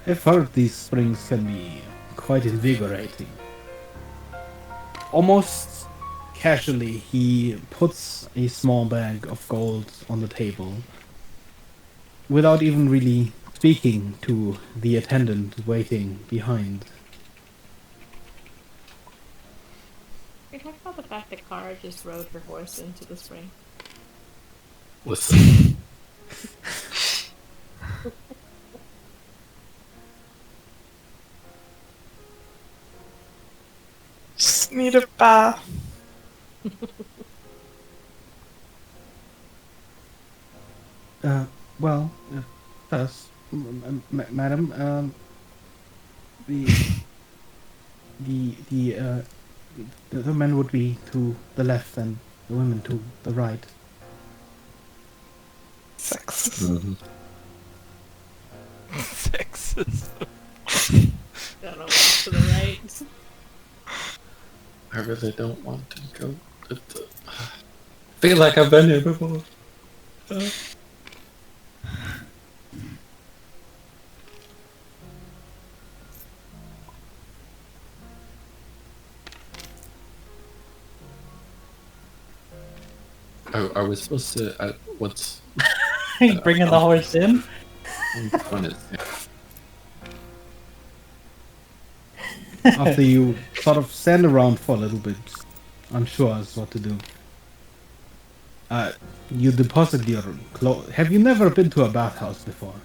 I've heard these springs can be quite invigorating. Almost casually, he puts a small bag of gold on the table without even really speaking to the attendant waiting behind. We talked about the fact that Kara just rode her horse into the spring. Listen. Just need a bath. Well, first, madam, the the men would be to the left and the women to the right. Sexist. Mm-hmm. Sexist. Gotta walk to the right. I really don't want to go. Feel like I've been here before. Are we supposed to? What's? You bringing the horse in? When is? After you sort of stand around for a little bit, unsure as what to do, you deposit your clothes. Have you never been to a bathhouse before?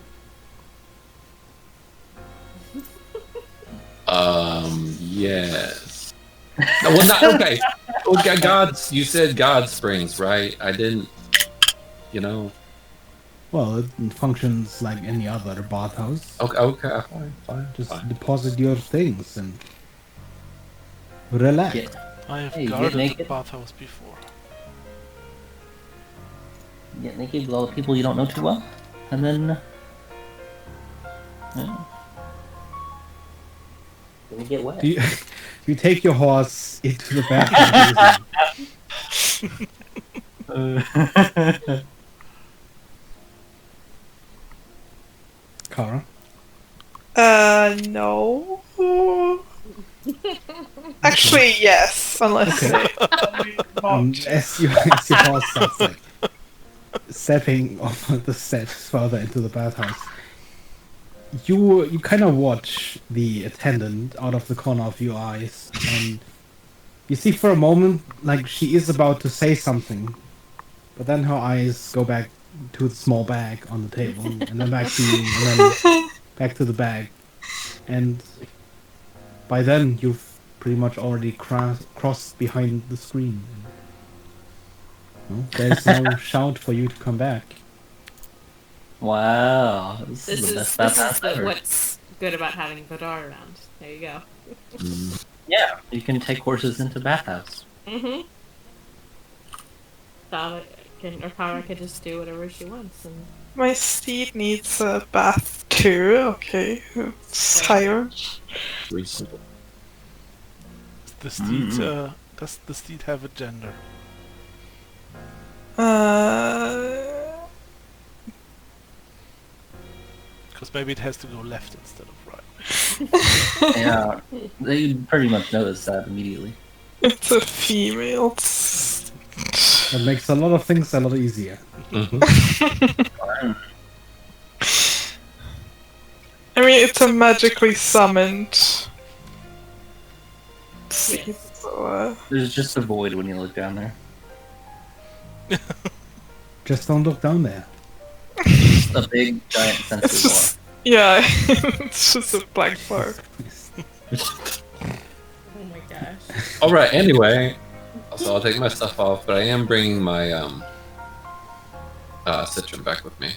Yes. No, well, not, okay. Okay, God's. You said God Springs, right? I didn't. You know. Well, it functions like any other bathhouse. Okay. Fine. Just deposit your things and relax. Get, I have Hey, you get guarded the naked? bathhouse before. get naked with all the people you don't know too well, and then gonna get wet. Do you take your horse into the bathroom? Kara? No. Actually, yes, unless As your horse starts like, stepping off the steps further into the bathhouse, you kind of watch the attendant out of the corner of your eyes, and you see for a moment like she is about to say something, but then her eyes go back to the small bag on the table, and then back to you, and then back to the bag, and by then you've pretty much already crossed behind the screen. No, there's no shout for you to come back. Wow, this is the best bathhouse ever. What's good about having Vidar around. There you go. Yeah, you can take horses into bathhouse. Mm-hmm. Kara can just do whatever she wants. And my steed needs a bath too. Okay, it's tired. Reasonable. The steed, does the steed have a gender? Because maybe it has to go left instead of right. Yeah, they pretty much notice that immediately. It's a female. That makes a lot of things a lot easier. I mean, it's a magically summoned. Yes. So, There's just a void when you look down there. Just don't look down there. Just a big, giant it's sensory just, yeah, it's just a black bar. oh my gosh. All right. Anyway, so I'll take my stuff off, but I am bringing my citron back with me.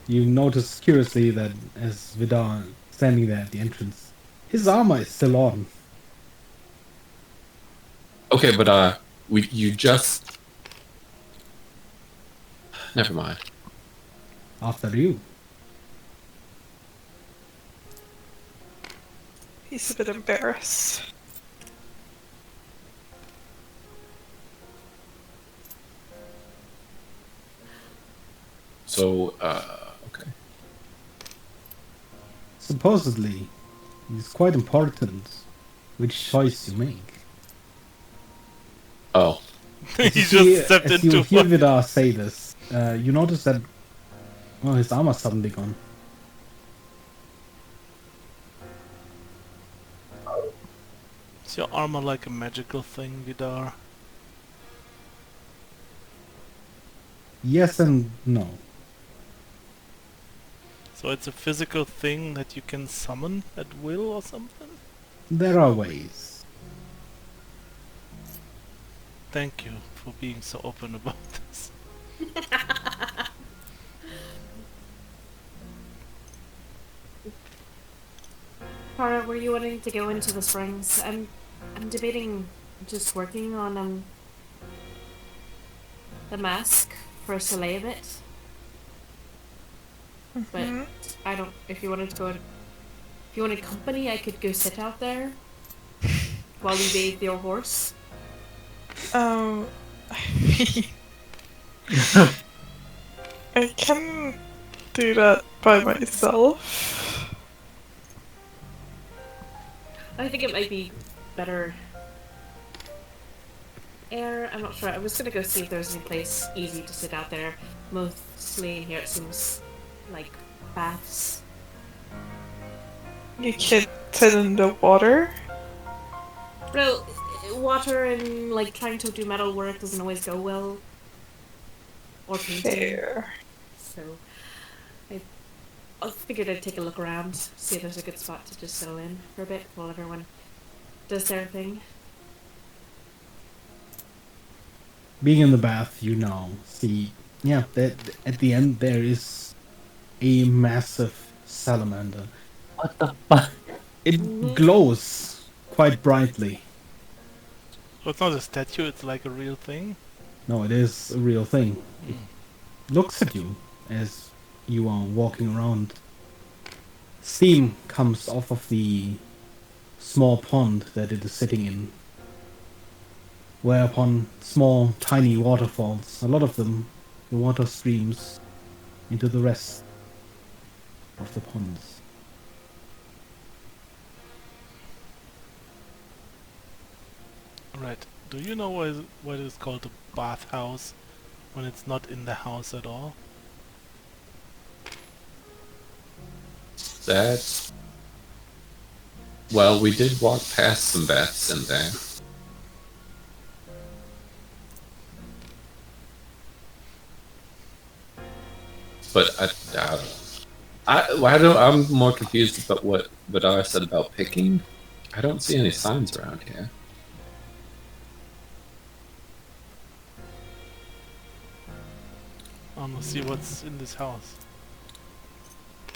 You notice curiously that as Vidar standing there at the entrance, his armor is still on. Okay, but you just. Never mind. After you. He's a bit embarrassed. So, okay. Supposedly, it's quite important which choice you make. Oh. He just stepped as into you hear one. Vidar say this, you notice that his armor's suddenly gone. Is your armor like a magical thing, Vidar? Yes and no. So it's a physical thing that you can summon at will or something? There are ways. Thank you for being so open about this. Kara, were you wanting to go into the springs? I'm debating just working on the mask for Soleil a bit. But if you wanted company, I could go sit out there while you bathe your horse? I mean, I can do that by myself. I think it might be better air. I'm not sure. I was gonna go see if there's any place easy to sit out there. Mostly in here it seems like baths. You can sit in the water. Well, water and like trying to do metal work doesn't always go well. Or painting. Fair. So I figured I'd take a look around, see if there's a good spot to just settle in for a bit while everyone does their thing. Being in the bath, see, at the end there is a massive salamander. What the fuck? It glows quite brightly. So it's not a statue, it's like a real thing. No, it is a real thing. It looks at you as you are walking around. Steam comes off of the small pond that it is sitting in. Whereupon small, tiny waterfalls, a lot of them, the water streams into the rest of the ponds. Right. Do you know what is called a bathhouse when it's not in the house at all? That. Well, we did walk past some baths in there. But I'm more confused about what Vidar said about picking. I don't see any signs around here. Let's see what's in this house.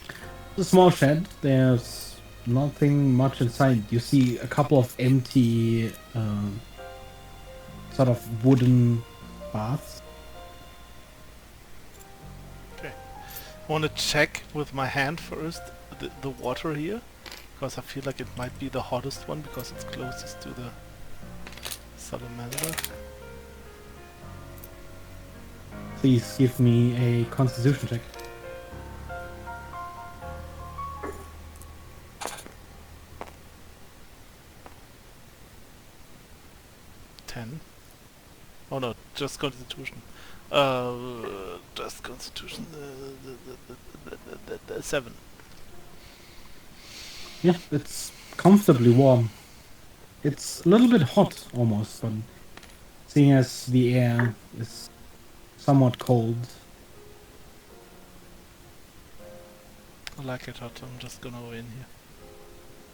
It's a small shed. There's nothing much inside. You see a couple of empty, sort of wooden baths. I want to check with my hand first the water here, because I feel like it might be the hottest one because it's closest to the salamander. Please give me a constitution check. Oh no, just Constitution. Just Constitution. 7. Yeah, it's comfortably warm. It's a little bit hot almost, but seeing as the air is somewhat cold. I like it hot. I'm just gonna go in here.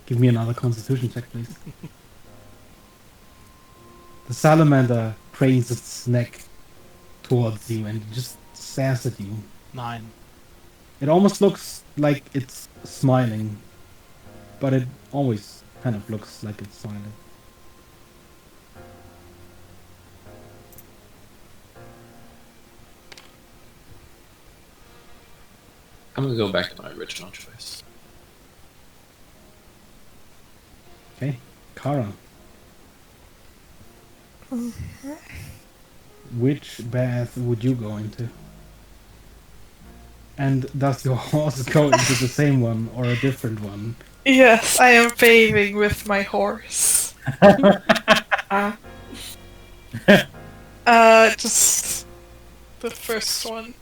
Give me another constitution check, please. The salamander cranes its neck towards you and just stares at you. 9. It almost looks like it's smiling, but it always kind of looks like it's smiling. I'm gonna go back to my original choice. Okay, Kara. Which bath would you go into? And does your horse go into the same one or a different one? Yes, I am bathing with my horse. Just the first one.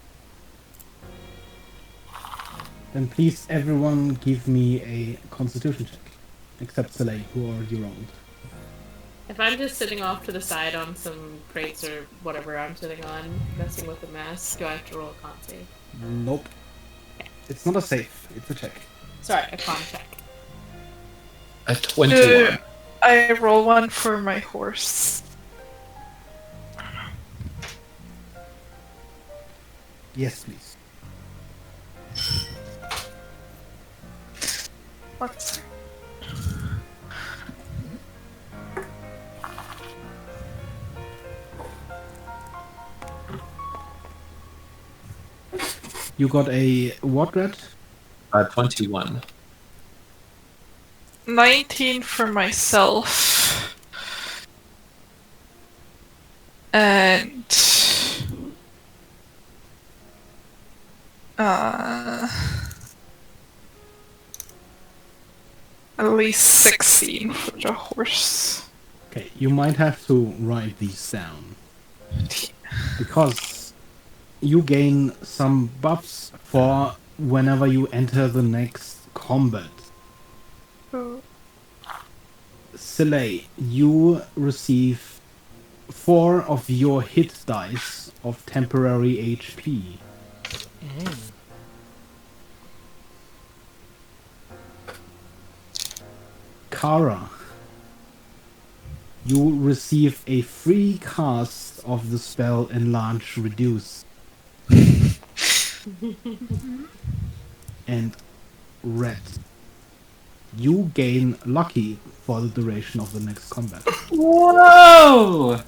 Then please everyone give me a constitution check. Except Soleil, who already rolled. If I'm just sitting off to the side on some crates or whatever I'm sitting on, messing with the mess, do I have to roll a con save? Nope. It's not a save, it's a check. Sorry, a con check. A 21. I roll one for my horse. Yes, please. What's You got a what, Red? 21. 19 for myself. And at least 16 for the horse. Okay, you might have to write these down. Because you gain some buffs for whenever you enter the next combat. Oh. Silay, you receive 4 of your hit dice of temporary HP. Kara, you receive a free cast of the spell Enlarge Reduce. And Red, you gain Lucky for the duration of the next combat. Whoa!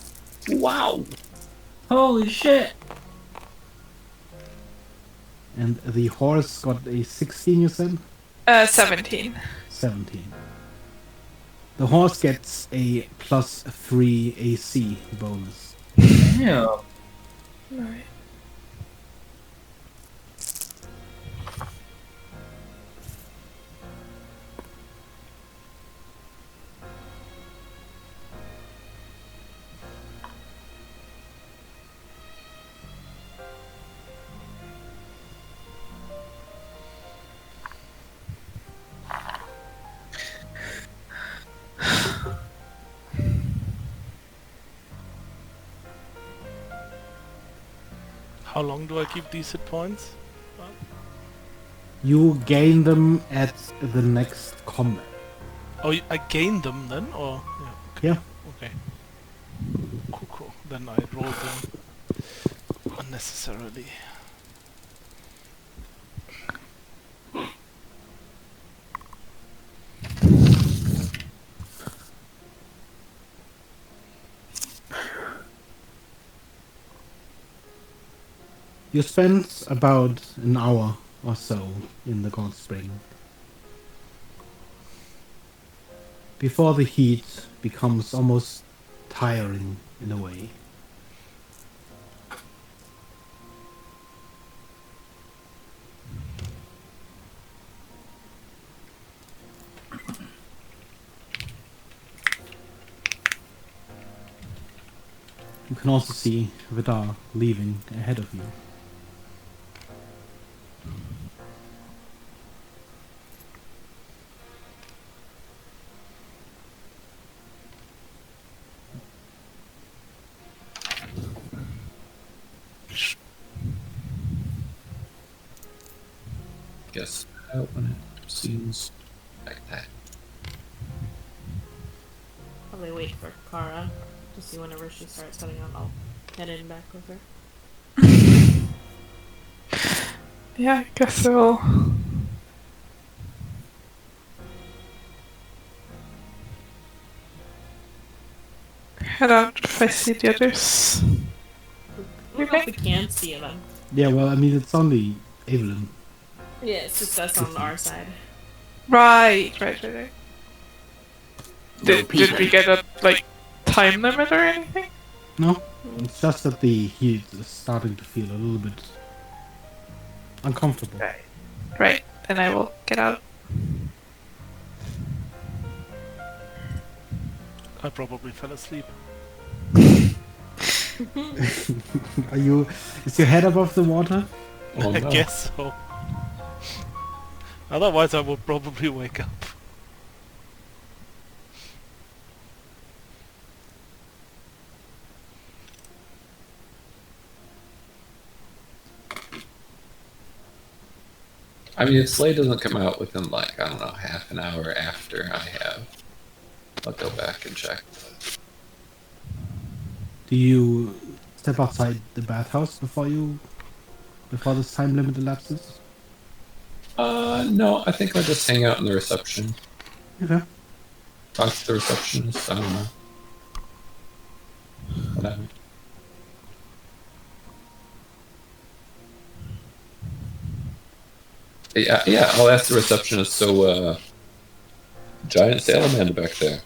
Wow! Holy shit! And the horse got a 16, you said? 17. 17. The horse gets a +3 AC bonus. Damn. Right. How long do I keep these hit points? You gain them at the next combat. Oh, I gain them then, or Yeah. okay. Cool. Then I rolled them unnecessarily. You spend about an hour or so in the Gold Spring before the heat becomes almost tiring in a way. You can also see Vidar leaving ahead of you. Guess out when it seems like that. Probably wait for Kara to see whenever she starts heading out. I'll head in back with her. Yeah, I guess I'll head out if I see the others. I don't know if we can see them. Yeah, well, I mean, it's only Evelyn. Yeah, it's just us on our side. Right. Did we get a time limit or anything? No, it's just that the heat is starting to feel a little bit uncomfortable. Right. Then I will get out. I probably fell asleep. Is your head above the water? Oh, I no. guess so. Otherwise I would probably wake up. I mean, if Slay doesn't come out within, like, I don't know, half an hour after I have, I'll go back and check. Do you step outside the bathhouse before this time limit elapses? No, I think I'll just hang out in the reception. Okay. Talk to the receptionist, I don't know. Whatever. Yeah, I'll ask the receptionist, so, giant salamander back there.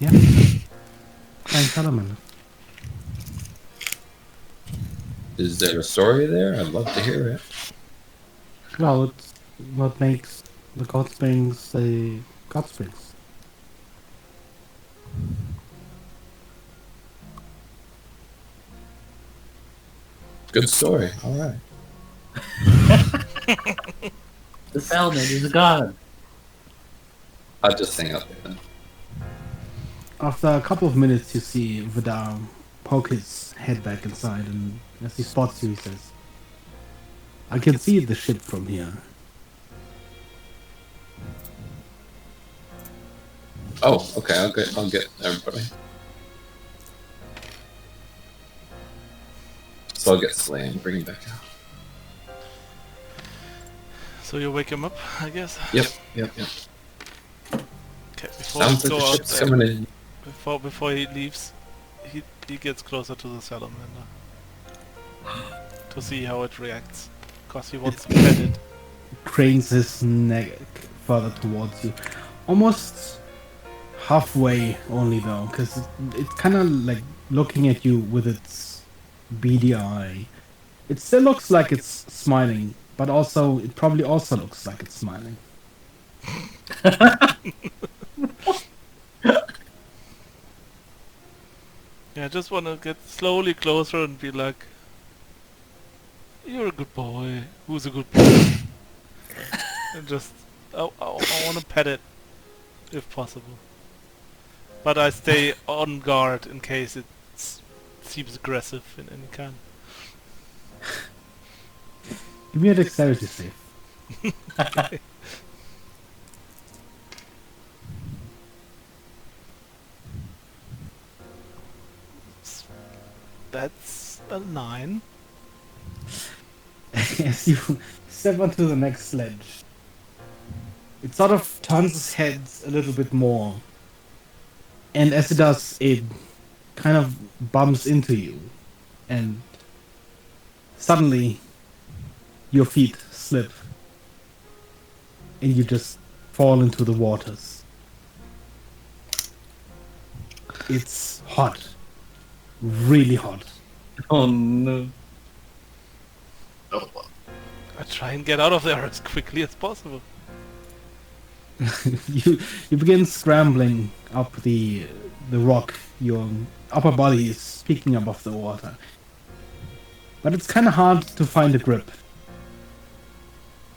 Yeah. salamander. Is there a story there? I'd love to hear it. Well, it's what makes the God Springs a God Springs. Good story. All right. The salamander is a god. I'll just hang out there then. After a couple of minutes, you see Vidar poke his head back inside, and as he spots you, he says, "I can see the ship from here." Oh, okay. I'll get everybody. So I'll get Slay and bring him back out. So you wake him up, I guess. Yep. Okay, before Sounds we like go the out ship's there, coming in. before he leaves, he gets closer to the salamander to see how it reacts, cause he wants to pet it. Cranes his neck further towards you, almost halfway only though, because it's kind of like looking at you with its beady eye. It still looks like it's smiling, but also it probably also looks like it's smiling. Yeah, I just want to get slowly closer and be like, "You're a good boy. Who's a good boy?" And just, I want to pet it, if possible. But I stay on guard in case it seems aggressive in any kind. Give me a dexterity save. That's a 9. As you step onto the next sledge, it sort of turns its head a little bit more. And as it does, it kind of bumps into you. And suddenly, your feet slip. And you just fall into the waters. It's hot. Really hot. Oh no. I try and get out of there as quickly as possible. you begin scrambling up the rock. Your upper body is peeking above the water, but it's kind of hard to find a grip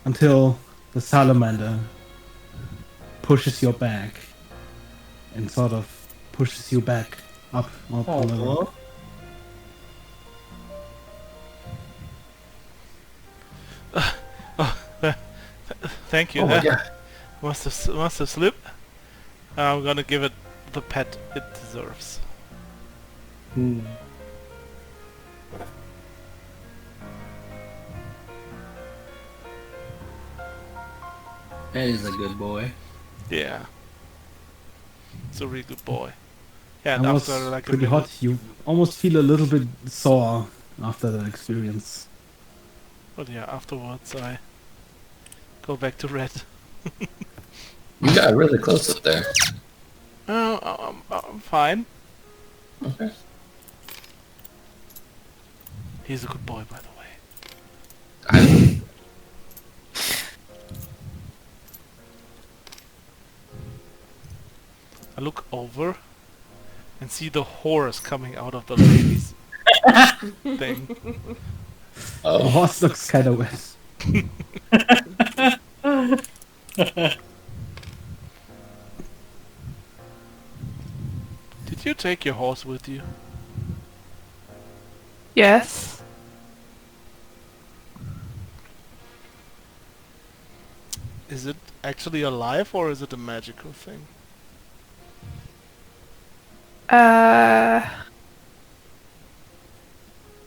until the salamander pushes your back and sort of pushes you back up on the rock. Thank you. Oh my god. Must have slipped. I'm gonna give it the pet it deserves. That is a good boy. Yeah. It's a really good boy. Yeah, and That was after like a pretty minute, hot. You almost feel a little bit sore after that experience. but yeah, afterwards I go back to red. You got really close up there. Oh, I'm fine. Okay. He's a good boy, by the way. I, I look over and see the horse coming out of the lady's thing. The oh, horse looks kind of wet. Did you take your horse with you? Yes. Is it actually alive or is it a magical thing?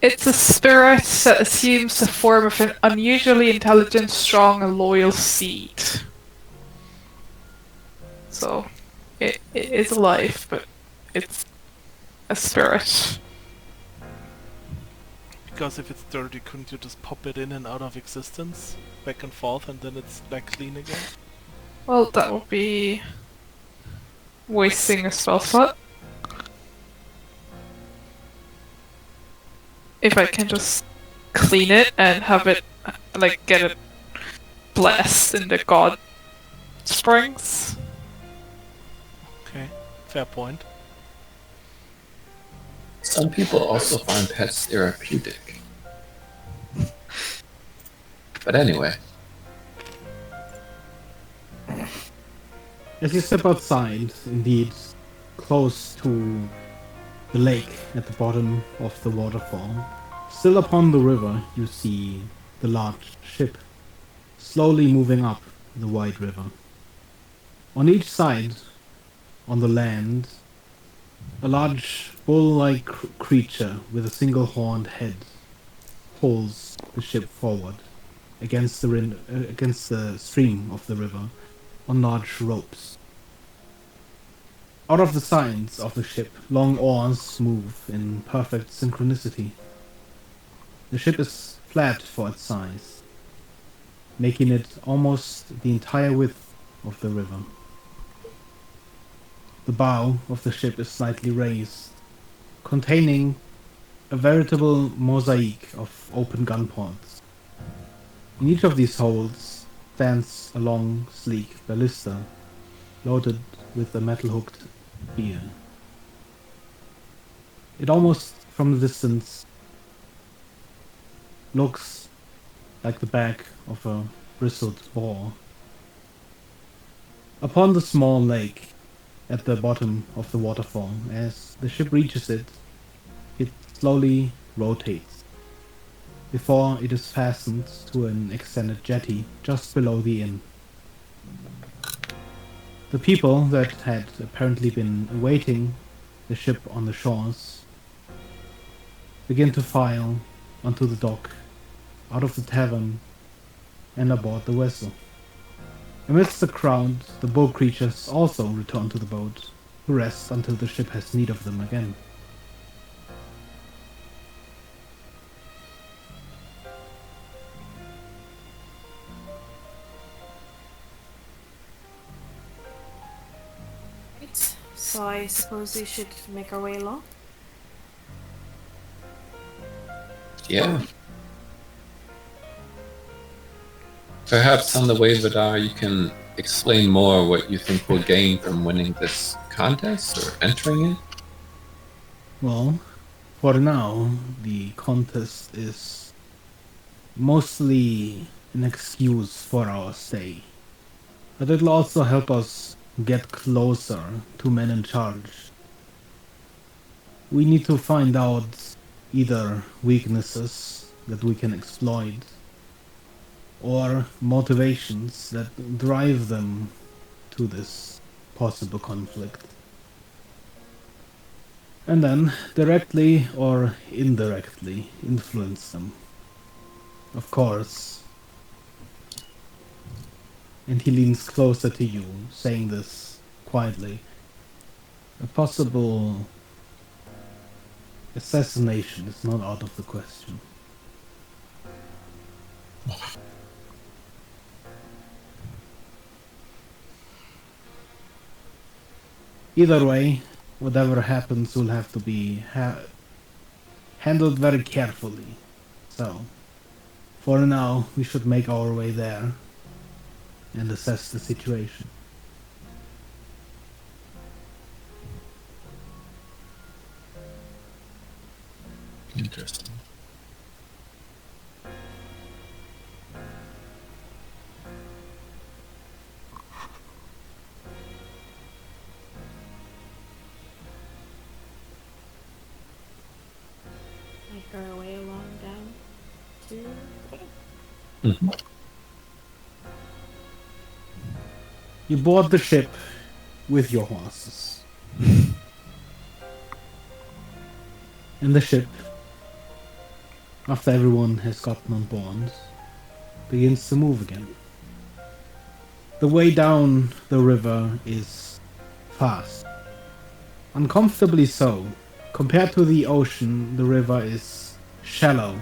It's a spirit that assumes the form of an unusually intelligent, strong, and loyal steed. So, it is alive, but it's a spirit. Because if it's dirty, couldn't you just pop it in and out of existence? Back and forth and then it's like clean again? Well, that would be wasting a spell slot. if I can just clean it and have it, like, get it blessed in the god springs. Okay, fair point. Some people also find pets therapeutic. But anyway, As you step outside, indeed, close to the lake at the bottom of the waterfall, still upon the river, you see the large ship slowly moving up the wide river. On each side, on the land, a large bull-like creature with a single-horned head pulls the ship forward against the stream of the river on large ropes. Out of the sides of the ship, long oars move in perfect synchronicity. The ship is flat for its size, making it almost the entire width of the river. The bow of the ship is slightly raised, containing a veritable mosaic of open gun ports. In each of these holds stands a long, sleek ballista, loaded with a metal-hooked spear. It almost, from the distance, looks like the back of a bristled boar. Upon the small lake at the bottom of the waterfall, as the ship reaches it, it slowly rotates before it is fastened to an extended jetty just below the inn. The people that had apparently been awaiting the ship on the shores begin to file onto the dock, out of the tavern, and aboard the vessel. Amidst the crowd, the bull creatures also return to the boat, to rest until the ship has need of them again. Right. So I suppose we should make our way along. yeah. Perhaps on the way, Vidar, you can explain more what you think we'll gain from winning this contest or entering it. Well, for now, the contest is mostly an excuse for our stay. But it'll also help us get closer to men in charge. We need to find out either weaknesses that we can exploit, or motivations that drive them to this possible conflict. And then, directly or indirectly, influence them. Of course. And he leans closer to you, saying this quietly. A possible assassination is not out of the question. Either way, whatever happens will have to be handled very carefully. So, for now, we should make our way there and assess the situation. Interesting. Make our way along down to. Mhm. You board the ship with your horses. And the ship, after everyone has gotten on board, begins to move again. The way down the river is fast. Uncomfortably so. Compared to the ocean, the river is shallow.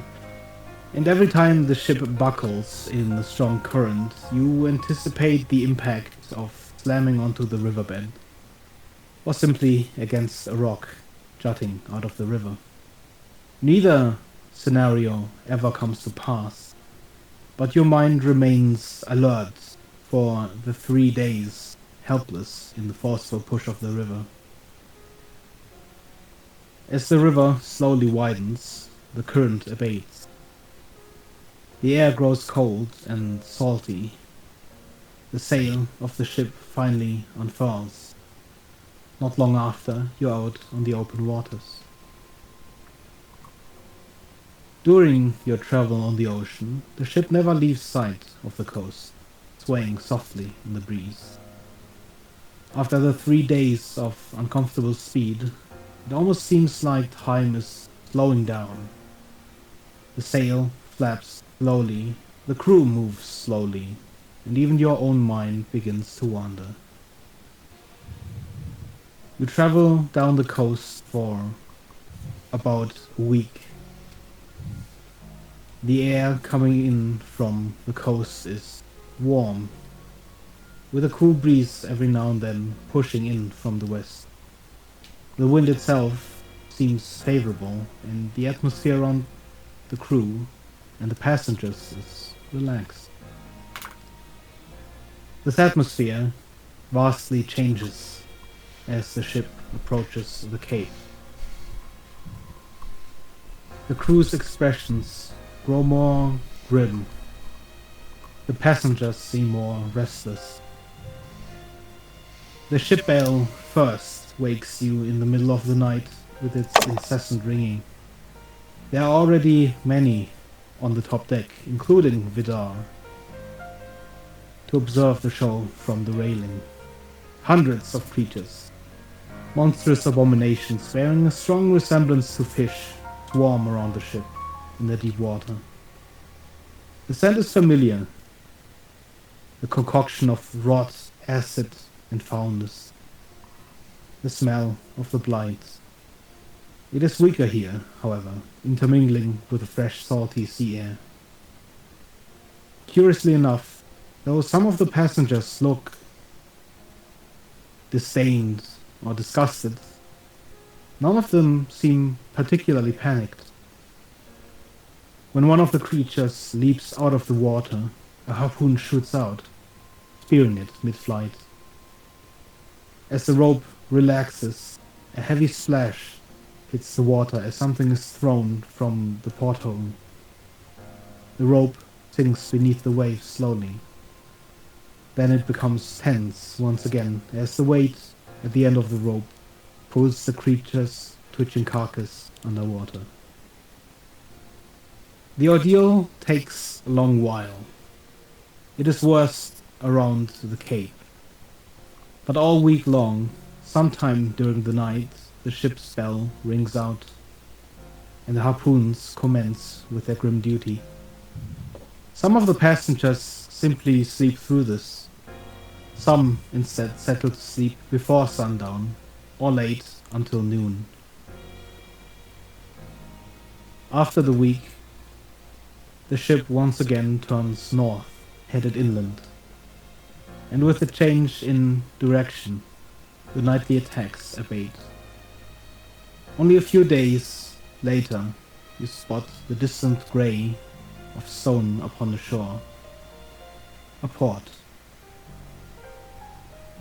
And every time the ship buckles in a strong current, you anticipate the impact of slamming onto the riverbed, or simply against a rock jutting out of the river. Neither scenario ever comes to pass, but your mind remains alert for the 3 days helpless in the forceful push of the river. As the river slowly widens, the current abates. The air grows cold and salty. The sail of the ship finally unfurls. Not long after, you're out on the open waters. During your travel on the ocean, the ship never leaves sight of the coast, swaying softly in the breeze. After the 3 days of uncomfortable speed, it almost seems like time is slowing down. The sail flaps slowly, the crew moves slowly, and even your own mind begins to wander. You travel down the coast for about a week. The air coming in from the coast is warm, with a cool breeze every now and then pushing in from the west. The wind itself seems favorable, and the atmosphere around the crew and the passengers is relaxed. This atmosphere vastly changes as the ship approaches the cape. The crew's expressions grow more grim. The passengers seem more restless. The ship bell first wakes you in the middle of the night with its incessant ringing. There are already many on the top deck, including Vidar, to observe the show from the railing. Hundreds of creatures, monstrous abominations bearing a strong resemblance to fish, swarm around the ship in the deep water. The scent is familiar, the concoction of rot, acid, and foulness. The smell of the blight. It is weaker here, however, intermingling with the fresh, salty sea air. Curiously enough, though some of the passengers look disdained or disgusted, none of them seem particularly panicked. When one of the creatures leaps out of the water, a harpoon shoots out, spearing it mid-flight. As the rope relaxes, a heavy splash hits the water as something is thrown from the porthole. The rope sinks beneath the waves slowly. Then it becomes tense once again as the weight at the end of the rope pulls the creature's twitching carcass underwater. The ordeal takes a long while. It is worst around the cape. But all week long, sometime during the night, the ship's bell rings out, and the harpoons commence with their grim duty. Some of the passengers simply sleep through this. Some instead settle to sleep before sundown, or late until noon. After the week, the ship once again turns north, headed inland. And with the change in direction, the nightly attacks abate. Only a few days later, you spot the distant grey of stone upon the shore. A port.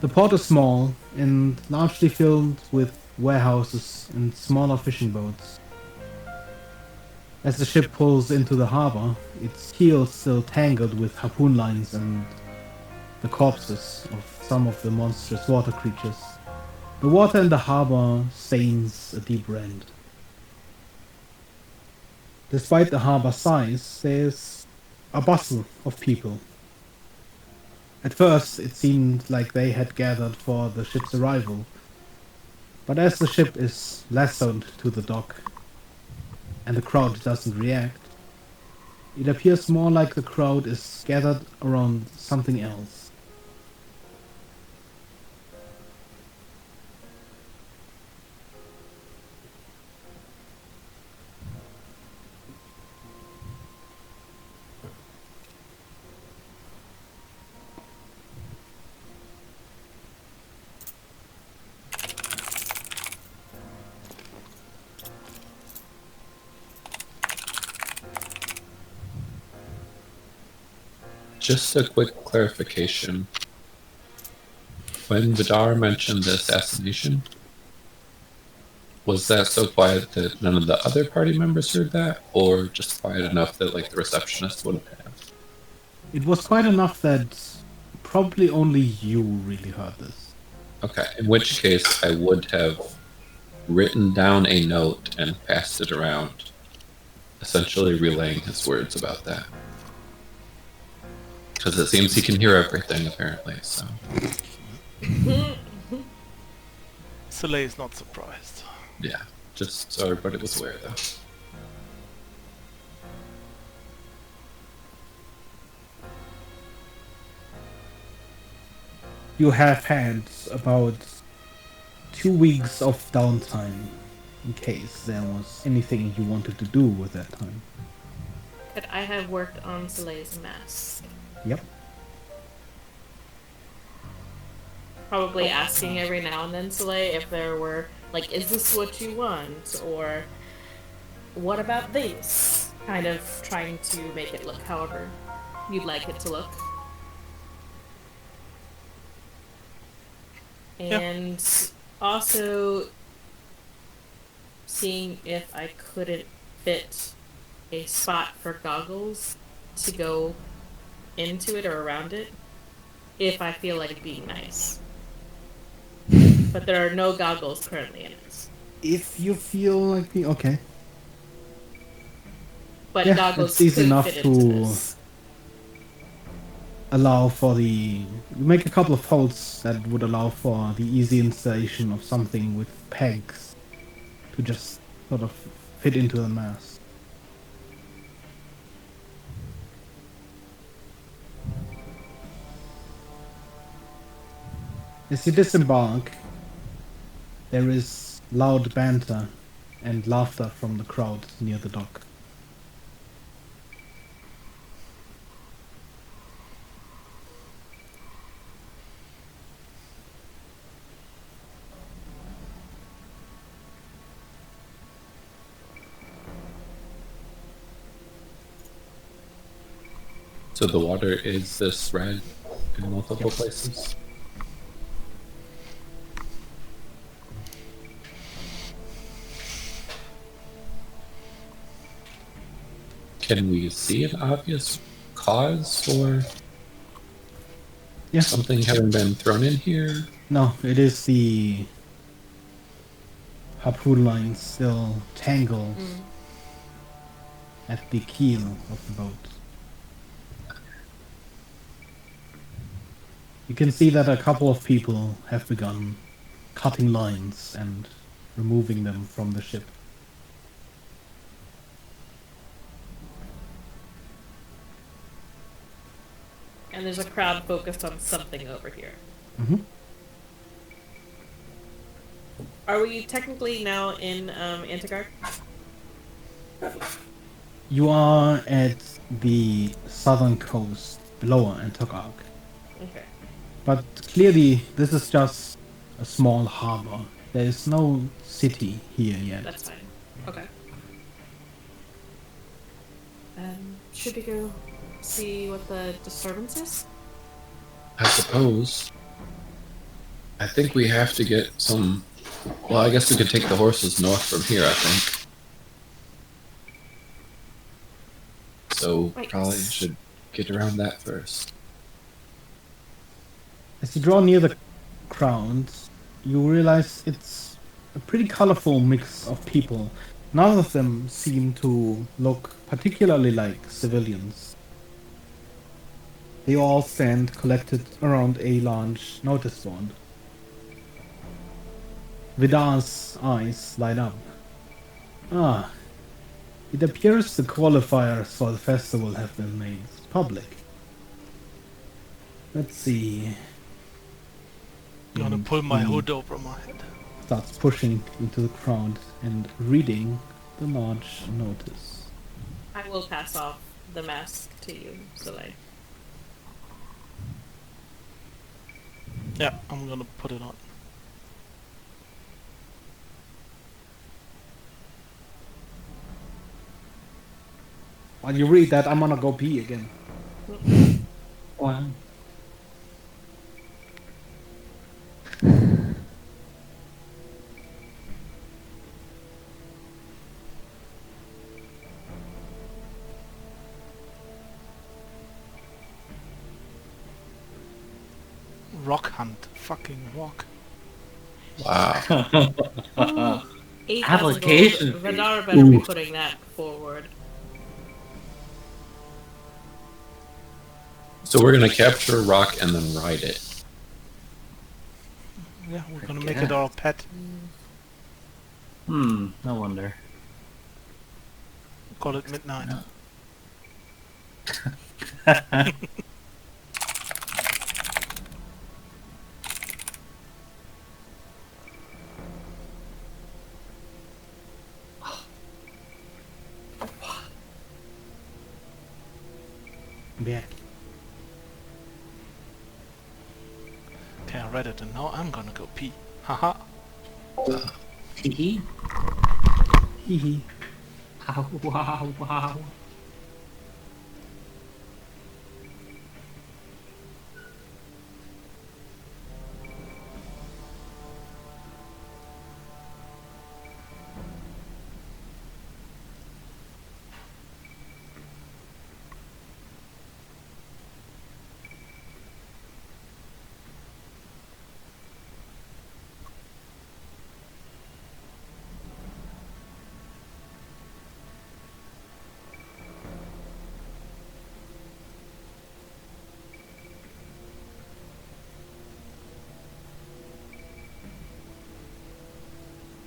The port is small and largely filled with warehouses and smaller fishing boats. As the ship pulls into the harbor, its keel still tangled with harpoon lines and the corpses of some of the monstrous water creatures. The water in the harbor stains a deep red. Despite the harbor size, there's a bustle of people. At first, it seemed like they had gathered for the ship's arrival, but as the ship is lassoed to the dock, and the crowd doesn't react, it appears more like the crowd is gathered around something else. Just a quick clarification. When Vidar mentioned the assassination, was that so quiet that none of the other party members heard that, or just quiet enough that like the receptionist wouldn't have? It was quite enough that probably only you really heard this. Okay, in which case I would have written down a note and passed it around, essentially relaying his words about that. Because it seems he can hear everything, apparently, so. Soleil is not surprised. Yeah, just so everybody was aware, though. You have had about 2 weeks of downtime in case there was anything you wanted to do with that time. But I have worked on Soleil's mask. Yep. Probably asking every now and then Soleil if there were, like, is this what you want? Or what about this? Kind of trying to make it look however you'd like it to look. And also seeing if I couldn't fit a spot for goggles to go into it or around it if I feel like being nice. But there are no goggles currently in it. If you feel like the okay. But Yeah, goggles it's easy could enough fit into to this. allow for the... You make a couple of holes that would allow for the easy installation of something with pegs to just sort of fit into the mask. As you disembark, there is loud banter and laughter from the crowd near the dock. So the water is this red in multiple places? Can we see an obvious cause for Yeah. something having been thrown in here? No, it is the harpoon line still tangled at the keel of the boat. You can see that a couple of people have begun cutting lines and removing them from the ship. And there's a crowd focused on something over here. Mhm. Are we technically now in Antogg? You are at the southern coast, below Antogg. Okay. But clearly, this is just a small harbor. There is no city here yet. That's fine. Okay. Should we go see what the disturbance is? I suppose. I think we have to get some... Well, I guess we could take the horses north from here, I think. So, Right. probably should get around that first. As you draw near the crowd, you realize it's a pretty colorful mix of people. None of them seem to look particularly like civilians. They all stand collected around a large notice board. Vidar's eyes light up. Ah, it appears the qualifiers for the festival have been made public. Let's see. I'm gonna pull my hood over my head. Starts pushing into the crowd and reading the large notice. I will pass off the mask to you, Soleil. Yeah, I'm gonna put it on. While you read that, I'm gonna go pee again. rock hunt. Fucking rock. Wow. Ooh, 8,000 Application gold. fee. Vidar better be Ooh. putting that forward. So we're gonna capture a rock and then ride it. Yeah, we're gonna make it our pet. No wonder. Call it midnight. No. Yeah. Okay, I read it and now I'm gonna go pee. Haha. Hee Hee hee. Wow, wow, wow.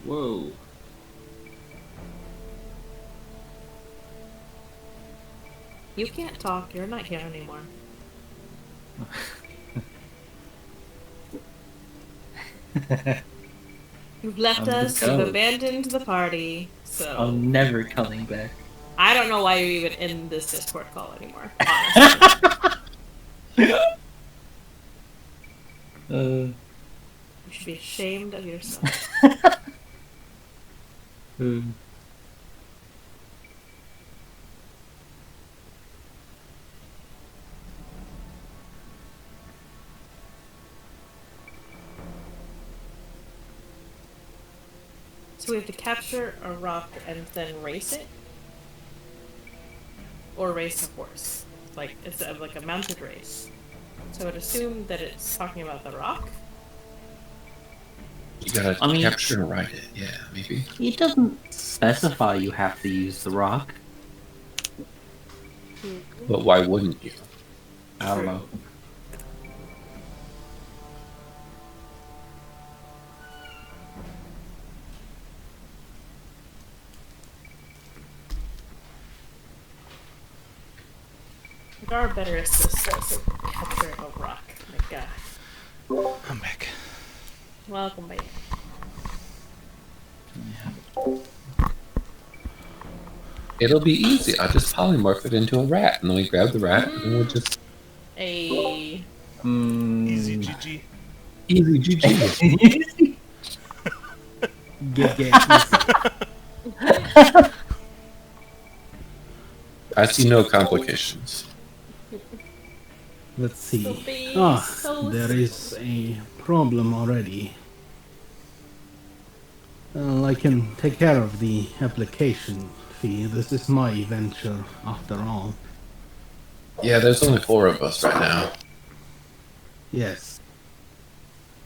Whoa. You can't talk. You're not here anymore. You've left I'm us. the You've ghost. abandoned the party. So I'm never coming back. I don't know why you're even in this Discord call anymore. Honestly, you should be ashamed of yourself. So we have to capture a rock and then race it, or race a horse. Like it's like a mounted race. So I would assume that it's talking about the rock. You gotta I mean- capture and ride it. Yeah, maybe. It doesn't specify you have to use the rock. But why wouldn't you? I don't know. There are better assists at capturing a rock. My god. I'm back. Welcome back. It'll be easy. I'll just polymorph it into a rat, and then we grab the rat, and we'll just A Easy GG. easy GG. Get. I see no complications. Let's see. Sophie, Ah, so there is a problem already. I can take care of the application fee. This is my venture, after all. Yeah, there's only 4 of us right now. Yes.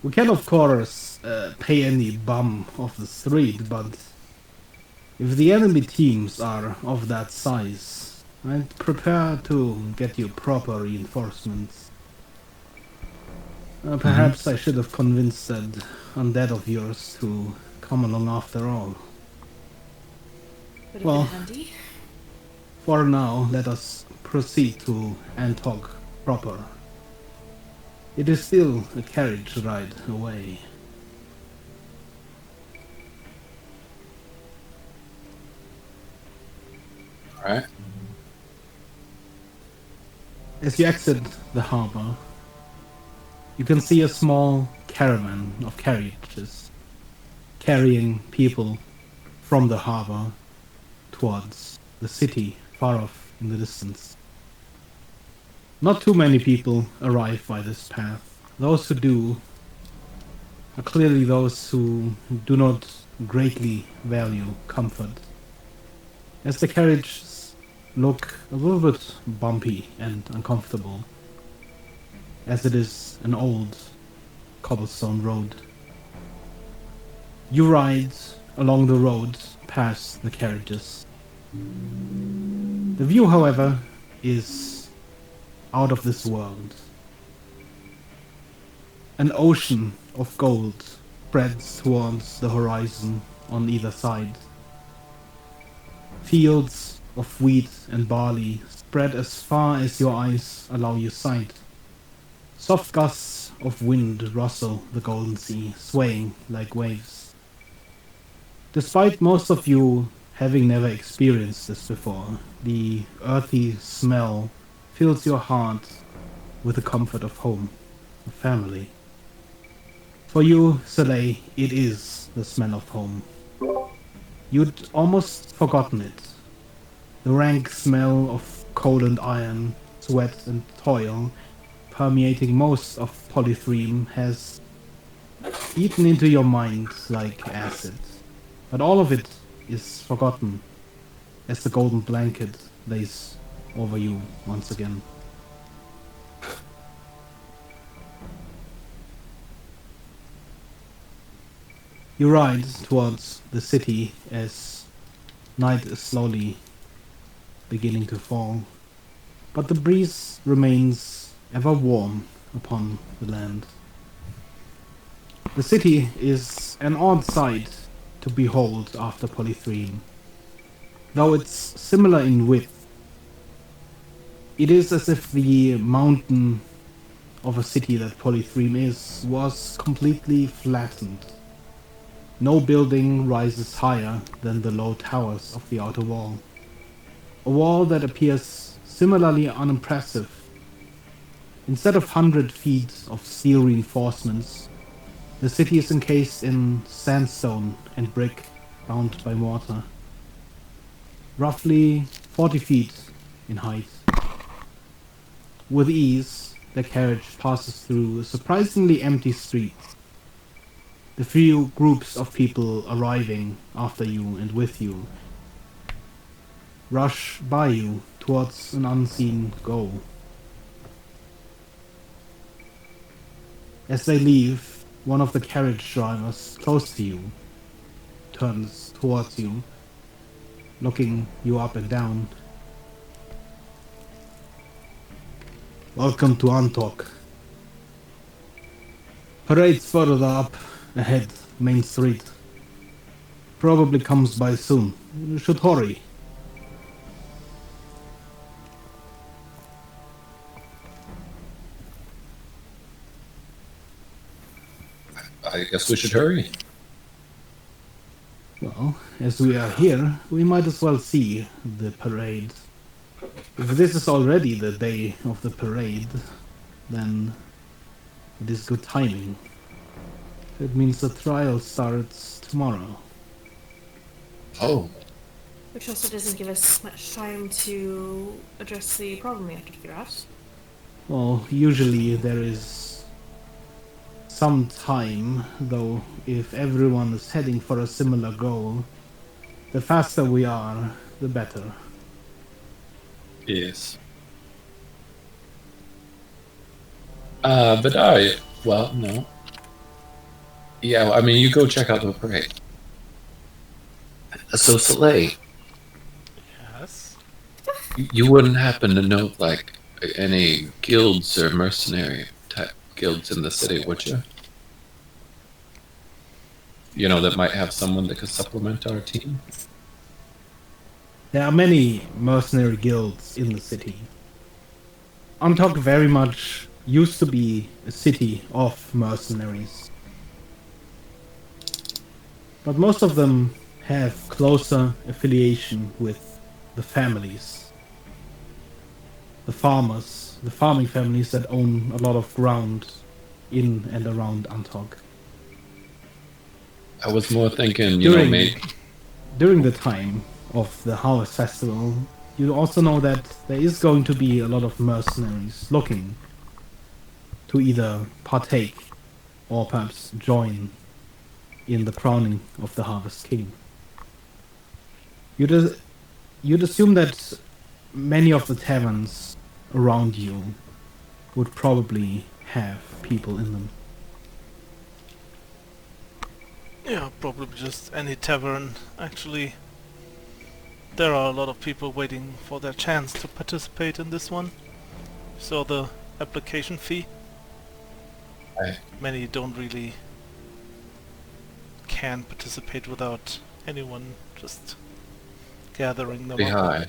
We can, of course, pay any bum off the street, but if the enemy teams are of that size, I'd prepare to get you proper reinforcements. Perhaps I should have convinced that undead of yours to come along after all. would have Well- been handy. For now, let us proceed to Antogg proper. It is still a carriage ride away. Alright? As you exit the harbor, you can see a small caravan of carriages carrying people from the harbor towards the city far off in the distance. Not too many people arrive by this path. Those who do are clearly those who do not greatly value comfort, as the carriages look a little bit bumpy and uncomfortable, as it is an old cobblestone road. You ride along the road past the carriages. The view, however, is out of this world. An ocean of gold spreads towards the horizon on either side. Fields of wheat and barley spread as far as your eyes allow you sight. Soft gusts of wind rustle the golden sea, swaying like waves. Despite most of you having never experienced this before, the earthy smell fills your heart with the comfort of home, of family. For you, Soleil, it is the smell of home. You'd almost forgotten it. The rank smell of coal and iron, sweat and toil, permeating most of Polythreme, has eaten into your mind like acid. But all of it is forgotten as the golden blanket lays over you once again. You ride towards the city as night is slowly beginning to fall, but the breeze remains ever warm upon the land. The city is an odd sight to behold after Polythreme. Though it's similar in width, it is as if the mountain of a city that Polythreme is was completely flattened. No building rises higher than the low towers of the outer wall. A wall that appears similarly unimpressive. Instead of 100 feet of steel reinforcements, the city is encased in sandstone and brick bound by mortar. Roughly 40 feet in height. With ease, the carriage passes through surprisingly empty streets. The few groups of people arriving after you and with you rush by you towards an unseen goal. As they leave, one of the carriage drivers close to you turns towards you, looking you up and down. Welcome to Antogg. Parade's further up ahead, Main Street. Probably comes by soon. You should hurry. I guess we should hurry. Well, as we are here, we might as well see the parade. If this is already the day of the parade, then it is good timing. It means the trial starts tomorrow. Oh, Which also doesn't give us much time to address the problem we have to figure out. Well, usually there is some time, though if everyone is heading for a similar goal, the faster we are, the better. yes. But well, no. Yeah, I mean, you go check out the parade. So, Soleil, Yes. you wouldn't happen to know, like, any guilds or mercenary type guilds in the city, would you? You know, that might have someone that could supplement our team? There are many mercenary guilds in the city. Antogg very much used to be a city of mercenaries. But most of them have closer affiliation with the families. The farmers, the farming families that own a lot of ground in and around Antogg. I was more thinking, you know, maybe... During the time of the Harvest Festival, you also know that there is going to be a lot of mercenaries looking to either partake or perhaps join in the crowning of the Harvest King. You'd assume that many of the taverns around you would probably have people in them. Yeah, probably just any tavern. Actually, there are a lot of people waiting for their chance to participate in this one. So the application fee. Aye. Many don't really can participate without anyone just gathering them Pretty up. high.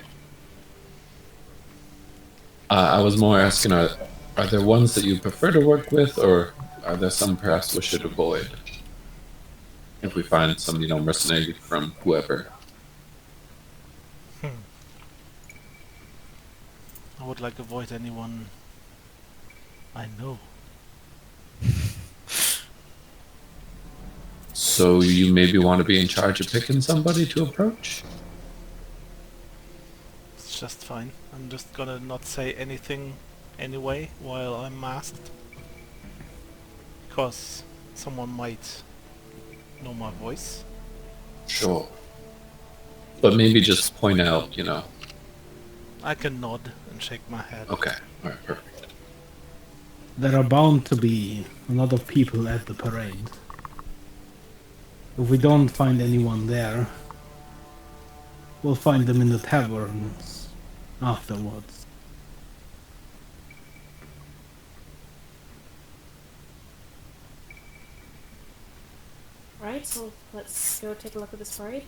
I was more asking, are there ones that you prefer to work with, or are there some perhaps we should avoid? If we find some, mercenary from whoever. I would like avoid anyone I know. So you maybe want to be in charge of picking somebody to approach? It's just fine. I'm just gonna not say anything anyway while I'm masked. Because someone might know my voice. Sure. But maybe just point out, I can nod and shake my head. Okay, alright, perfect. There are bound to be a lot of people at the parade. If we don't find anyone there, we'll find them in the taverns afterwards. Alright, so let's go take a look at this parade.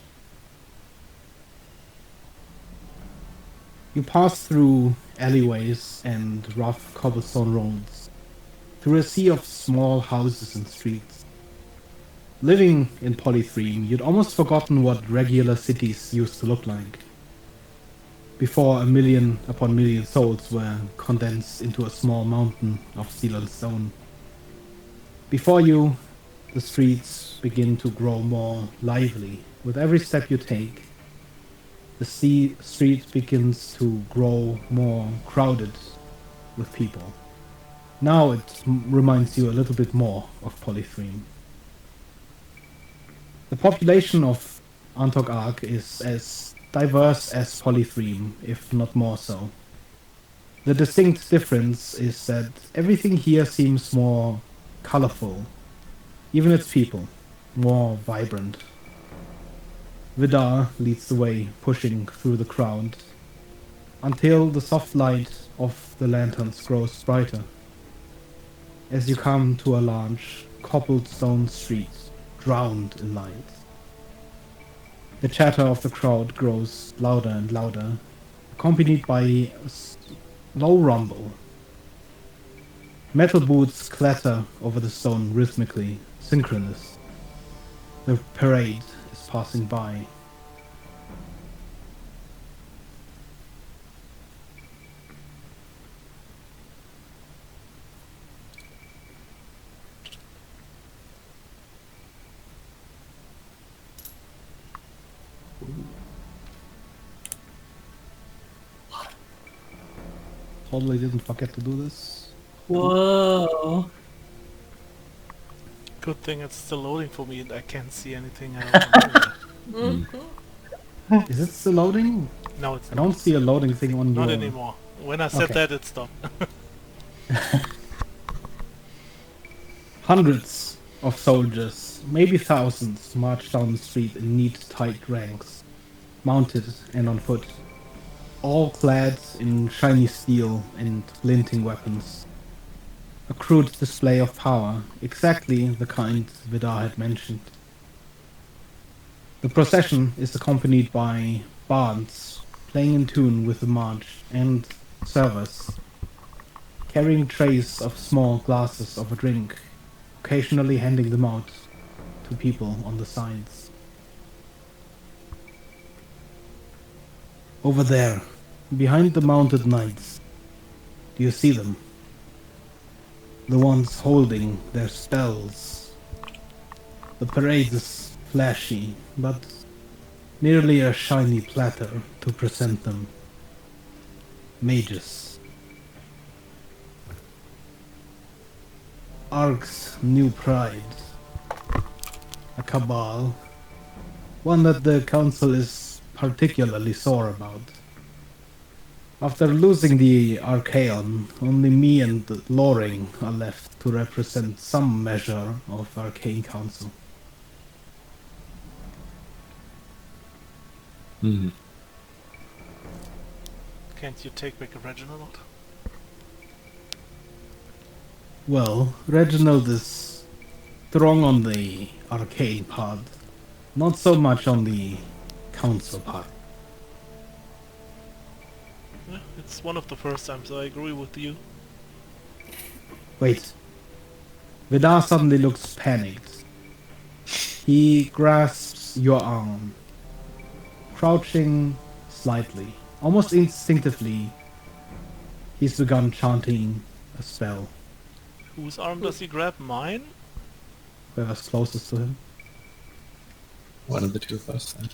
You pass through alleyways and rough cobblestone roads, through a sea of small houses and streets. Living in Polythreme, you'd almost forgotten what regular cities used to look like, before a million upon million souls were condensed into a small mountain of steel and stone. Before you, the streets begin to grow more lively. With every step you take, the street begins to grow more crowded with people. Now it reminds you a little bit more of Polythreme. The population of Antogg is as diverse as Polythreme, if not more so. The distinct difference is that everything here seems more colorful, even its people, more vibrant. Vidar leads the way, pushing through the crowd, until the soft light of the lanterns grows brighter. As you come to a large, cobblestone street, drowned in light. The chatter of the crowd grows louder and louder, accompanied by a low rumble. Metal boots clatter over the stone rhythmically, synchronous. The parade is passing by. Totally didn't forget to do this. Whoa! Good thing it's still loading for me and I can't see anything else. Is it still loading? No, it's I don't see a loading thing on not your... anymore. When I said Okay. that, it stopped. Hundreds of soldiers, maybe thousands, march down the street in neat, tight ranks, mounted and on foot, all clad in shiny steel and glinting weapons. A crude display of power, exactly the kind Vidar had mentioned. The procession is accompanied by bards playing in tune with the march and servers carrying trays of small glasses of a drink, occasionally handing them out to people on the sides. Over there, behind the mounted knights, do you see them? The ones holding their spells. The parade is flashy, but merely a shiny platter to present them. Mages. Ark's new pride. A cabal. One that the council is particularly sore about. After losing the Archaeon, only me and Loring are left to represent some measure of Arcane Council. Hmm. Can't you take back Reginald? Well, Reginald is strong on the arcane part, not so much on the council part. Yeah, it's one of the first times I agree with you. Wait. Vidar suddenly looks panicked. He grasps your arm, crouching slightly. Almost instinctively, he's begun chanting a spell. Whose arm does he grab? Mine? Whoever's closest to him. One of the two of us then.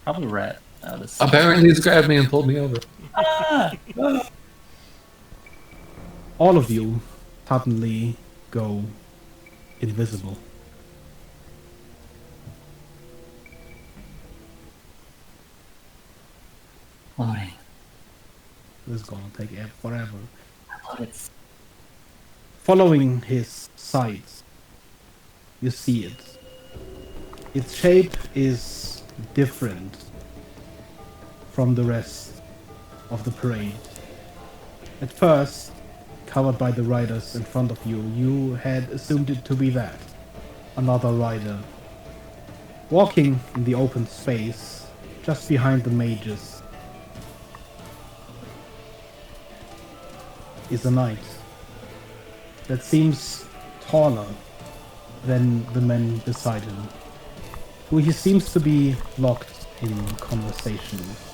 Probably Rat. Apparently he's grabbed me and pulled me over. All of you suddenly go invisible. Why? This is gonna take forever. I thought it's... Following his sight, you see it. Its shape is different from the rest of the parade. At first, covered by the riders in front of you, you had assumed it to be that. Another rider. Walking in the open space, just behind the mages, is a knight that seems taller than the men beside him, who he seems to be locked in conversation with.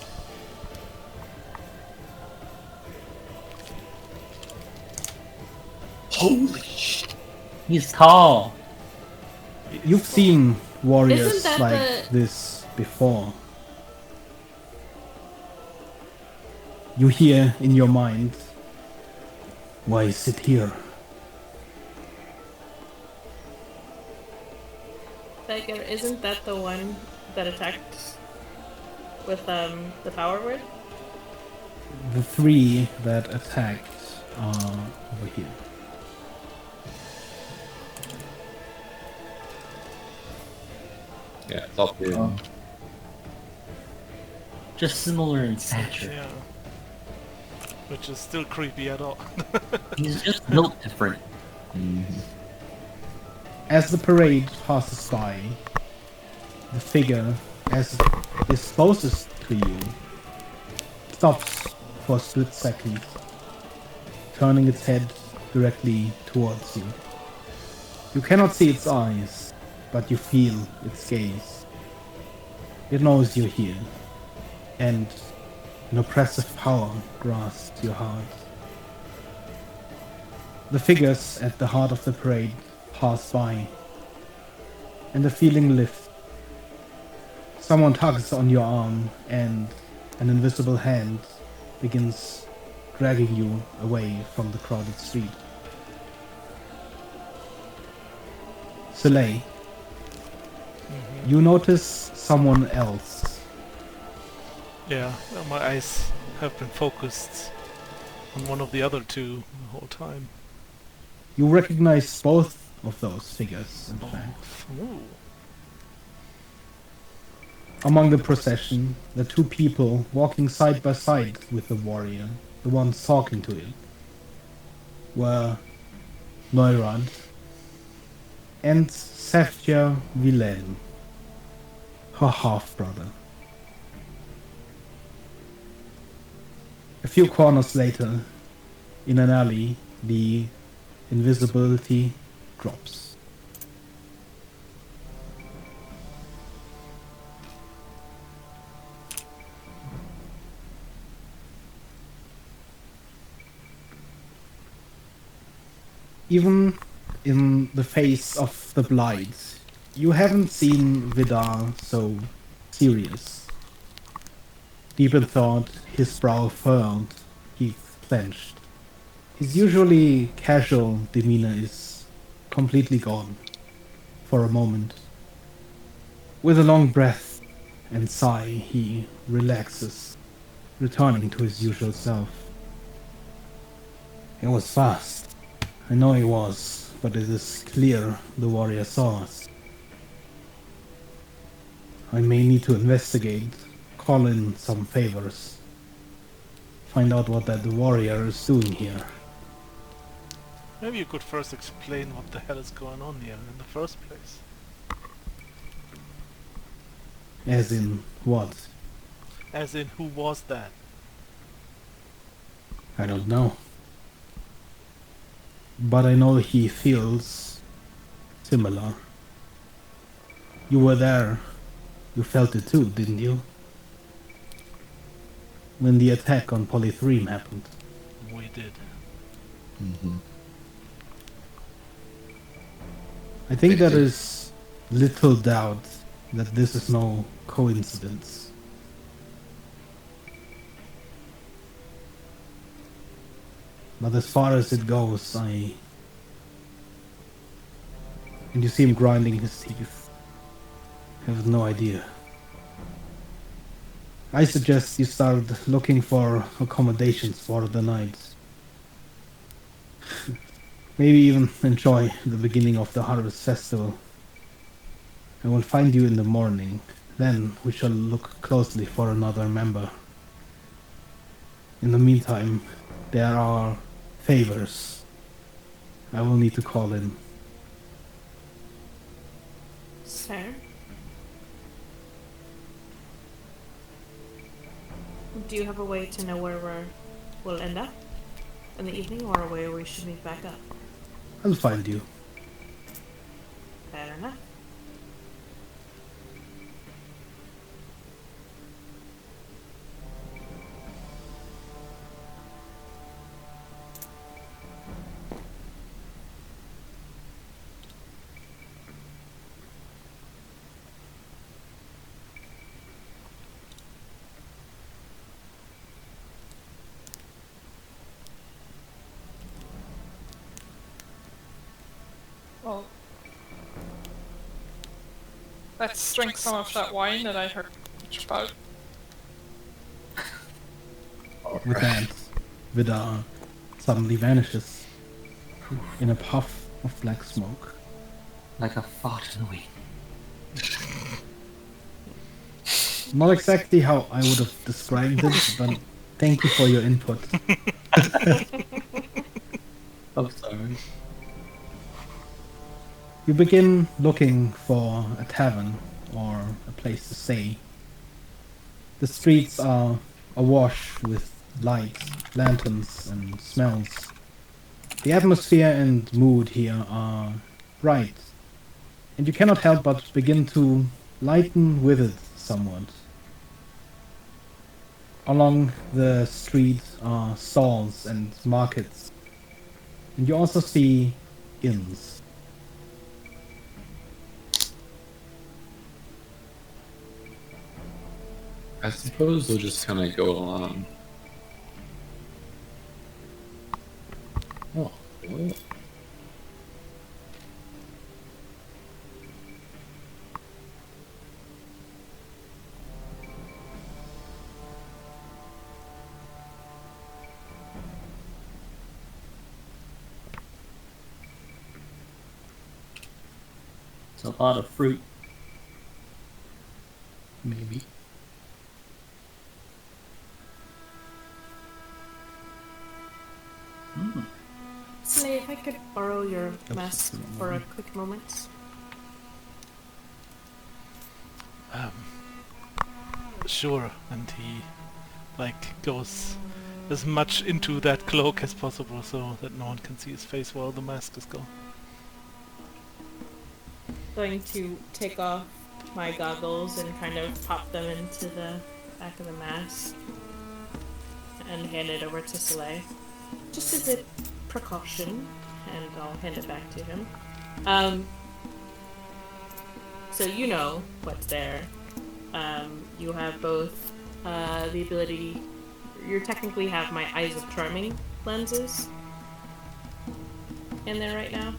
Holy shit. He's tall. You've seen warriors Isn't that like the- this before. You hear in your mind, why sit here? Beggar, isn't that the one that attacked with the power word? The three that attacked are over here. Yeah, it's up here. Oh. Just similar in stature. Yeah. Which is still creepy at all. He's just built different. As the parade passes by, the figure, as it is closest to you, stops for a split second, turning its head directly towards you. You cannot see its eyes, but you feel its gaze. It knows you're here, and an oppressive power grasps your heart. The figures at the heart of the parade pass by, and the feeling lifts. Someone tugs on your arm, and an invisible hand begins dragging you away from the crowded street. Soleil, you notice someone else. Yeah, well, my eyes have been focused on one of the other two the whole time. You recognize both of those figures, in fact. Ooh. Among the procession, the two people walking side by side with the warrior, the ones talking to it, were Neurad and Sefja Villain, her half-brother. A few corners later, in an alley, the invisibility drops. Even in the face of the blight, you haven't seen Vidar so serious. Deep in thought, his brow furrowed, teeth clenched. His usually casual demeanor is completely gone for a moment. With a long breath and sigh, he relaxes, returning to his usual self. It was fast. I know it was, but it is clear the warrior saw us. I may need to investigate, call in some favors, find out what that warrior is doing here. Maybe you could first explain what the hell is going on here in the first place. As in what? As in, who was that? I don't know. But I know he feels similar. You were there. You felt it too, didn't you? When the attack on Polythreme happened. We did. Mm-hmm. I think there is little doubt that this is no coincidence. But as far as it goes, and you see him grinding his teeth. I have no idea. I suggest you start looking for accommodations for the night. Maybe even enjoy the beginning of the Harvest Festival. I will find you in the morning. Then we shall look closely for another member. In the meantime, there are favors I will need to call in. Fair. Do you have a way to know where we'll end up in the evening, or where we should meet back up? I'll find you. Fair enough. Well, let's drink some of that wine that I heard much about. With that, Vidar suddenly vanishes in a puff of black smoke. Like a fart in the wind. Not exactly how I would have described it, but thank you for your input. I'm sorry. You begin looking for a tavern or a place to stay. The streets are awash with lights, lanterns, and smells. The atmosphere and mood here are bright, and you cannot help but begin to lighten with it somewhat. Along the street are stalls and markets, and you also see inns. I suppose we'll just kind of go along. Oh, well. It's a lot of fruit. Maybe. Slay, if I could borrow your mask for a quick moment. Sure, and he goes as much into that cloak as possible so that no one can see his face while the mask is gone. Going to take off my goggles and kind of pop them into the back of the mask and hand it over to Soleil. Just as a precaution, and I'll hand it back to him. So you know what's there. You have both the ability... You technically have my Eyes of Charming lenses in there right now.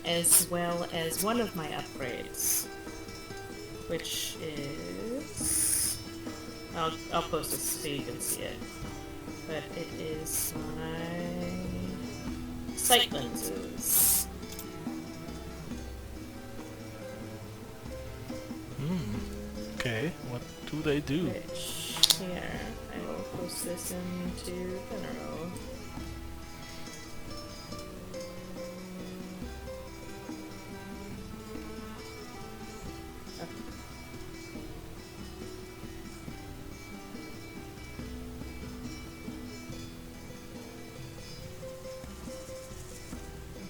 As well as one of my upgrades, which is... I'll post this so you can see it. But it is my sight lenses. Okay, what do they do? Which, here, I will post this into general.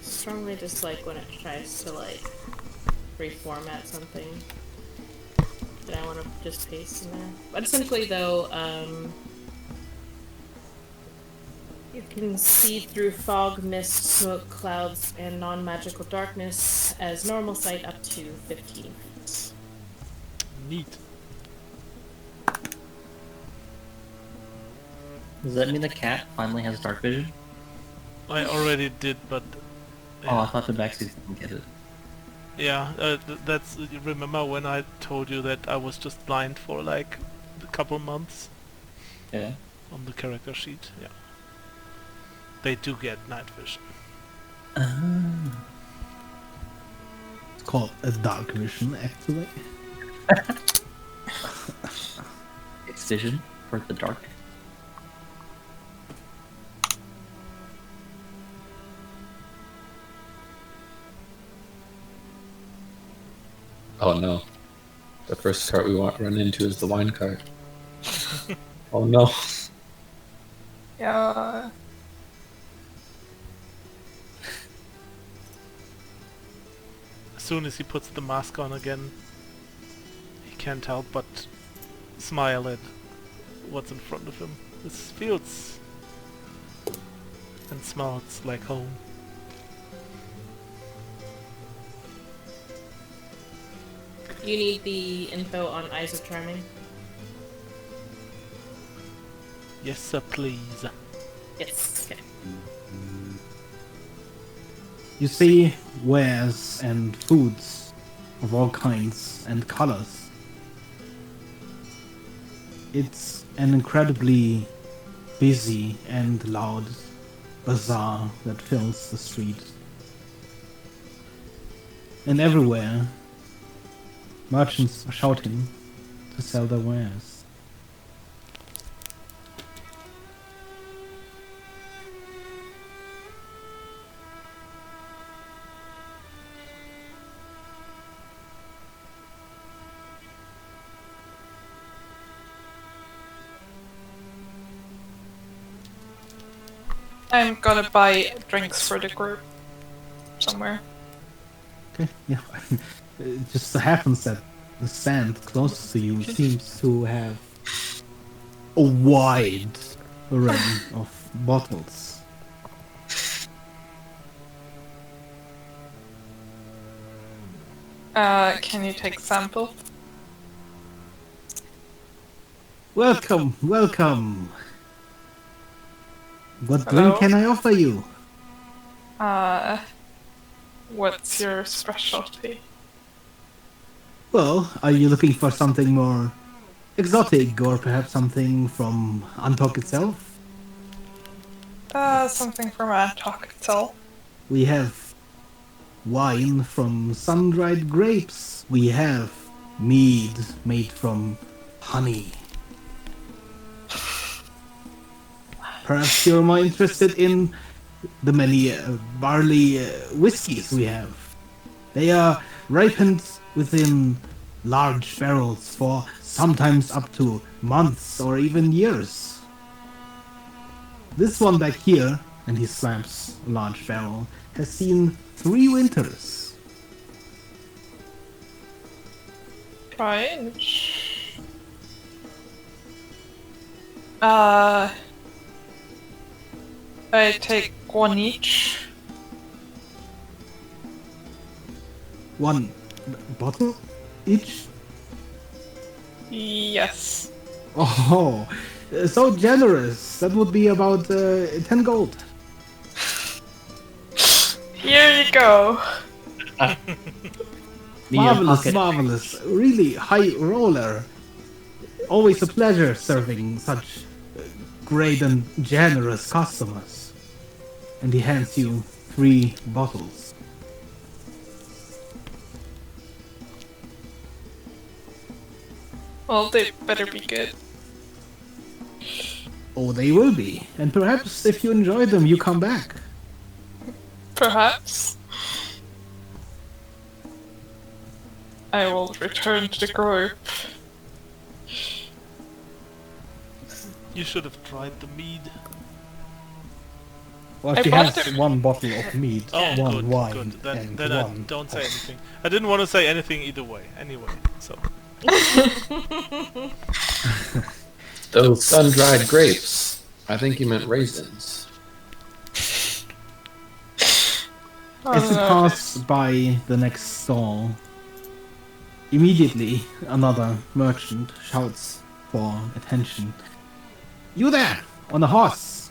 Strongly dislike when it tries to like reformat something that I want to just paste in there. But essentially though, you can see through fog, mist, smoke, clouds, and non-magical darkness as normal sight up to 15 feet. Neat. Does that mean the cat finally has dark vision? I already did, but Oh, I thought the backseat didn't get it. yeah, that's. You remember when I told you that I was just blind for like a couple months Yeah. on the character sheet? Yeah. They do get night vision. It's called a dark vision, actually. It's vision for the dark. Oh no. The first cart we want to run into is the wine cart. Oh no. Yeah. As soon as he puts the mask on again, he can't help but smile at what's in front of him. This feels and smells like home. You need the info on Eyes of Charming? Yes, sir, please. Yes, okay. You see wares and foods of all kinds and colors. It's an incredibly busy and loud bazaar that fills the street. And everywhere, merchants are shouting to sell their wares. I'm gonna buy drinks for the group somewhere. Okay, yeah. It just so happens that the stand closest to you seems to have a wide array of bottles. Can you take sample? Welcome, welcome. What Hello? drink can I offer you? What's your specialty? Well, are you looking for something more exotic, or perhaps something from Antogg itself? Something from Antogg itself. We have wine from sun-dried grapes. We have mead made from honey. Perhaps you're more interested in the many barley whiskies we have. They are ripened within large barrels for sometimes up to months or even years. This one back here, and he slams a large barrel, has seen 3 winters. Right. I take one each. 1 bottle each? Yes. Oh, so generous. That would be about 10 gold. Here you go. Marvelous, marvelous. Really high roller. Always a pleasure serving such great and generous customers. And he hands you 3 bottles. Well, they better be good. Oh, they will be. And perhaps if you enjoy them, you come back. Perhaps. I will return to the group. You should have tried the mead. Well, I she bought has them. one bottle of mead, Oh, one good, wine, good. Then, and then I one. don't say anything. I didn't want to say anything either way. Anyway, so Those sun-dried grapes. I think you meant raisins. As you pass by the next stall, immediately another merchant shouts for attention. You there, on the horse!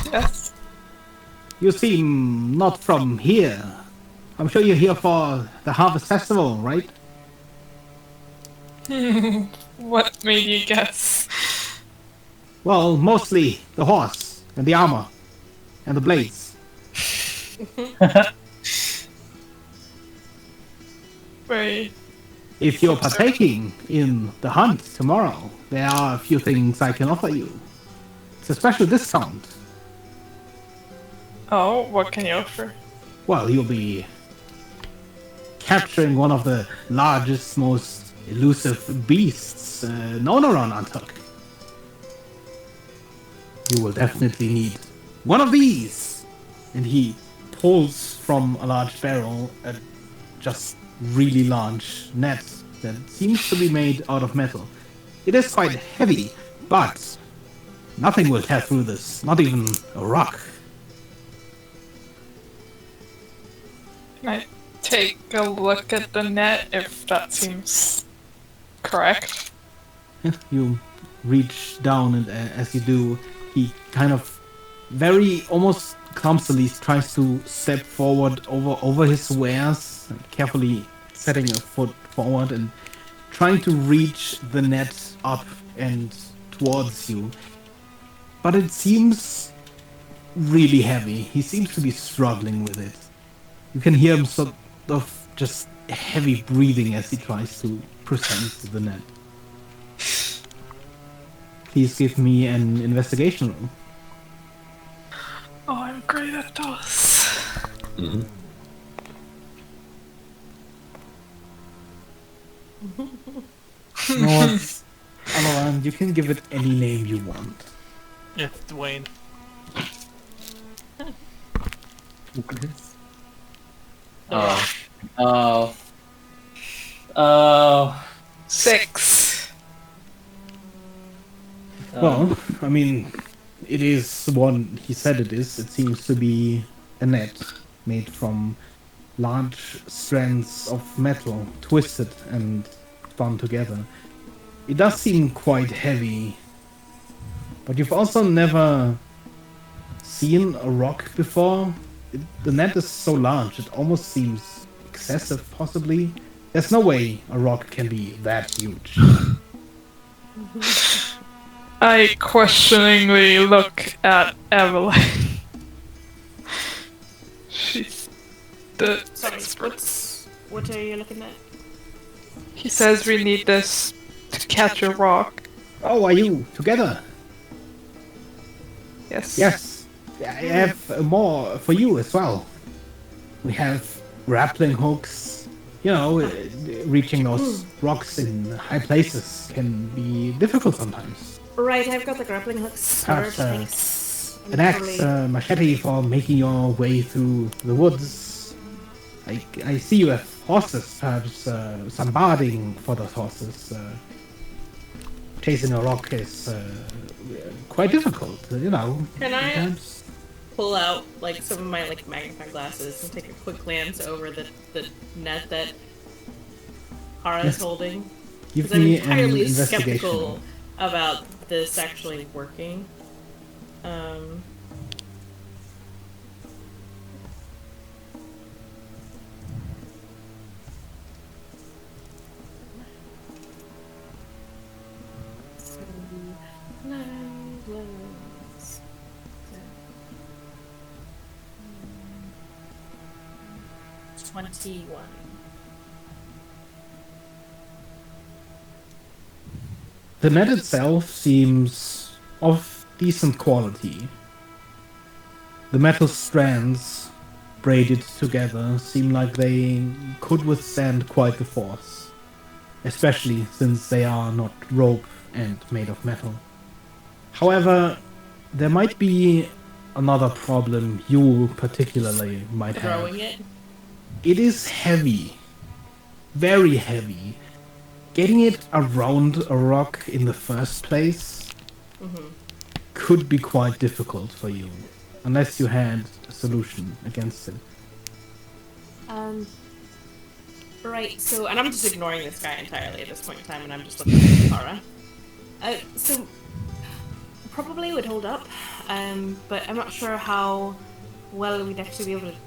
Yes. You seem not from here. I'm sure you're here for the Harvest Festival, right? What made you guess? Well, mostly the horse, and the armor, and the blades. Wait. If you're partaking in the hunt tomorrow, there are a few things I can offer you. It's a special discount. Oh, what can you offer? Well, you'll be capturing one of the largest, most elusive beasts known around Antogg. You will definitely need one of these. And he pulls from a large barrel a just really large net that seems to be made out of metal. It is quite heavy, but nothing will tear through this, not even a rock. Can I take a look at the net if that seems correct? Yeah, you reach down, and as you do, he kind of very almost clumsily tries to step forward over his wares, carefully setting a foot forward and trying to reach the net up and towards you. But it seems really heavy. He seems to be struggling with it. You can hear him sort of just heavy breathing as he tries to present the net. Please give me an investigation roll. Oh, I'm great at those. Mm-hmm. You know what, Aloran, you can give it any name you want. yeah, Dwayne. Oh. Oh. Oh. 6. Well, I mean, it is one, he said it is. It seems to be a net made from large strands of metal, twisted and spun together. It does seem quite heavy, but you've also never seen a rock before. The net is so large, it almost seems excessive, possibly. There's no way a rock can be that huge. I questioningly look at Evelyn. She's the Sorry, expert. what are you looking at? He says we need this to catch a rock. Oh, are you together? Yes. Yes. I have more for you as well. We have grappling hooks. You know, reaching those rocks in high places can be difficult sometimes. Right, I've got the grappling hooks. Perhaps, Thanks. I'm An axe, probably- machete for making your way through the woods. I see you have horses. Perhaps some barding for those horses. Chasing a rock is quite difficult, you know. Can I Perhaps. pull out like some of my like magnifying glasses and take a quick glance over the net that Hara's Yes. holding? Give Because I'm me an entirely investigation. skeptical about this actually working. So, 9 plus 21. The net itself seems of decent quality. The metal strands braided together seem like they could withstand quite the force, especially since they are not rope and made of metal. However, there might be another problem you particularly might have. Throwing it. It is heavy. Very heavy. Getting it around a rock in the first place could be quite difficult for you, unless you had a solution against it. Right, so, and I'm just ignoring this guy entirely at this point in time, and I'm just looking at Kara. So, probably would hold up, but I'm not sure how well we'd actually be able to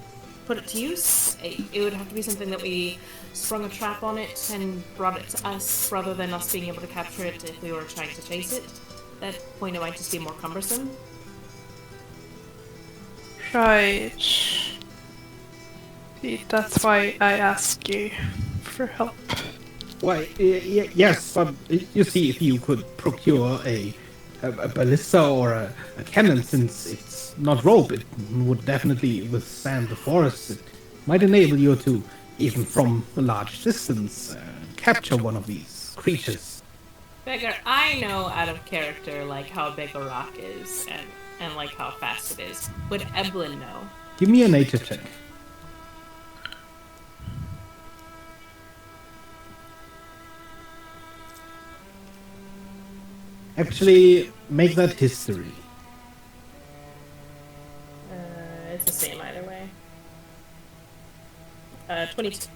put it to use. It would have to be something that we sprung a trap on it and brought it to us, rather than us being able to capture it if we were trying to chase it. At that point, it might just be more cumbersome. Right. See, that's why I ask you for help. Why, yes, but you see, if you could procure a ballista or a cannon, since it's not rope, it would definitely withstand the force. It might enable you to, even from a large distance, capture one of these creatures. Beggar, I know out of character, like, how big a rock is, and like, how fast it is. Would Eblin know? Give me a nature check. Actually, make that history. It's the same either way. 22.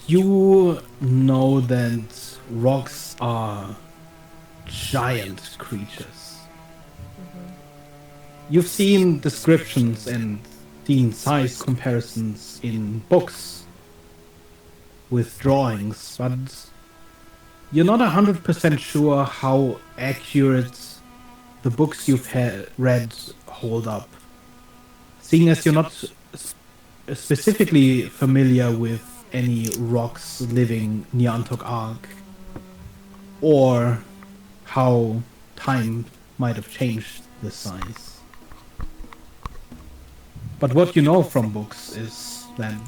You know that rocks are giant creatures. You've seen descriptions and seen size comparisons in books with drawings, but you're not 100% sure how accurate the books you've read hold up. Seeing as you're not specifically familiar with any rocks living near Antogg, or how time might have changed the size. But what you know from books is that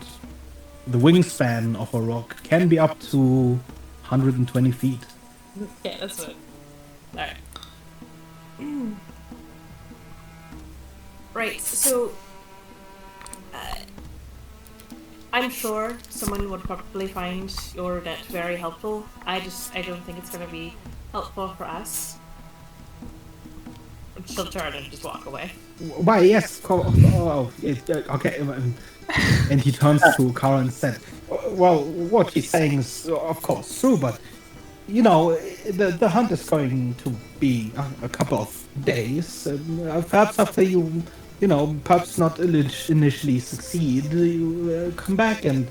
the wingspan of a rock can be up to 120 feet. Okay, that's it. Alright. Right, so... I'm sure someone would probably find your net very helpful. I don't think it's going to be helpful for us. She'll turn and just walk away. Why, yes, okay. And he turns to Kara and said, well, what he's saying is, of course, true, but, you know, the hunt is going to be a couple of days. Perhaps after you know, perhaps not initially succeed, you come back and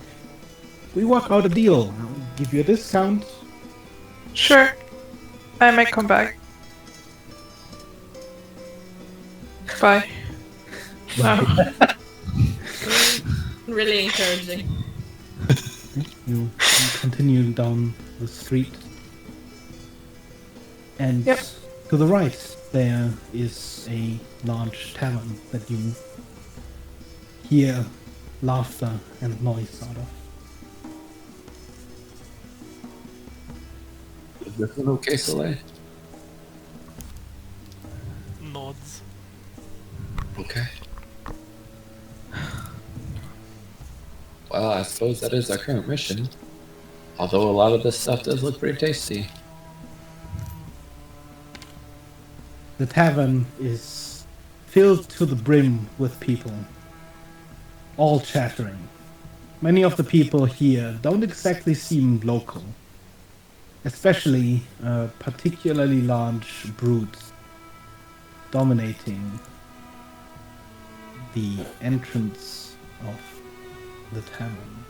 we work out a deal. I'll give you a discount. Sure. I may come back. Bye. Bye. Really encouraging. You continue down the street. And Yep. to the right, there is a large tavern that you hear laughter and noise out of. Is this an okay, Soleil? Nods. Okay. Well, I suppose that is our current mission. Although a lot of this stuff does look pretty tasty. The tavern is filled to the brim with people, all chattering. Many of the people here don't exactly seem local, especially a particularly large brute dominating the entrance of the tavern.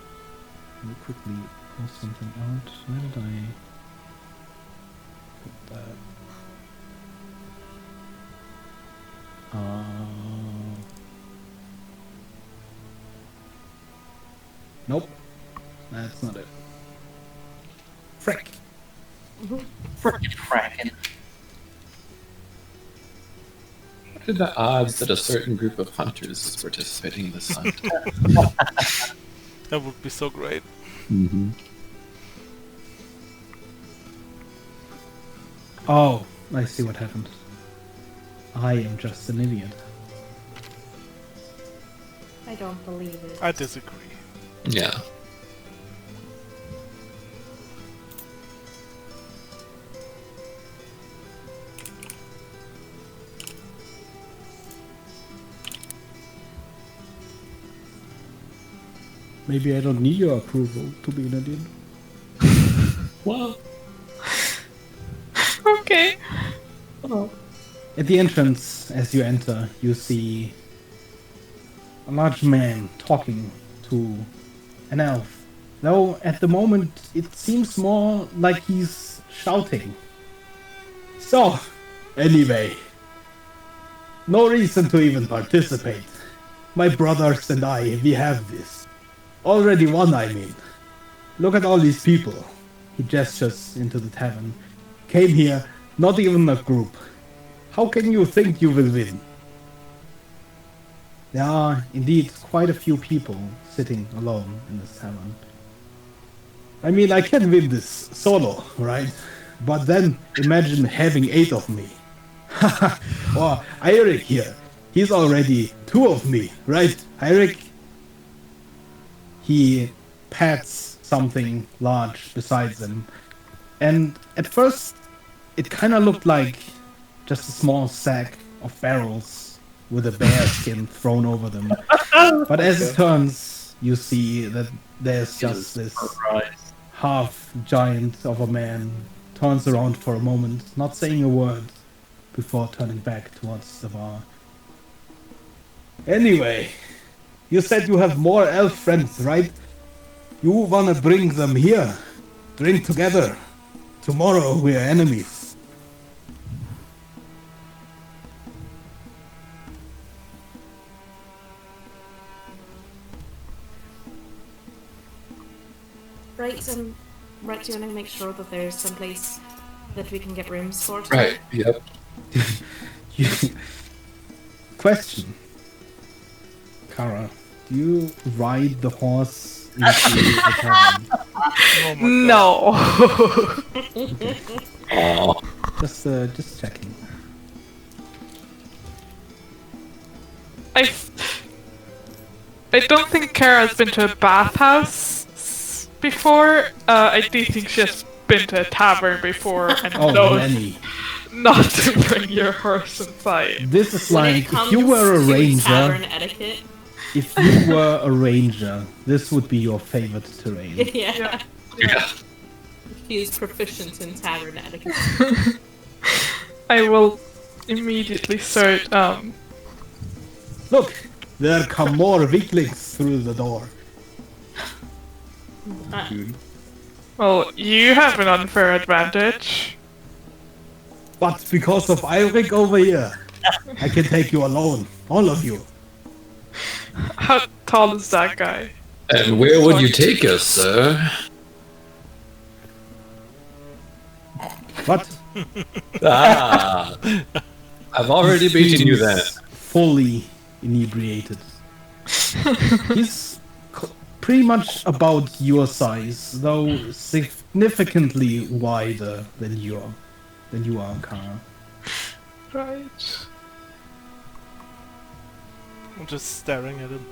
Let me quickly pull something out. Where did I put that? Nope, that's not it. Frick. Frickin' frackin'. What are the odds that a certain group of hunters is participating in this hunt? That would be so great. Mm-hmm. Oh, I see what happened. I am just an idiot. I don't believe it. I disagree. Yeah. Maybe I don't need your approval to be an idiot. Well, Okay. At the entrance, as you enter, you see a large man talking to an elf. Though at the moment it seems more like he's shouting. So, anyway, no reason to even participate. My brothers and I, we have this. Already won, I mean. Look at all these people. He gestures into the tavern. Came here, not even a group. How can you think you will win? There are indeed quite a few people sitting alone in this tavern. I mean, I can win this solo, right? But then imagine having 8 of me. Or Eirik here. He's already 2 of me, right? Eirik? He pats something large beside him. And at first, it kind of looked like just a small sack of barrels with a bear skin thrown over them. But as it turns, you see that there's just this half giant of a man turns around for a moment, not saying a word, before turning back towards the bar. Anyway, you said you have more elf friends, right? You wanna bring them here? Drink together. Tomorrow we're enemies. Right, so Rhett, do you want to make sure that there's some place that we can get rooms for? right. Yep. Question. Kara, do you ride the horse into the tavern? Oh my No. Oh. Just checking. I don't think Kara's been to a bathhouse before. I do think she's been to a tavern before and Oh, knows many. not to bring your horse inside. This is When like it comes if you were a to ranger. tavern etiquette, If you were a ranger, this would be your favorite terrain. yeah, Yeah. he's proficient in tavern etiquette. I will immediately start. Look, there come more weaklings through the door. Well, you have an unfair advantage. But because of Eirik over here, I can take you alone, all of you. How tall is that guy? And where would you take us, sir? What? Ah, I've already beaten you then. Fully inebriated. He's pretty much about your size, though significantly wider than you are, Kara. Right. I'm just staring at him.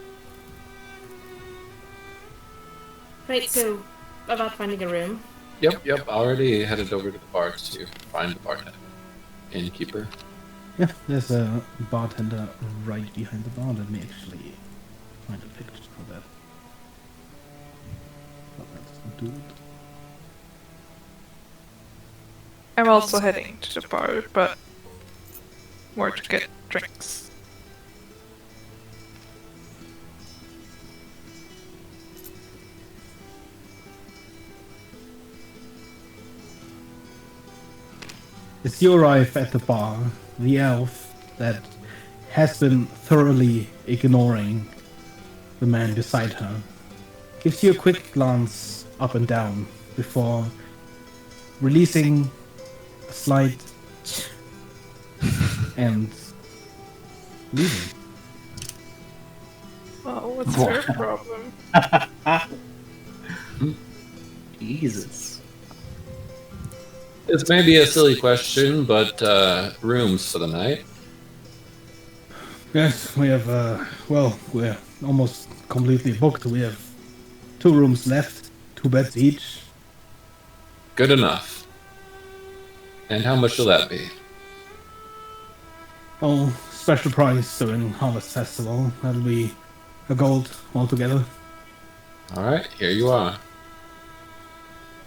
Right, so about finding a room. Yep. Already headed over to the bar to find the bartender. Innkeeper. Yeah, there's a bartender right behind the bar. Let me actually find a picture for that. Oh, that's the dude. I'm also heading to the bar, but more to get drinks. As you arrive at the bar, the elf that has been thoroughly ignoring the man beside her gives you a quick glance up and down before releasing a slide and leaving. Oh, what's her problem? Jesus. This may be a silly question, but rooms for the night. Yes, we have, we're almost completely booked. We have 2 rooms left, 2 beds each. Good enough. And how much will that be? Oh, special price during Harvest Festival. That'll be a gold altogether. Alright, here you are.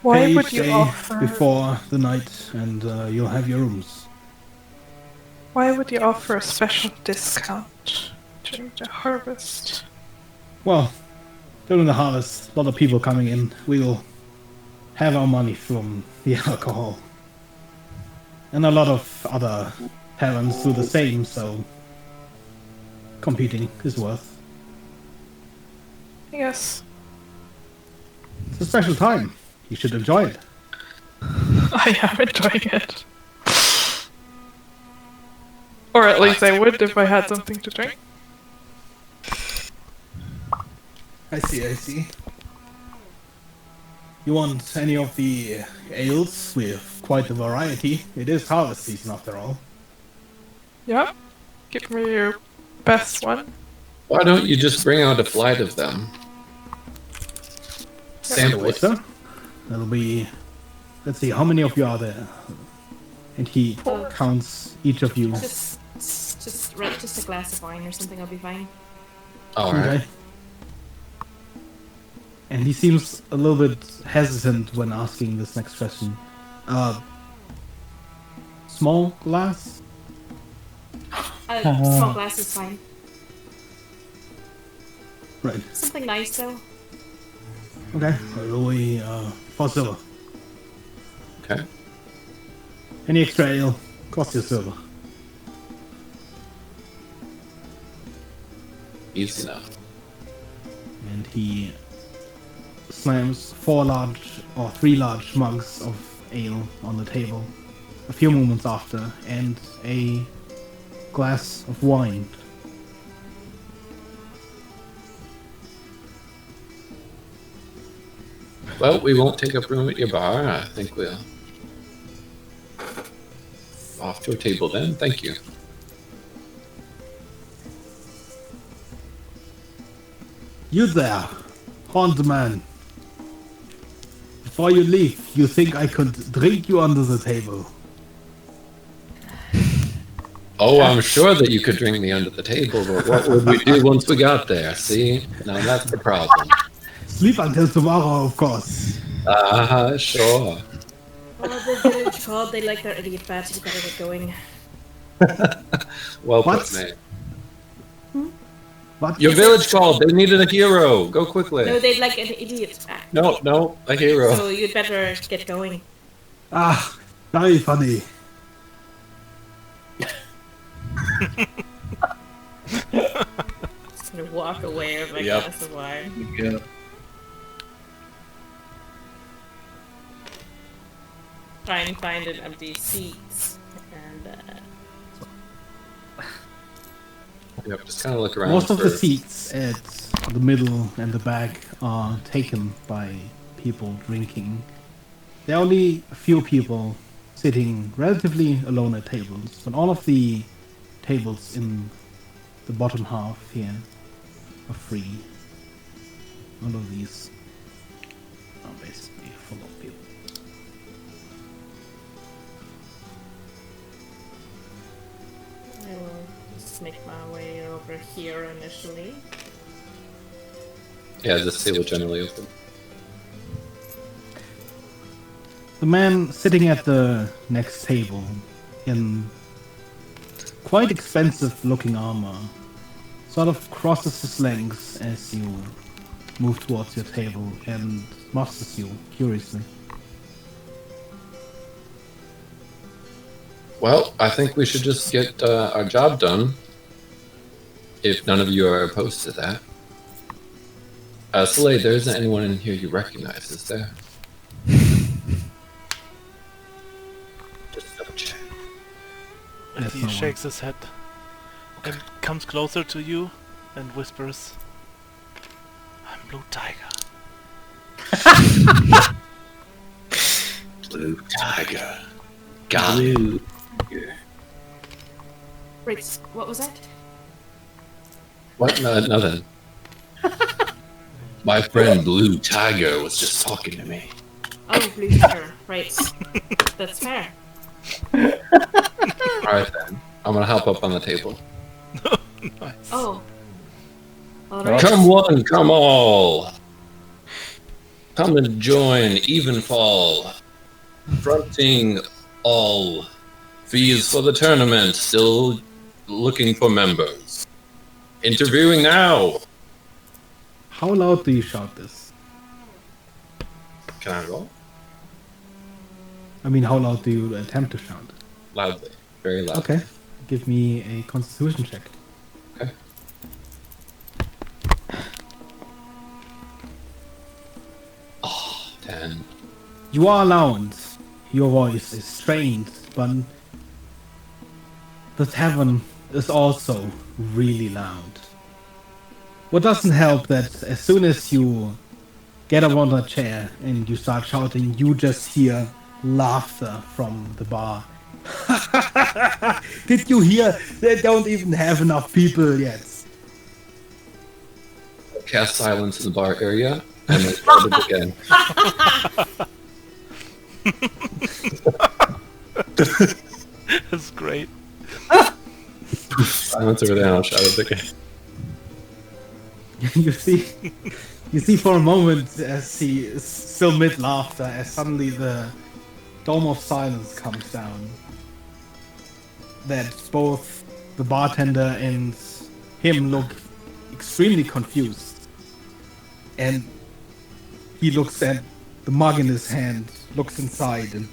Why Pay would each you day offer? before the night, and you'll have your rooms. Why would you offer a special discount during the harvest? Well, during the harvest, a lot of people coming in. We will have our money from the alcohol. And a lot of other parents do the same, so competing is worth. Yes, It's a special time. You should enjoy it. I am enjoying it. Or at least I would if I had something to drink. I see. You want any of the ales? We have quite a variety. It is harvest season after all. Yeah? Give me your best one. Why don't you just bring out a flight of them? Sample it. Sir. That'll be... Let's see, how many of you are there? And he counts each of you. Just a glass of wine or something. I'll be fine. Alright. Okay. And he seems a little bit hesitant when asking this next question. Small glass? Small glass is fine. Right. Something nice though. Okay. Louis, 4 silver. Okay. Any extra ale, cost you silver. Easy enough. And he slams 3 large mugs of ale on the table a few moments after, and a glass of wine. Well, we won't take up room at your bar. I think we'll... Off to a table then. Thank you. You there, horned man. Before you leave, you think I could drink you under the table? Oh, I'm sure that you could drink me under the table, but what would we do once we got there? See? Now that's the problem. Sleep until tomorrow, of course. Sure. Oh, the village called. They like their idiot bats. You better get going. Well What? put, mate. What? Your village called. They needed a hero. Go quickly. No, they'd like an idiot bat. No, a hero. So you'd better get going. Ah, very funny. Just gonna walk away with my Yep. glass of wine. Yeah. Try and find an empty seat. And Yep, just kind of look around. Most of the for- seats at the middle and the back are taken by people drinking. There are only a few people sitting relatively alone at tables, but all of the tables in the bottom half here are free. All of these are basically full of people. I will just make my way over here initially. Yeah, this table generally open. The man sitting at the next table in quite expensive looking armor sort of crosses his legs as you move towards your table and musters you curiously. Well, I think we should just get our job done. If none of you are opposed to that. Soleil, there isn't anyone in here you recognize, is there? There's He no one. shakes his head and comes closer to you and whispers, "I'm Blue Tiger." Blue Tiger. Got it. Right, what was that? What? No, nothing. My friend Blue Tiger was just talking to me. Oh, Blue Tiger. Right. That's fair. Alright then. I'm gonna hop up on the table. Nice. Oh. Alright. Come one, come all. Come and join Evenfall. Fronting all. Fees for the tournament. Still looking for members. Interviewing now. How loud do you shout this? Can I roll? I mean, how loud do you attempt to shout? Loudly. Very loud. Okay. Give me a constitution check. Okay. Oh, 10. You are loud. Your voice is strained, but the tavern is also really loud. What doesn't help that as soon as you get up on a chair and you start shouting, you just hear laughter from the bar. Did you hear? They don't even have enough people yet. Cast silence in the bar area and then start it again. That's great. Silence over there and I'll shout it again. you see for a moment as he is still mid laughter, as suddenly the dome of silence comes down. That both the bartender and him look extremely confused. And he looks at the mug in his hand, looks inside, and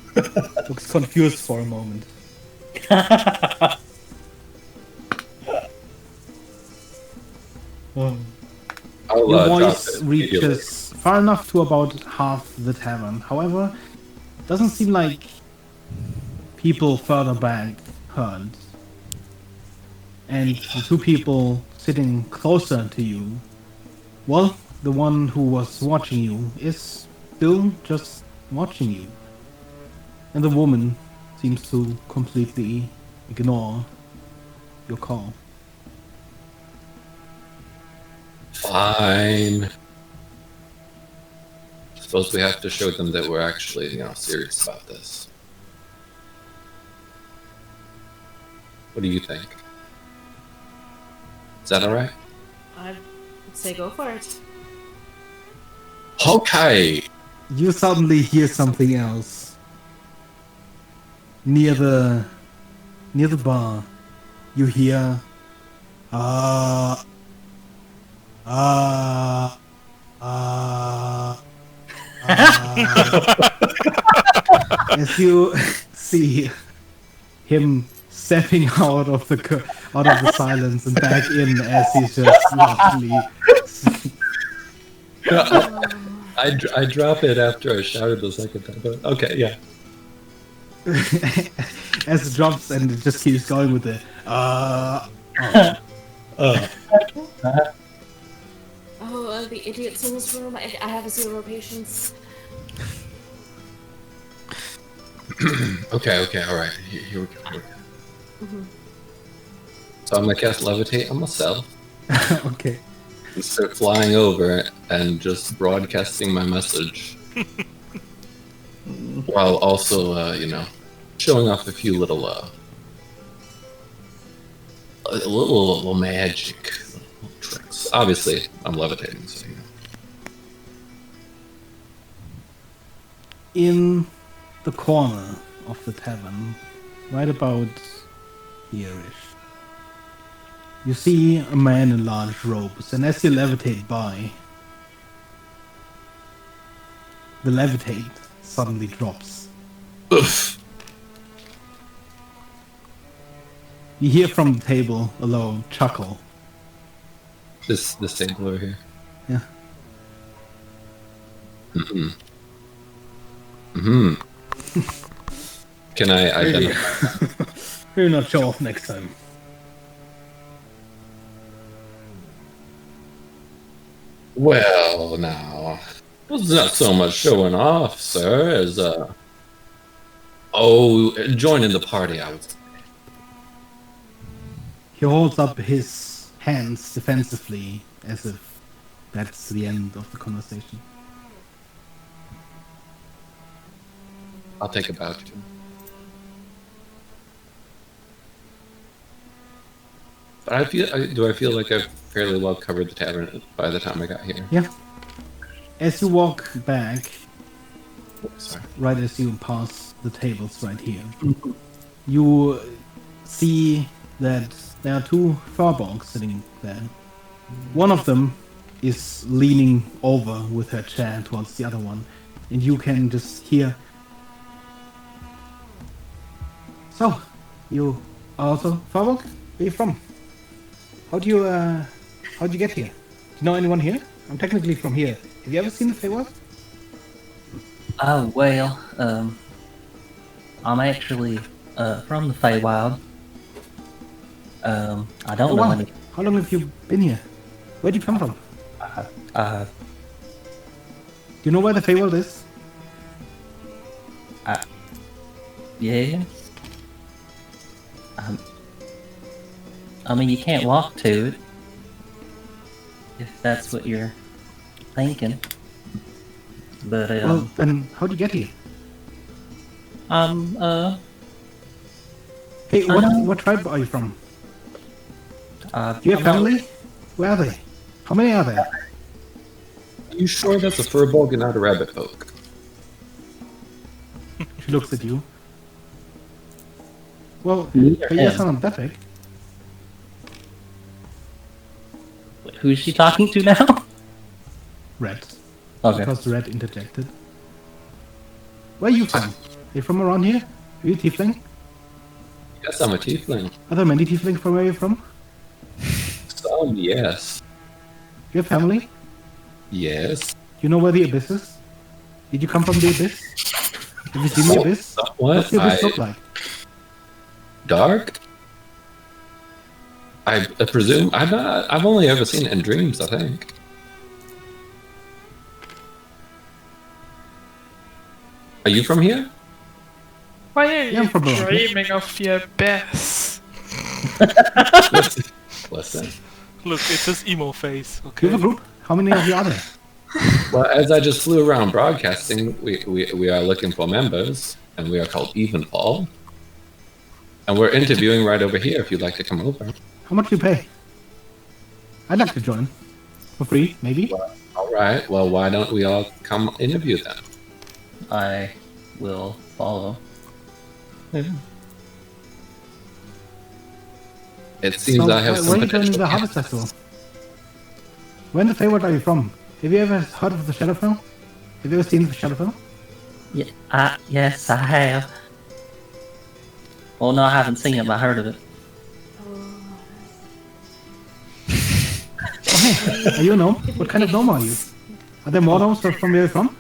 looks confused for a moment. I'll Your drop voice it immediately. reaches far enough to about half the tavern. However, doesn't seem like people further back heard. And the two people sitting closer to you, well, the one who was watching you is still just watching you. And the woman seems to completely ignore your call. Fine. Suppose we have to show them that we're actually, serious about this. What do you think? Is that alright? I'd say go for it. Okay. You suddenly hear something else. Near the bar, you hear as you see him stepping out of the silence and back in as he's just lovely. I drop it after I shouted the second time. But okay, yeah. As it drops and it just keeps going with the The idiots in this room. I have 0 patience. Okay, alright. Here we go. So I'm gonna cast Levitate on myself. okay. And start flying over and just broadcasting my message. While also, showing off a few little, little magic tricks. Obviously, I'm levitating, so In the corner of the tavern, right about here-ish, you see a man in large robes, and as you levitate by, the levitate suddenly drops. Oof. You hear from the table a low chuckle. This table over here. Yeah. Can I identify that? Maybe not show off next time. Well, now, it's not so much showing off, sir, as joining the party. I was. He holds up his hands defensively, as if that's the end of the conversation. I'll take a bow to him. But do I feel like I've fairly well covered the tavern by the time I got here? Yeah. As you walk back, Sorry. right as you pass the tables right here, you see that there are two Farborgs sitting there. One of them is leaning over with her chair towards the other one, and you can just hear. So, you are also Farborg? Where are you from? How'd you get here? Do you know anyone here? I'm technically from here. Have you ever seen the Feywild? Oh, well, I'm actually from the Feywild. I don't know any. How long have you been here? Where'd you come from? Do Do you know where the Feywild is? Yes. I mean, you can't walk to it. If that's what you're thinking. But, Well, then how'd you get here? Hey, what tribe are you from? Do you have family? Where are they? How many are there? Are you sure that's a furbolg and not a rabbit folk? She looks at you. Well, Neither her ears him. are not that big. Who's she talking to now? Red. Okay. Because Red interjected. Where are you from? Are you from around here? Are you a tiefling? Yes, I'm a tiefling. Are there many tieflings from where you're from? Some, yes. Do you have family? Yes. Do you know where the abyss is? Did you come from the abyss? Have you seen the abyss? Somewhat. What's the abyss look like? Dark? I presume I've only ever seen it in dreams, I think. Are you from here? Why are Yeah, I'm you from around here. dreaming of your abyss? Listen. Look, it's his emo face. Do Okay. you have a group? How many of you are there? Well, as I just flew around broadcasting, we are looking for members, and we are called Evenfall. And we're interviewing right over here if you'd like to come over. How much do you pay? I'd like to join. For free, maybe? All right, well, why don't we all come interview then? I will follow. It seems I have where some are you joining potential. the Harvest Festival? Where in the Feywild are you from? Have you ever heard of the Shadowfell? Have you ever seen the Shadowfell? Yeah, yes, I have. Well, no, I haven't seen it, but I heard of it. Oh, hey, are you a gnome? What kind of gnome are you? Are there more gnomes from where you're from?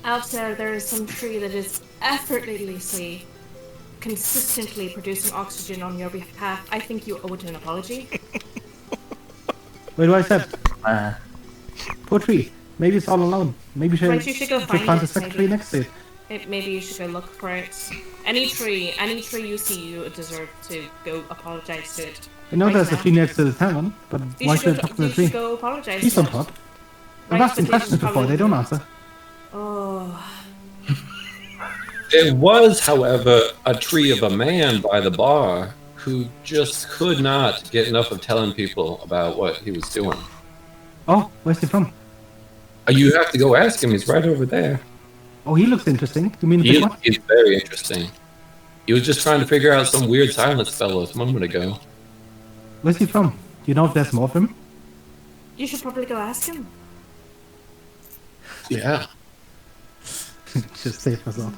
Out there is some tree that is effortlessly, consistently producing oxygen on your behalf. I think you owe it an apology. Where do I said? Uh, Poor tree. Maybe it's all alone. Maybe Right, you should go find plant a it, second maybe. tree next to it. Maybe you should go look for it. Any tree you see, you deserve to go apologize to it. I know Right there's a now. tree next to the tavern, but why should I talk to the You tree? should go apologize He's to on it. top. I've Right, asked them but questions he's before, probably- they don't answer. Oh, There was, however, a tree of a man by the bar who just could not get enough of telling people about what he was doing. Oh, where's he from? You have to go ask him. He's right over there. Oh, he looks interesting. You mean the big one? He's very interesting. He was just trying to figure out some weird silence spell a moment ago. Where's he from? Do you know if there's more of him? you should probably go ask him. Yeah. Just save myself.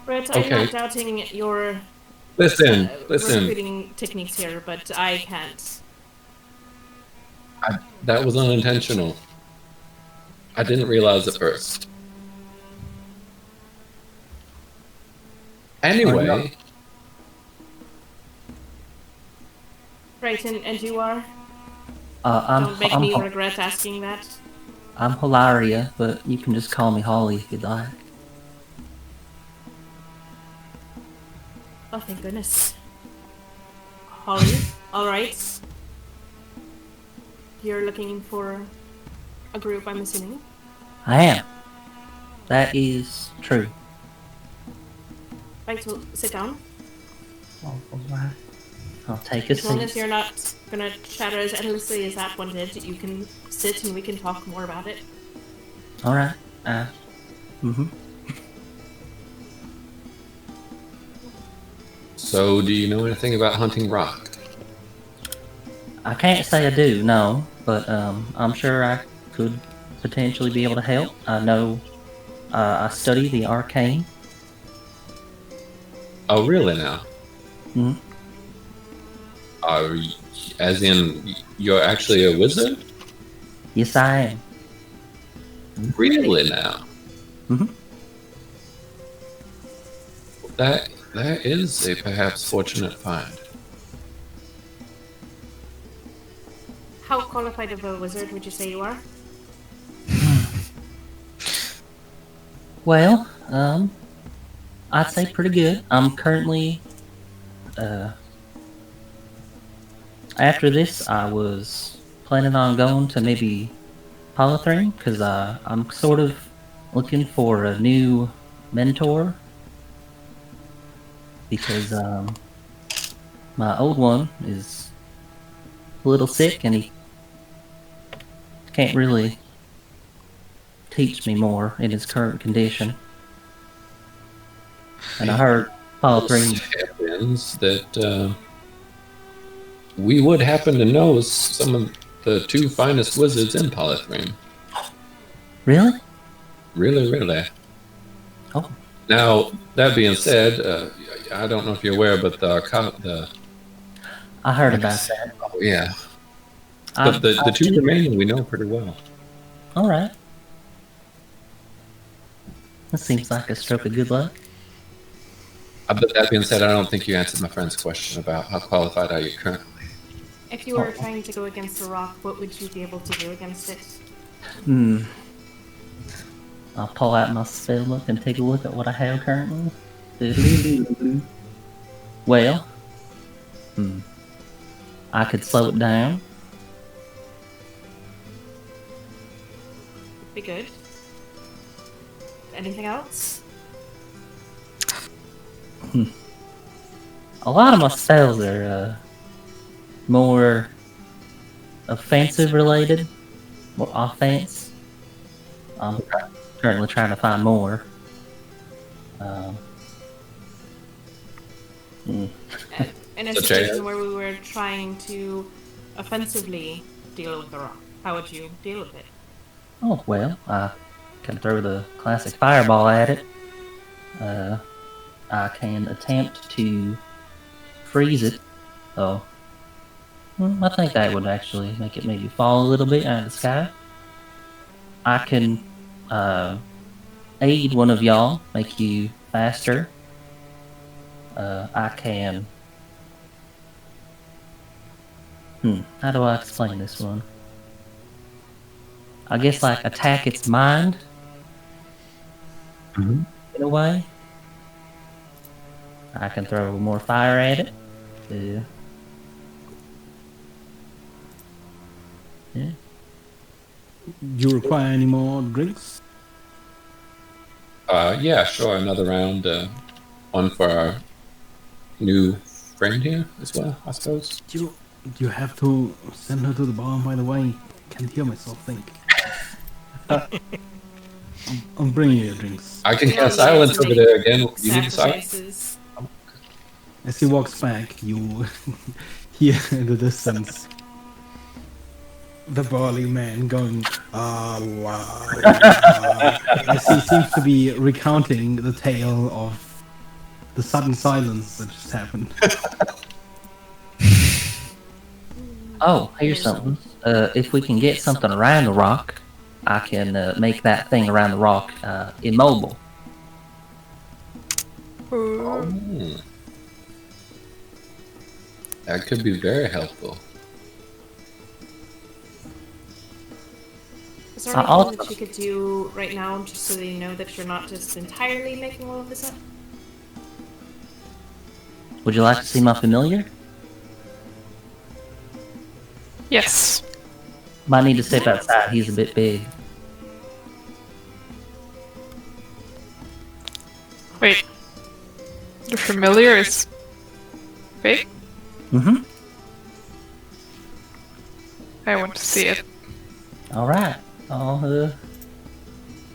Right, I'm Okay. not doubting your Listen. recruiting techniques here, but I can't. That was unintentional. I didn't realize at first. Anyway, Right, and you are? I'm Don't make me regret asking that. I'm Hilaria, but you can just call me Holly if you'd like. Oh, thank goodness. Holly, alright. You're looking for a group, I'm assuming? I am. That is true. Right, so sit down. I'll take a As long seat. as you're not gonna chatter as endlessly as that one did, you can sit and we can talk more about it. Alright. so do you know anything about hunting rock? I can't say I do, no, but I'm sure I could potentially be able to help. I know I study the arcane. Oh, really now? Hmm. As in, you're actually a wizard? Yes, I am. Really now? Mhm. That is a perhaps fortunate find. How qualified of a wizard would you say you are? Well, I'd say pretty good. I'm currently, after this, I was planning on going to maybe Polythreme, because I'm sort of looking for a new mentor, because my old one is a little sick and he can't really teach me more in his current condition. And I heard Polythreme. Happens that we would happen to know some of the two finest wizards in Polythreme. Really? Really, really. Oh. Now, that being said, I don't know if you're aware, but the I heard about that. oh, yeah. But the two remaining we know pretty well. Alright. That seems like a stroke of good luck. But that being said, I don't think you answered my friend's question about how qualified are you currently. If you were trying to go against a rock, what would you be able to do against it? I'll pull out my spell book and take a look at what I have currently. Well, I could slow it down. Be good. Anything else? A lot of my spells are more offensive related, more offense. I'm currently trying to find more. In a So, situation Jay? where we were trying to offensively deal with the rock, how would you deal with it? Oh, well, I can throw the classic fireball at it. I can attempt to freeze it. Oh, I think that would actually make it maybe fall a little bit out of the sky. I can aid one of y'all, make you faster. I can... how do I explain this one? I guess like attack its mind, in a way. I can throw more fire at it. Yeah. Do you require any more drinks? Yeah, sure. Another round. One for our new friend here as well, I suppose. Do you have to send her to the bar, by the way? Can't hear myself think. I'm bringing you drinks. I can cast silence over there again. You need silence? Sacrifices. As he walks back, you hear in the distance the burly man going, ah, wow. As he seems to be recounting the tale of the sudden silence that just happened. Oh, here's something. If we can get something around the rock, I can make that thing around the rock immobile. Oh. That could be very helpful. Is there I'll- anything that you could do right now just so they know that you're not just entirely making all of this up? Would you like to see my familiar? Yes. Might need to step outside. He's a bit big. Wait. The familiar is big? Mm-hmm. I want to see it. Alright. Oh,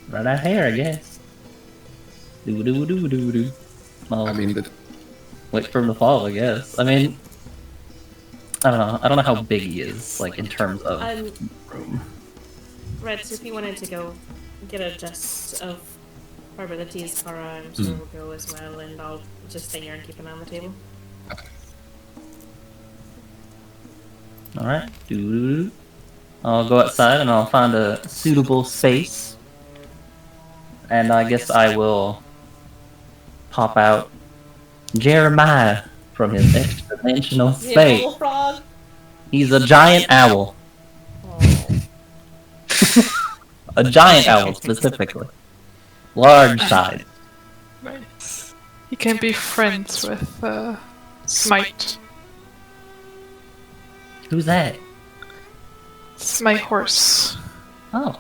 right out here, I guess. Do. Oh, I mean, but wait for him to fall, I guess. I mean, I don't know. I don't know how big he is, like, in terms of room. Red, so if you wanted to go get a gist of probabilities, Kara, I'm sure will go as well, and I'll just stay here and keep an eye on the table. Alright. Do. I'll go outside and I'll find a suitable space. And I guess I will pop out Jeremiah from his extra-dimensional space. Frog! He's a giant owl. A giant owl, specifically. Large size. Nice. You can be friends with Smite. Who's that? It's my horse. Oh.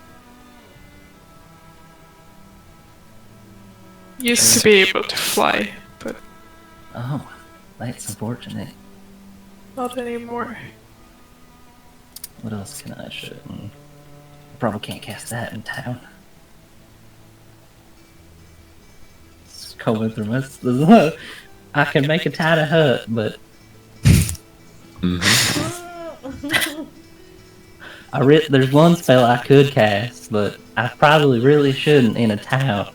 Used to be able to fly, but Oh. That's unfortunate. not anymore. What else can I show? Probably can't cast that in town. Just combing through my... I can make a tiny hut, but... There's one spell I could cast, but I probably really shouldn't in a town.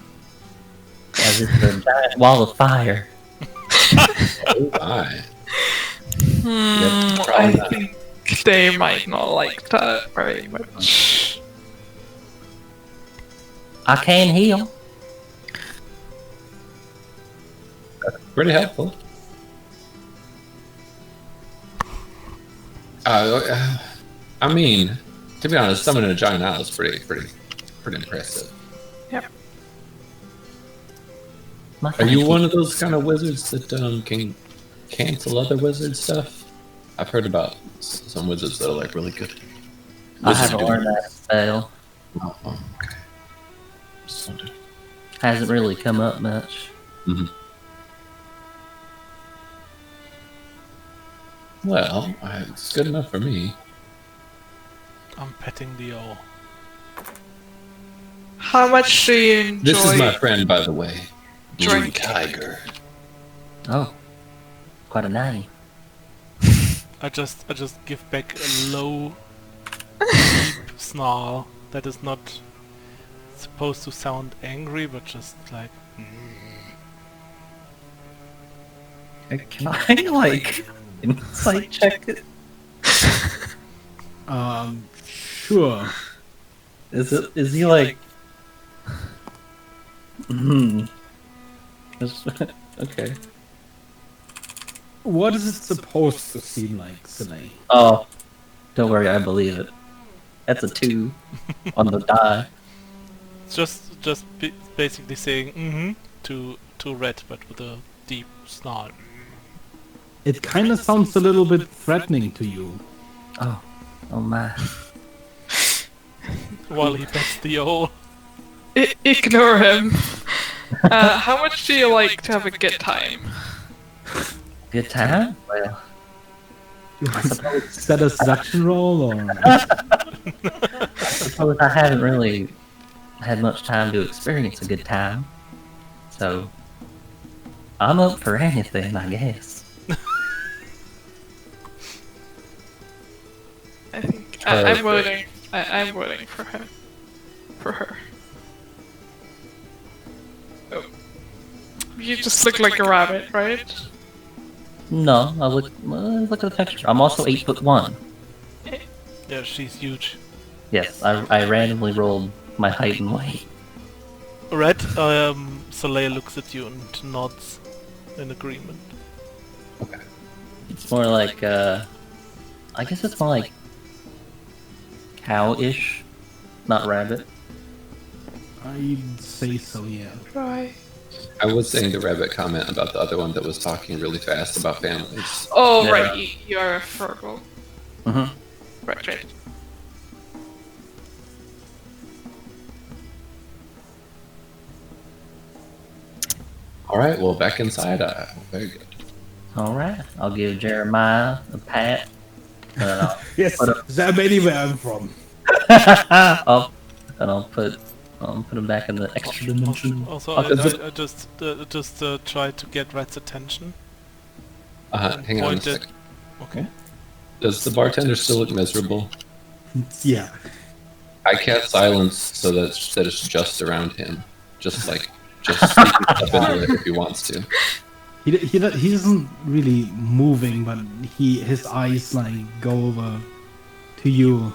As it's a giant wall of fire. oh my. I think they might not like that very much. I can heal. Pretty helpful. I mean, to be honest, summoning a giant owl is pretty impressive. Yep. Are you one of those kind of wizards that can cancel other wizard stuff? I've heard about some wizards that are like really good. I haven't learned that spell. Oh, okay. Just wondered. Hasn't really come up much. Well, it's good enough for me. I'm petting the owl. How much do you enjoy? This is my friend, by the way. Blue Drink. Tiger. Oh. Quite a name. I just give back a low, deep snarl that is not supposed to sound angry, but just like. Can I, like, insight check it? Sure. Is he like... Okay. What is it supposed to seem like, Sine? Oh. Don't worry, I believe it. That's a 2 on the die. Just basically saying to Red, but with a deep snarl. It kind of sounds a little bit threatening to you. Oh. Oh my. While he pets the owl. Ignore him. How much do you like to have a good time? Good time? Well, I suppose... Is that a seduction roll, or...? I suppose I haven't really had much time to experience a good time. So, I'm up for anything, I guess. I think I'm voting. I'm voting for him. For her. Oh. You just look like a rabbit, right? No, look at the texture. I'm also 8'1". Yeah, she's huge. Yes, I randomly rolled my height and weight. Red, Soleil looks at you and nods. in agreement. Okay. It's more like, I guess it's more like cow-ish, not rabbit. I'd say so, yeah. Right. I was saying the rabbit comment about the other one that was talking really fast about families. Oh, Yeah. right, you're a Virgo. Mm-hmm. Right. All right, well, back inside. Very good. Alright, I'll give Jeremiah a pat. Yes, that many where I'm from. Oh, and I'll put him back in the extra dimension. Also, pocket. I just tried to get Rat's attention. Hang on a Pointed. second. Okay. Does the bartender still look miserable? Yeah. I cast silence so that it's just around him. Just sneaking stuff into it if he wants to. He isn't really moving, but his eyes like go over to you,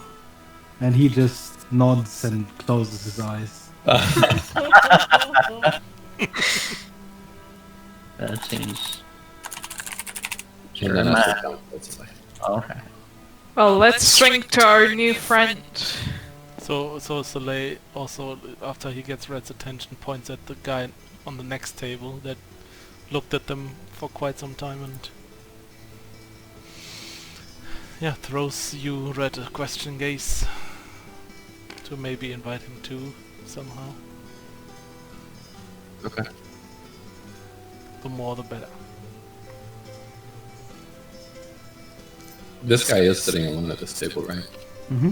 and he just nods and closes his eyes. That seems. And then I sit down. That's fine. Alright. Well, let's drink to our new friend. So Soleil also, after he gets Red's attention, points at the guy on the next table that looked at them for quite some time and throws you, Red, a question gaze to maybe invite him too somehow. Okay. The more the better. This guy is sitting alone at this table, right? Mm-hmm.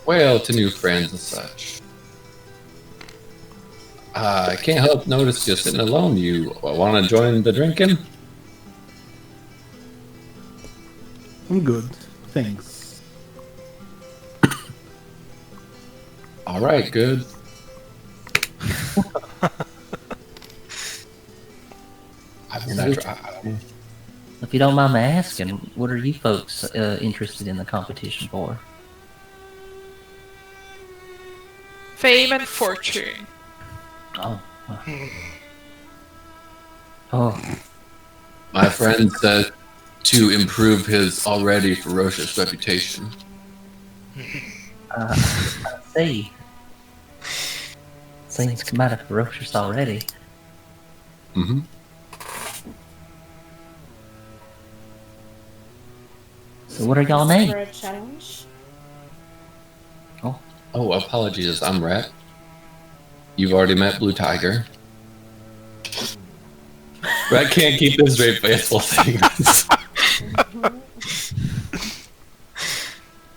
Well, to new friends and such. I can't help notice you're sitting alone. You want to join the drinking? I'm good, thanks. All right, good. I mean, I don't know. If you don't mind me asking, what are you folks interested in the competition for? Fame and fortune. Oh. Oh. My friend said to improve his already ferocious reputation. I see. Seems mighty ferocious already. Mm-hmm. So what are y'all For names? a challenge? Oh, apologies. I'm Rat. You've already met Blue Tiger. Rat can't keep his straight face while saying this.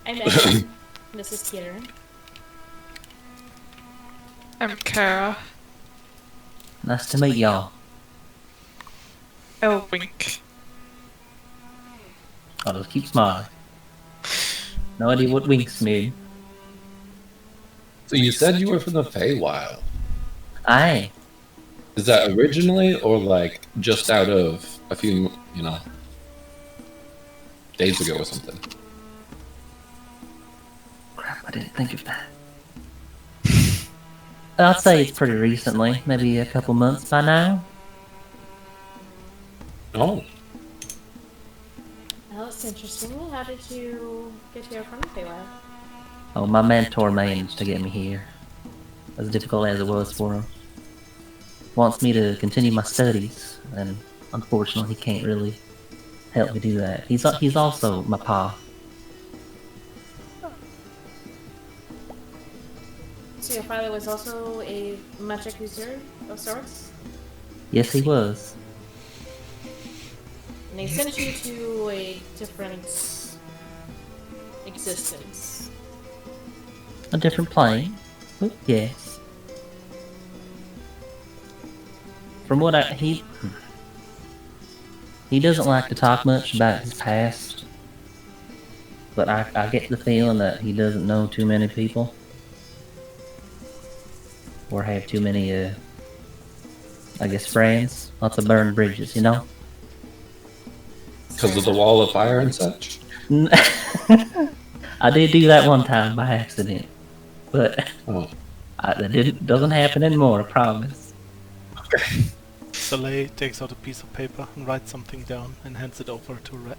I'm Evan. This is Peter. I'm Kara. Nice to meet y'all. Oh, wink. I'll just keep smiling. No idea what winks mean. So you said you were from the Feywild. Aye. Is that originally or like just out of a few, days ago or something? Crap, I didn't think of that. I'd say it's pretty recently, maybe a couple months by now. Oh, Oh, that's interesting. How did you get here from Feywild? Oh, my mentor managed to get me here. As difficult as it was for him. Wants me to continue my studies, and unfortunately he can't really help me do that. He's also my pa. So your father was also a magic user of sorts? Yes, he was. And they sent you to a different existence. A different plane. But yes. From what he doesn't like to talk much about his past. But I get the feeling that he doesn't know too many people. Or have too many, I guess, friends. Lots of burned bridges, you know? because of the wall of fire and such? I did do that one time by accident. But Oh, Doesn't happen anymore, I promise. Soleil takes out a piece of paper and writes something down and hands it over to Red.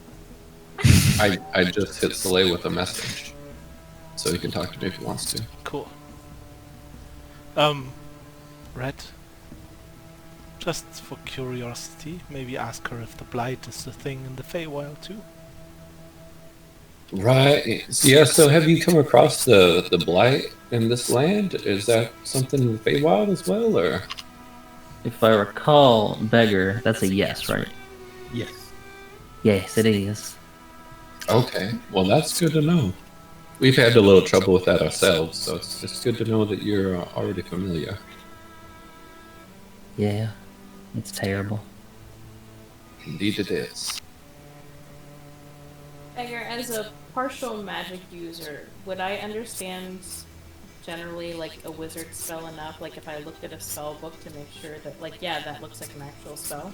I just hit Soleil with a message, so he can talk to me if he wants to. Cool. Red, just for curiosity, maybe ask her if the blight is the thing in the Feywild too. Right. Yeah. So, have you come across the blight in this land? Is that something in the Feywild as well, or? If I recall, beggar, that's a yes, right? Yes. Yes, it is. Okay. Well, that's good to know. We've had a little trouble with that ourselves, so it's good to know that you're already familiar. Yeah, it's terrible. Indeed, it is. Edgar, as a partial magic user, would I understand generally like a wizard spell enough? Like if I looked at a spell book to make sure that, like, yeah, that looks like an actual spell.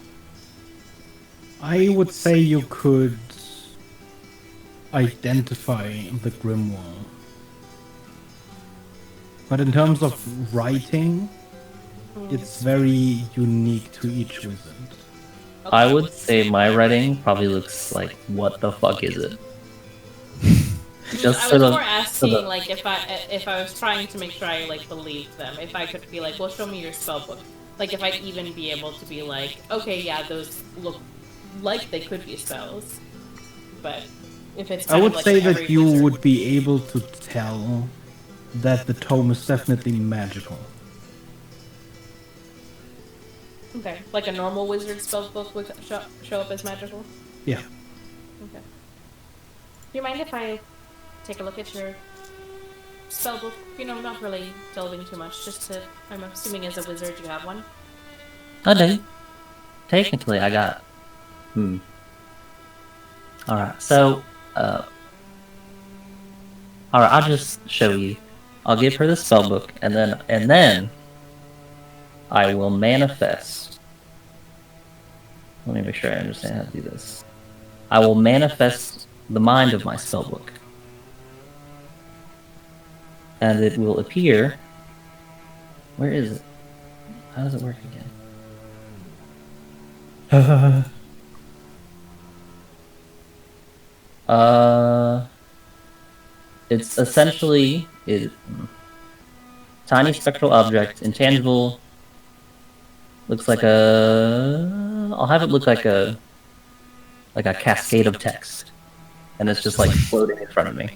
I would say you could identify the grimoire. But in terms of writing, it's very unique to each wizard. Okay. I would say my writing probably looks like, what the fuck is it? Just I for was the- more for asking, the- like, if I was trying to make sure I like believed them, if I could be like, well, show me your spell book. Like, if I'd even be able to be like, okay, yeah, those look like they could be spells. But if it's I kind would of like say every that you wizard- would be able to tell that the tome is definitely magical. Okay, like a normal wizard spell book would show up as magical. Yeah. Okay. Do you mind if I take a look at your spell book? You know, not really delving too much, just to, I'm assuming as a wizard you have one. I do. Technically, I got. Alright, so, alright, I'll just show you. I'll give her the spellbook, and then I will manifest. Let me make sure I understand how to do this. I will manifest the mind of my spellbook. And it will appear. Where is it? How does it work again? It's essentially tiny spectral object, intangible. Looks like a. I'll have it look like a cascade of text, and it's just like floating in front of me.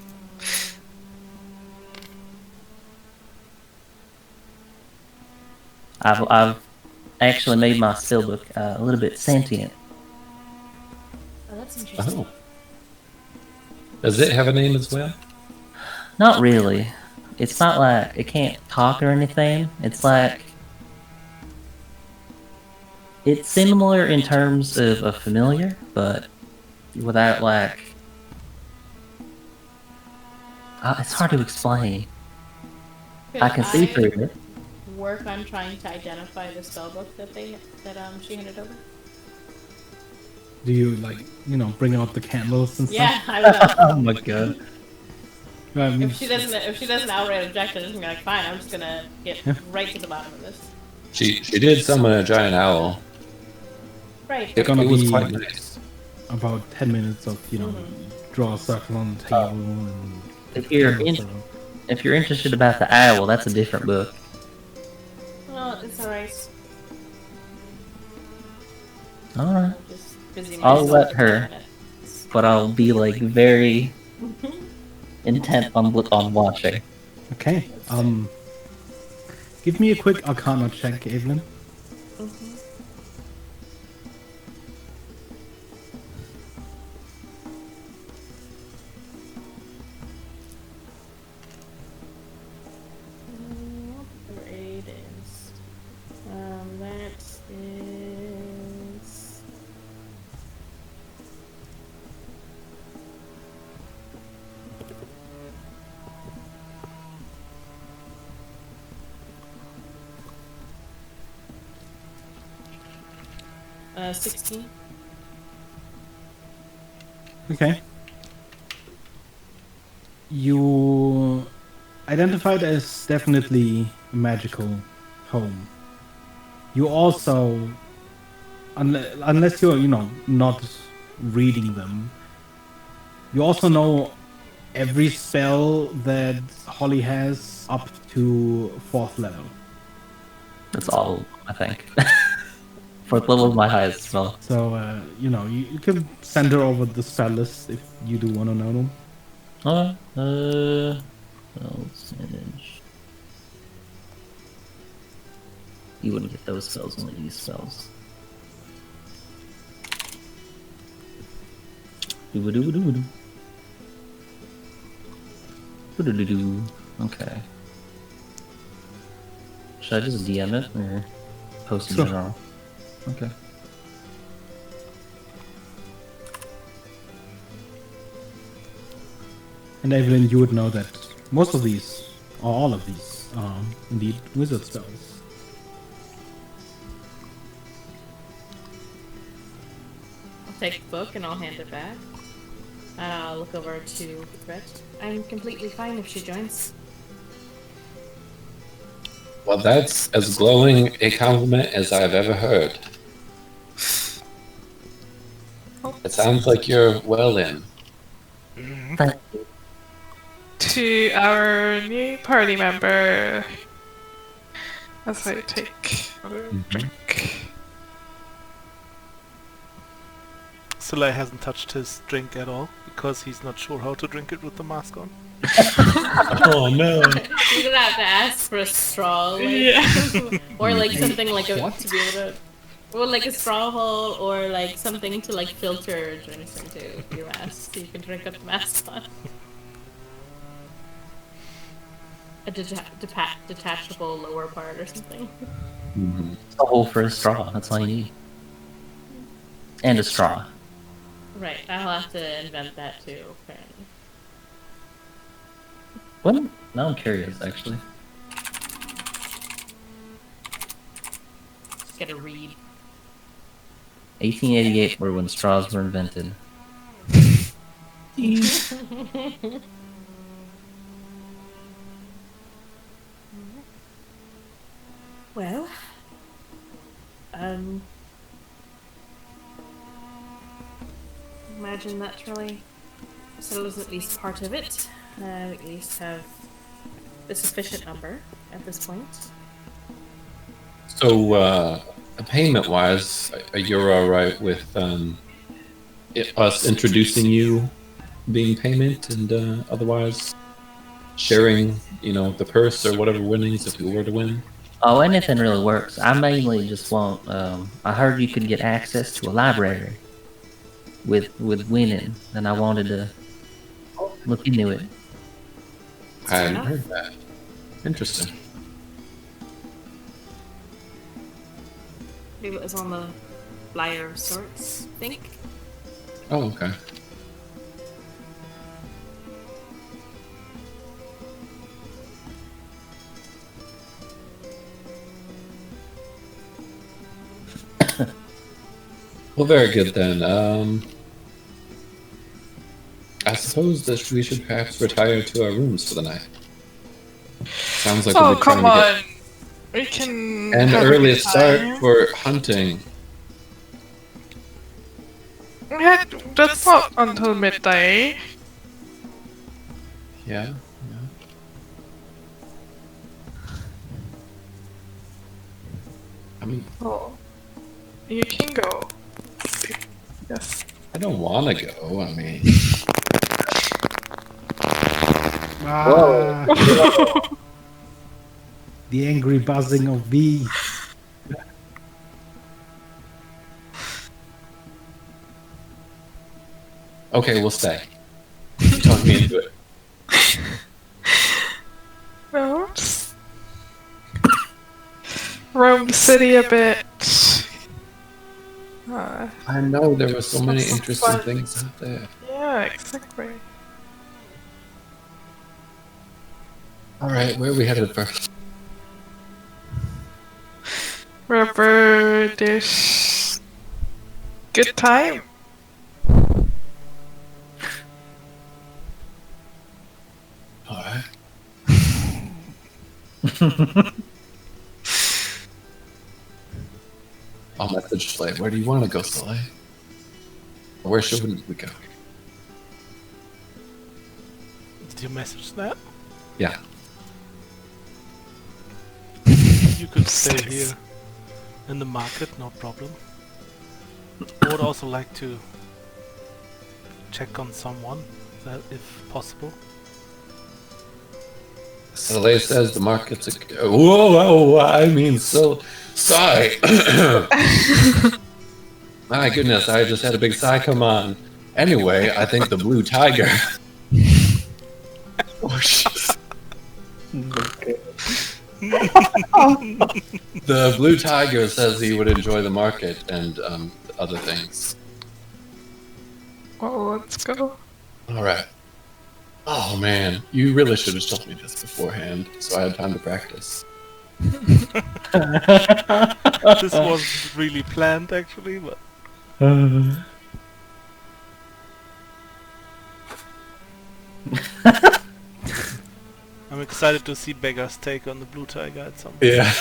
I've actually made my spellbook a little bit sentient. Oh, that's interesting. Oh. Does it have a name as well? Not really. It's not like it can't talk or anything. It's like it's similar in terms of a familiar, but without like. It's hard to explain. I can see through it. Work on trying to identify the spellbook that she handed over. Do you, like, bring out the candles and Yeah, stuff? I will. Oh my god. I mean, If she doesn't outright object, I'm just gonna be like, fine. I'm just gonna get right to the bottom of this. She did summon a giant owl. Right. It gonna was be quite nice. about 10 minutes of, draw a circle on the table and... If you're interested about the owl, that's a different book. Well, it's alright. Alright. I'm just busy I'll myself let for her. 10 minutes. But I'll be like very intent on watching. Okay, give me a quick Arcana check, Evelyn. What grade is? That is. Uh, 16. Okay. You identified as definitely a magical home. You also, unless you're, not reading them, you also know every spell that Holly has up to 4th level. That's all, I think. 4th level is my highest spell. So, you can send her over the spell list if you do want to know them. Spells manage. You wouldn't get those spells, only these spells. Doo-doo-doo-doo-doo. Doo-doo-doo-doo. Okay. Should I just DM it or post in Sure. general? Okay. And Evelyn, you would know that most of these, or all of these, are indeed wizard spells. I'll take the book and I'll hand it back. And I'll look over to Brett. I'm completely fine if she joins. Well, that's as glowing a compliment as I've ever heard. It sounds like you're well in. Thank To our new party member, as I take a drink. Soleil hasn't touched his drink at all because he's not sure how to drink it with the mask on. Oh no. You're gonna have to ask for a straw, like, Yeah. or like something like a What? to be able to, or like a straw hole, or like something to like filter drinks into your mask, so you can drink with the mask on. A detachable lower part or something. It's a hole for a straw. That's all you need. And a straw. Right, I'll have to invent that too, apparently. What? Now I'm curious, actually. Just get a read. 1888 were when straws were invented. Well, imagine that's really settles at least part of it. We at least have a sufficient number at this point. So, payment-wise, you're all right with us introducing you being payment and otherwise sharing, the purse or whatever winnings if you were to win? Oh, anything really works. I mainly just want. I heard you could get access to a library with winning, and I wanted to look into it. I hadn't heard that. Interesting. Maybe it was on the flyer of sorts, I think. Oh, okay. Well, very good then. I suppose that we should perhaps retire to our rooms for the night. Sounds like Oh, we'll be trying come on. to We can. get an have a early good start time. for hunting. Yeah, that's not until midday. Yeah. I mean, Oh, you can go. Yes. I don't want to go. I mean, Ah, the angry buzzing of bees. okay, we'll stay. You talk me into it. No, just roam the city a bit. I know there were so many Some interesting fun. things out there. Yeah, exactly. All right, where are we headed first? Wherever there's good time. All right. I'll message Slay. Where do you want to go, Slay? Or where should we go? Did you message that? Yeah. You could stay here in the market, no problem. I would also like to check on someone, if possible. Slay says the market's a... Whoa, I mean, so... Sigh! My goodness, I just had a big sigh come on. Anyway, I think the blue tiger... Oh, shit. The blue tiger says he would enjoy the market and other things. Well, let's go. Alright. Oh man, you really should have told me this beforehand, so I had time to practice. This wasn't really planned, actually, but... I'm excited to see Beggar's take on the blue tiger at some point. Yeah.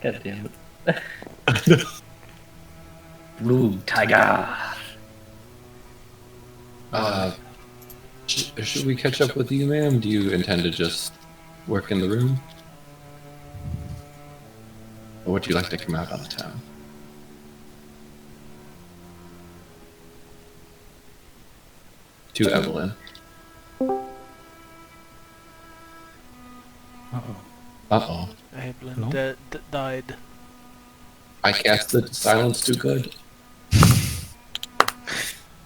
God damn it. Blue tiger. Should we catch up with you, ma'am? Do you intend to just work in the room? Or would you like to come out on the town? To Evelyn. Uh-oh. Uh-oh. Evelyn Hello? died. I cast the silence too good.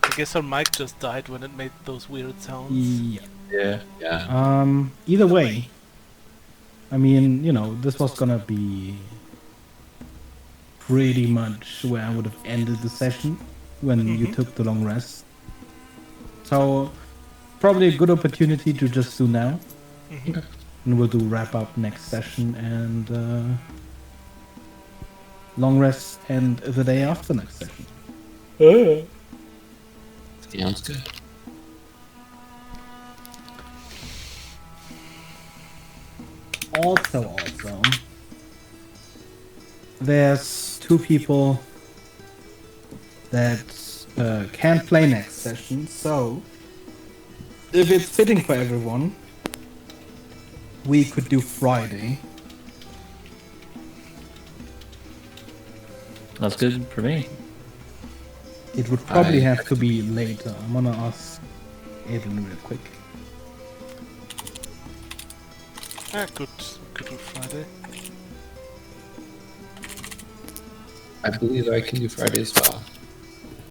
I guess her mic just died when it made those weird sounds. Yeah. Yeah. Either way, I mean, you know, this was gonna be pretty much where I would have ended the session when you took the long rest. So, probably a good opportunity to just do now. And we'll do wrap up next session and long rest and the day after next session. Sounds good. Also, there's two people that can't play next session, so if it's fitting for everyone, we could do Friday. That's good for me. It would probably have to be later. I'm gonna ask Evelyn real quick. Could do Friday. I believe I can do Friday as well.